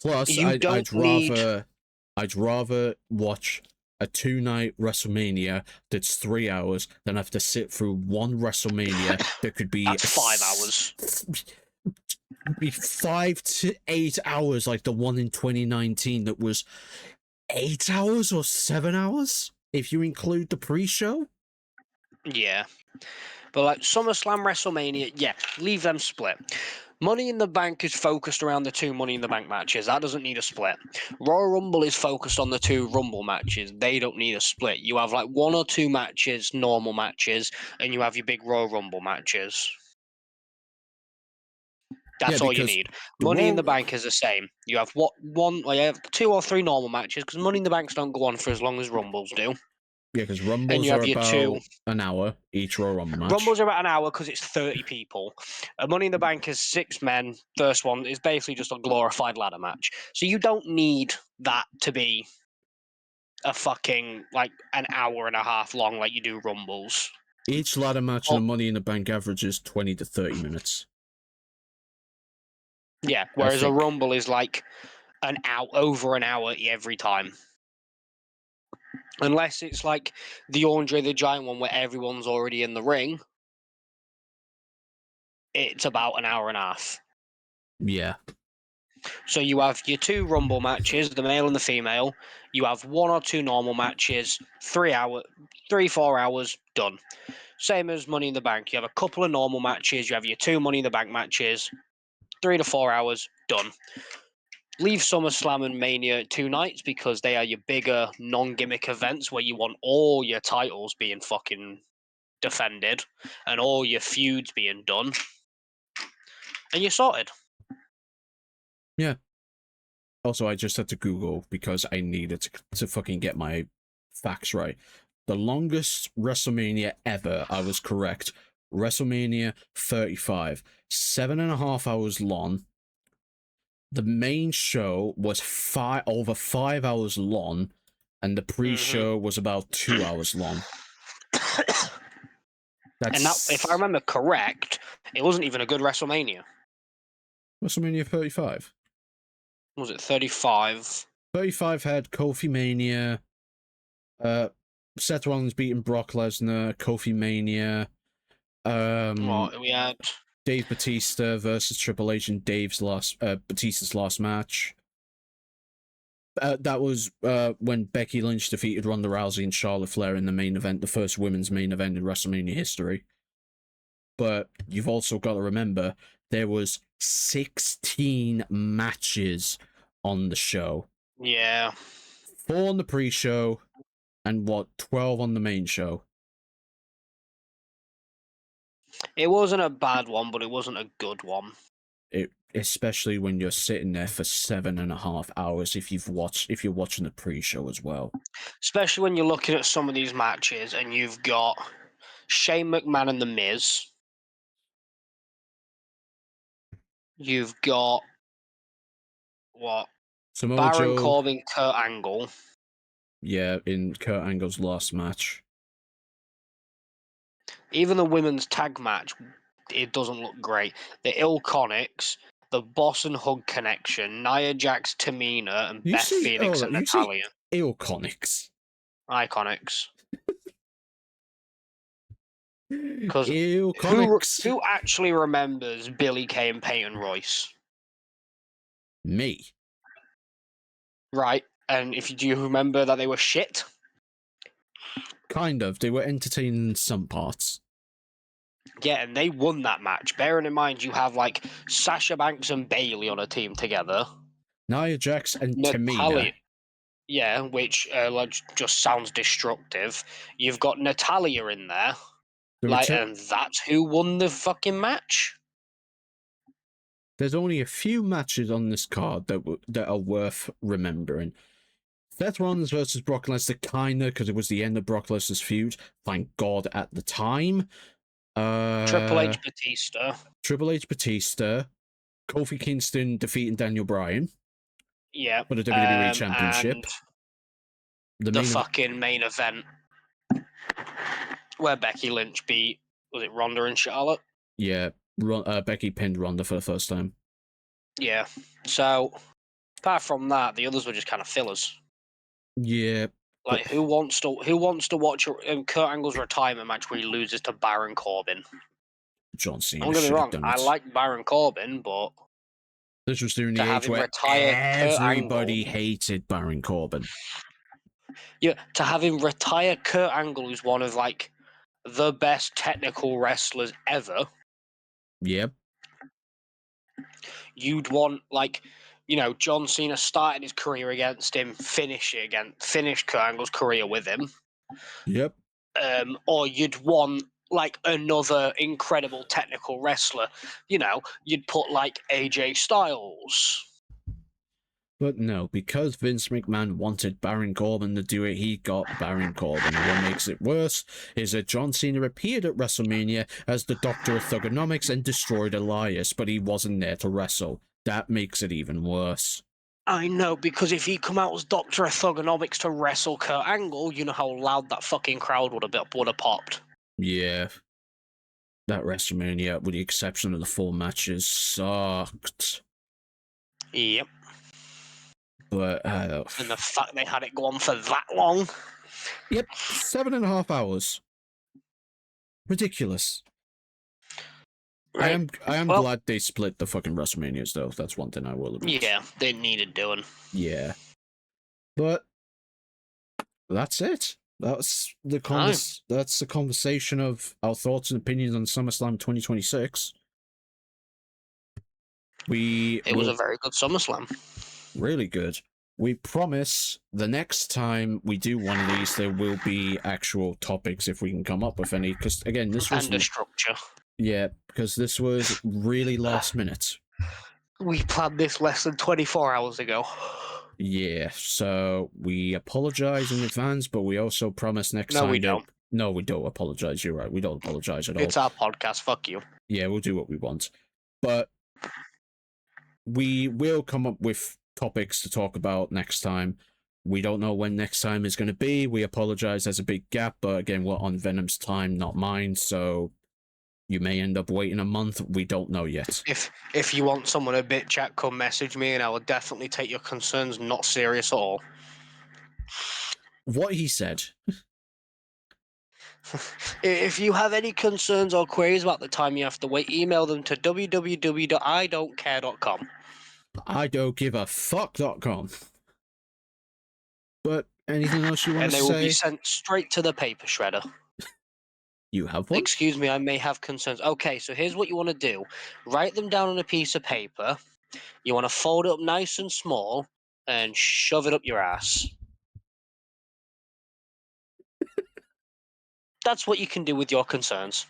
Plus, I'd rather watch a 2-night WrestleMania that's 3 hours than have to sit through one WrestleMania that could be that's 5 hours. Be 5 to 8 hours, like the one in 2019 that was 8 hours or 7 hours if you include the pre-show. Yeah, but like SummerSlam, WrestleMania, yeah, leave them split. Money in the Bank is focused around the 2 Money in the Bank matches. That doesn't need a split. Royal Rumble is focused on the 2 Rumble matches. They don't need a split. You have like 1 or 2 matches, normal matches, and you have your big Royal Rumble matches. That's all you need. Money in the Bank is the same. You have you have 2 or 3 normal matches because Money in the Banks don't go on for as long as Rumbles do. Yeah, because Rumbles are about an hour each Royal Rumble match. Rumbles are about an hour because it's 30 people. Money in the Bank is 6 men. First one is basically just a glorified ladder match. So you don't need that to be a fucking, like, an hour and a half long like you do Rumbles. Each ladder match in a Money in the Bank averages 20 to 30 minutes. Yeah, whereas a Rumble is like over an hour every time. Unless it's like the Andre the Giant one where everyone's already in the ring, it's about an hour and a half. Yeah. So you have your 2 Rumble matches, the male and the female. You have 1 or 2 normal matches, 4 hours, done. Same as Money in the Bank. You have a couple of normal matches. You have your 2 Money in the Bank matches, 3 to 4 hours, done. Leave SummerSlam and Mania 2 nights because they are your bigger non-gimmick events where you want all your titles being fucking defended and all your feuds being done. And you're sorted. Yeah. Also, I just had to Google because I needed to fucking get my facts right. The longest WrestleMania ever, I was correct. WrestleMania 35. 7.5 hours long. The main show was over 5 hours long, and the pre-show was about 2 hours long. And that, if I remember correct, it wasn't even a good WrestleMania. WrestleMania 35. Was it 35? 35 had Kofi Mania, Seth Rollins beating Brock Lesnar, Kofi Mania. We had Dave Batista versus Triple H in Batista's last match. That was when Becky Lynch defeated Ronda Rousey and Charlotte Flair in the main event, the first women's main event in WrestleMania history. But you've also got to remember there was 16 matches on the show. Yeah. 4 on the pre-show and 12 on the main show. It wasn't a bad one, but it wasn't a good one. It especially when you're sitting there for 7.5 hours if you're watching the pre-show as well. Especially when you're looking at some of these matches and you've got Shane McMahon and The Miz. You've got what? Samoa Baron Joe, Corbin, Kurt Angle. yeah, in Kurt Angle's last match. Even the women's tag match, it doesn't look great. The Ilconics, the Boss and Hug connection, Nia Jax, Tamina, and Beth Phoenix and You see Natalya. Ilconics. Iconics. Because Ilconics. who actually remembers Billy Kay and Peyton Royce? Me. Right. And do you remember that they were shit? Kind of. They were entertaining in some parts. Yeah, and they won that match. Bearing in mind you have like Sasha Banks and Bailey on a team together. Nia Jax and Natalya. Tamina. Yeah, which just sounds destructive. You've got Natalya in there. And that's who won the fucking match. There's only a few matches on this card that are worth remembering. Seth Rollins versus Brock Lesnar, kinda, because it was the end of Brock Lesnar's feud. Thank God at the time. Triple H Batista. Triple H Batista. Kofi Kingston defeating Daniel Bryan. Yeah. For the WWE Championship. And the fucking main event where Becky Lynch beat, was it Ronda and Charlotte? Yeah, Becky pinned Ronda for the first time. Yeah. So, apart from that, the others were just kind of fillers. Yeah. Like, who wants to watch Kurt Angle's retirement match where he loses to Baron Corbin? John Cena. Don't get me wrong, I like Baron Corbin, but this was during the age where everybody hated Baron Corbin. Yeah, to have him retire Kurt Angle, who's one of like the best technical wrestlers ever. Yep. You'd want John Cena started his career against him, finish Kurt Angle's career with him. Yep. Or you'd want like another incredible technical wrestler. You'd put like AJ Styles. But no, because Vince McMahon wanted Baron Corbin to do it, he got Baron Corbin. And what makes it worse is that John Cena appeared at WrestleMania as the Doctor of Thugonomics and destroyed Elias, but he wasn't there to wrestle. That makes it even worse. I know, because if he come out as Doctor of Thugonomics to wrestle Kurt Angle, you know how loud that fucking crowd would have popped. Yeah. That WrestleMania, with the exception of the 4 matches, sucked. Yep. But, and the fact they had it go on for that long. Yep, 7.5 hours. Ridiculous. Right. I am glad they split the fucking WrestleManias, though. That's one thing I will admit. Yeah, they needed doing. Yeah. But that's it. That's the conversation of our thoughts and opinions on SummerSlam 2026. It was a very good SummerSlam. Really good. We promise the next time we do one of these, there will be actual topics if we can come up with any. Because again, this was a structure. Yeah, because this was really last minute. We planned this less than 24 hours ago. Yeah, so we apologize in advance, but we also promise next time. No, we don't. No, we don't apologize. You're right. We don't apologize at all. It's our podcast. Fuck you. Yeah, we'll do what we want. But we will come up with topics to talk about next time. We don't know when next time is going to be. We apologize. There's a big gap, but again, we're on Venum's time, not mine, so you may end up waiting a month. We don't know yet. If you want someone to bitch chat, come message me, and I will definitely take your concerns not serious at all. What he said. If you have any concerns or queries about the time you have to wait, email them to www.idon'tcare.com. I don't give a fuck.com. But anything else you want to say? And they will be sent straight to the paper shredder. You have one? Excuse me, I may have concerns. Okay, so here's what you want to do. Write them down on a piece of paper. You want to fold it up nice and small and shove it up your ass. That's what you can do with your concerns.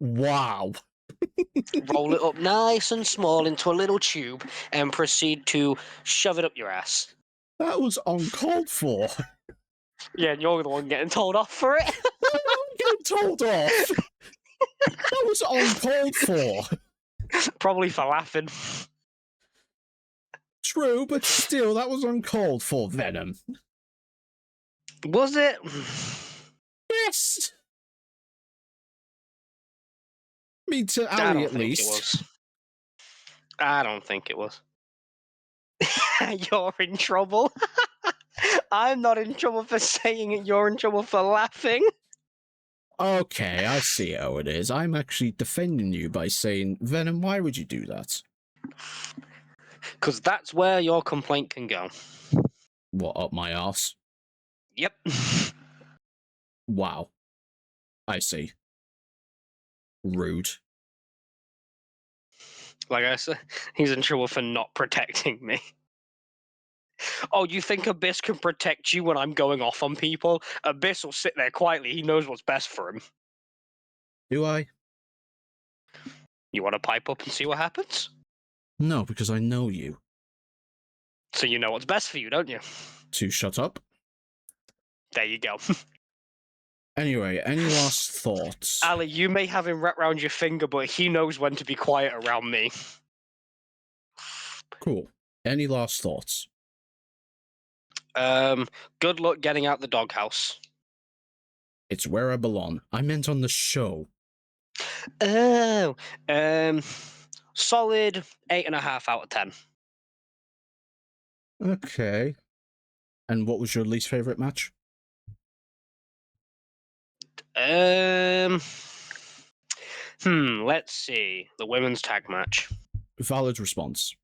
Wow. Roll it up nice and small into a little tube and proceed to shove it up your ass. That was uncalled for. Yeah, and you're the one getting told off for it. I'm getting told off. That was uncalled for. Probably for laughing. True, but still, that was uncalled for, Venom. Was it? Yes. Me to I Ali, don't at think least. it was. I don't think it was. You're in trouble. I'm not in trouble for saying it. You're in trouble for laughing. Okay, I see how it is. I'm actually defending you by saying, Venom, why would you do that? Because that's where your complaint can go. What, up my arse? Yep. Wow. I see. Rude. Like I said, he's in trouble for not protecting me. Oh, you think Abyss can protect you when I'm going off on people? Abyss will sit there quietly. He knows what's best for him. Do I? You want to pipe up and see what happens? No, because I know you. So you know what's best for you, don't you? To shut up? There you go. Anyway, any last thoughts? Ali, you may have him wrapped around your finger, but he knows when to be quiet around me. Cool. Any last thoughts? Good luck getting out the doghouse. It's where I belong. I meant on the show. Oh, solid 8.5 out of 10. Okay. And what was your least favorite match? Let's see. The women's tag match. Valid response.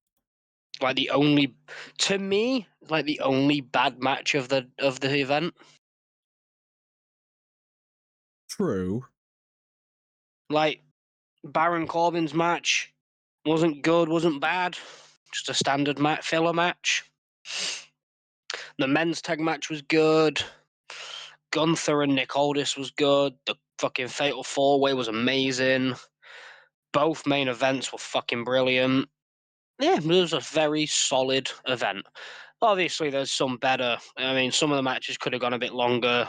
Like the only, to me, like the only bad match of the event. True. Like Baron Corbin's match wasn't good, wasn't bad. Just a standard filler match. The men's tag match was good. Gunther and Nick Aldis was good. The fucking Fatal 4-Way was amazing. Both main events were fucking brilliant. Yeah, it was a very solid event. Obviously, there's some better. I mean, some of the matches could have gone a bit longer.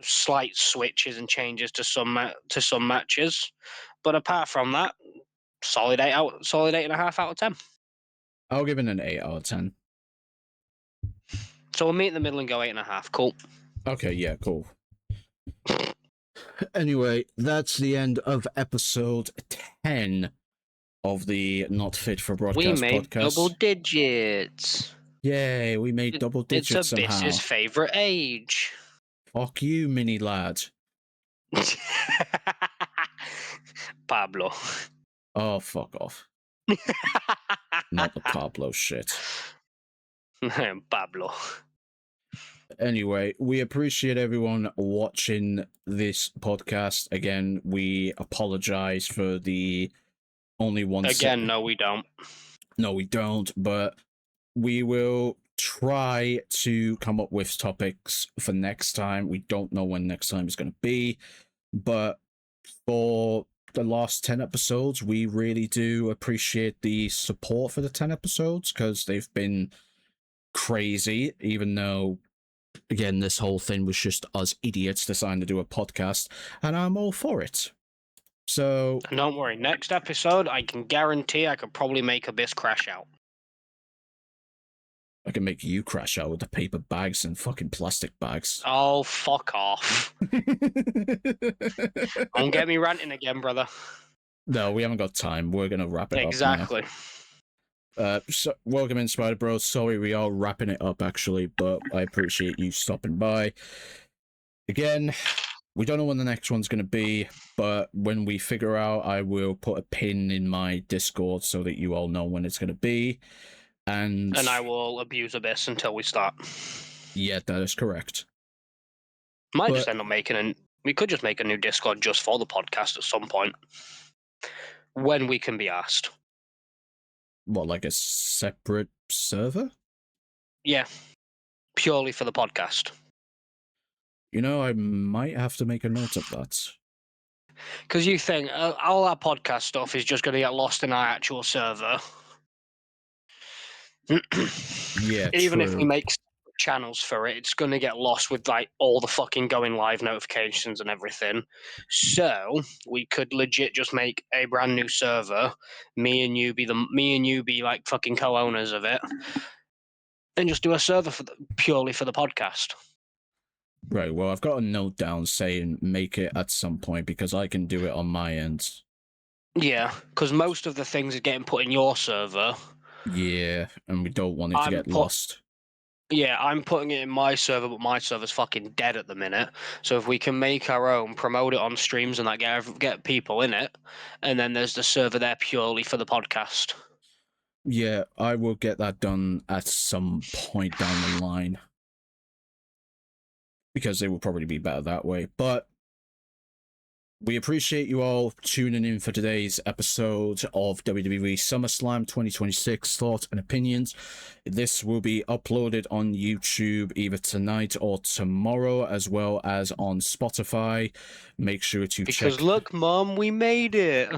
Slight switches and changes to some matches, but apart from that, solid 8.5 out of 10. I'll give it an 8 out of 10. So we'll meet in the middle and go 8.5. Cool. Okay, yeah, cool. Anyway, that's the end of episode 10 of the Not Fit for Broadcast We made podcast. double digits. Yay, we made double digits It's somehow. Abyss's favorite age. Fuck you, mini lad. Pablo. Oh, fuck off. Not the Pablo shit. Pablo. Anyway, we appreciate everyone watching this podcast. Again, we apologize for the only one. Again, no, we don't. No, we don't, but we will try to come up with topics for next time. We don't know when next time is going to be, but for the last 10 episodes, we really do appreciate the support for the 10 episodes because they've been crazy, even though, again, this whole thing was just us idiots deciding to do a podcast, and I'm all for it. So don't worry, next episode, I can guarantee I could probably make Abyss crash out. I can make you crash out with the paper bags and fucking plastic bags. Oh, fuck off. Don't get me ranting again, brother. No, we haven't got time. We're going to wrap it Exactly. up now. So, welcome in, Spider Bros. Sorry, we are wrapping it up, actually, but I appreciate you stopping by. Again, we don't know when the next one's going to be, but when we figure out, I will put a pin in my Discord so that you all know when it's going to be. And I will abuse Abyss until we start. Yeah, that is correct. Might just end up we could just make a new Discord just for the podcast at some point. When we can be asked. What, like a separate server? Yeah. Purely for the podcast. You know, I might have to make a note of that. Because you think all our podcast stuff is just going to get lost in our actual server. Yeah, Even if we true. make channels for it, it's going to get lost with like all the fucking going live notifications and everything. So we could legit just make a brand new server. Me and you be like fucking co-owners of it, and just do a server purely for the podcast. Right, well, I've got a note down saying make it at some point because I can do it on my end. Yeah, because most of the things are getting put in your server. Yeah, and we don't want it to get lost. Yeah, I'm putting it in my server, but my server's fucking dead at the minute. So if we can make our own, promote it on streams, and like get people in it, and then there's the server there purely for the podcast. Yeah, I will get that done at some point down the line. Because it will probably be better that way. But we appreciate you all tuning in for today's episode of WWE SummerSlam 2026 Thoughts and Opinions. This will be uploaded on YouTube either tonight or tomorrow, as well as on Spotify. Make sure to check. Because look, Mom, we made it.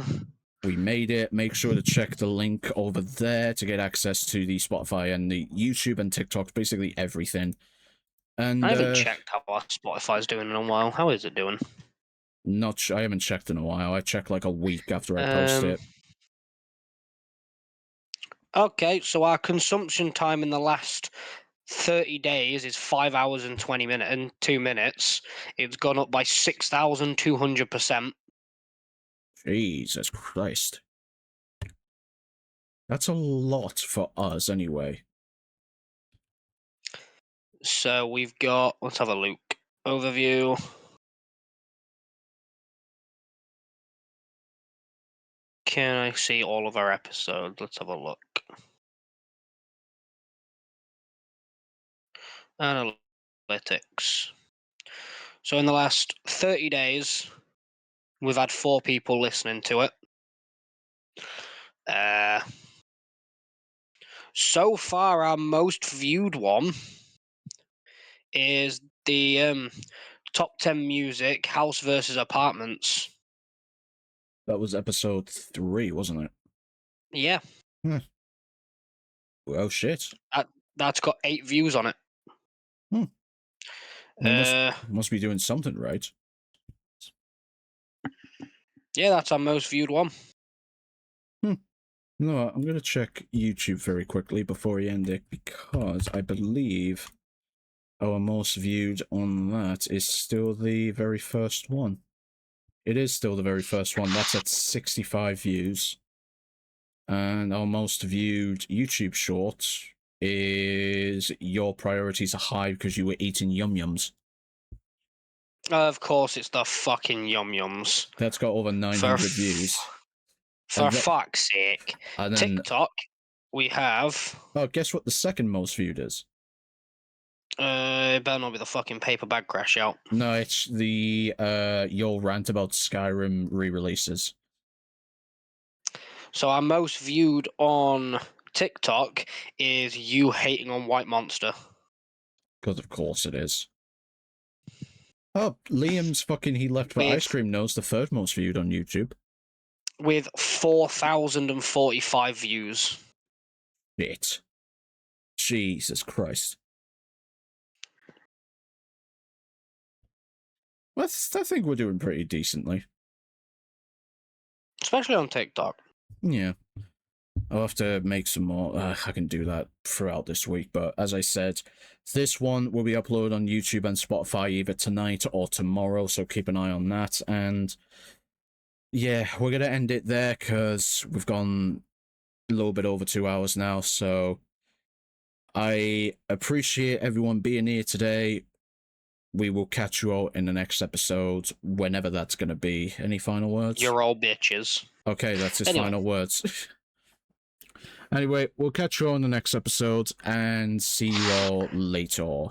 We made it. Make sure to check the link over there to get access to the Spotify and the YouTube and TikTok, basically everything. And I haven't checked how our Spotify's doing in a while. How is it doing? I haven't checked in a while. I checked like a week after I posted it. Okay, so our consumption time in the last 30 days is 5 hours and 20 minutes and 2 minutes. It's gone up by 6,200%. Jesus Christ. That's a lot for us anyway. So we've got, let's have a look. Overview. Can I see all of our episodes? Let's have a look. Analytics. So in the last 30 days, we've had 4 people listening to it. So far, our most viewed one is the top 10 music house versus apartments. That was episode 3, wasn't it? Yeah. Well, shit. That's got 8 views on it. Must be doing something right. Yeah, that's our most viewed one. No, I'm going to check YouTube very quickly before we end it, because I believe our most viewed on that is still the very first one. It is still the very first one. That's at 65 views. And our most viewed YouTube short is Your Priorities Are High Because You Were Eating Yum Yums. Of course, it's the fucking Yum Yums. That's got over 900 views. For fuck's sake. And then, TikTok, we have... Oh, guess what the second most viewed is? It better not be the fucking paper bag crash out. No, it's the Your Rant About Skyrim re-releases. So our most viewed on TikTok is you hating on White Monster. Because of course it is. Oh, Liam's fucking He Left for Ice Cream Nose, the third most viewed on YouTube. With 4,045 views. Shit. Jesus Christ. I think we're doing pretty decently. Especially on TikTok. Yeah. I'll have to make some more. I can do that throughout this week, but as I said, this one will be uploaded on YouTube and Spotify either tonight or tomorrow, so keep an eye on that. And yeah, we're going to end it there because we've gone a little bit over 2 hours now, so I appreciate everyone being here today. We will catch you all in the next episode, whenever that's going to be. Any final words? You're all bitches. Okay, that's his final words. Anyway, we'll catch you all in the next episode, and see you all later.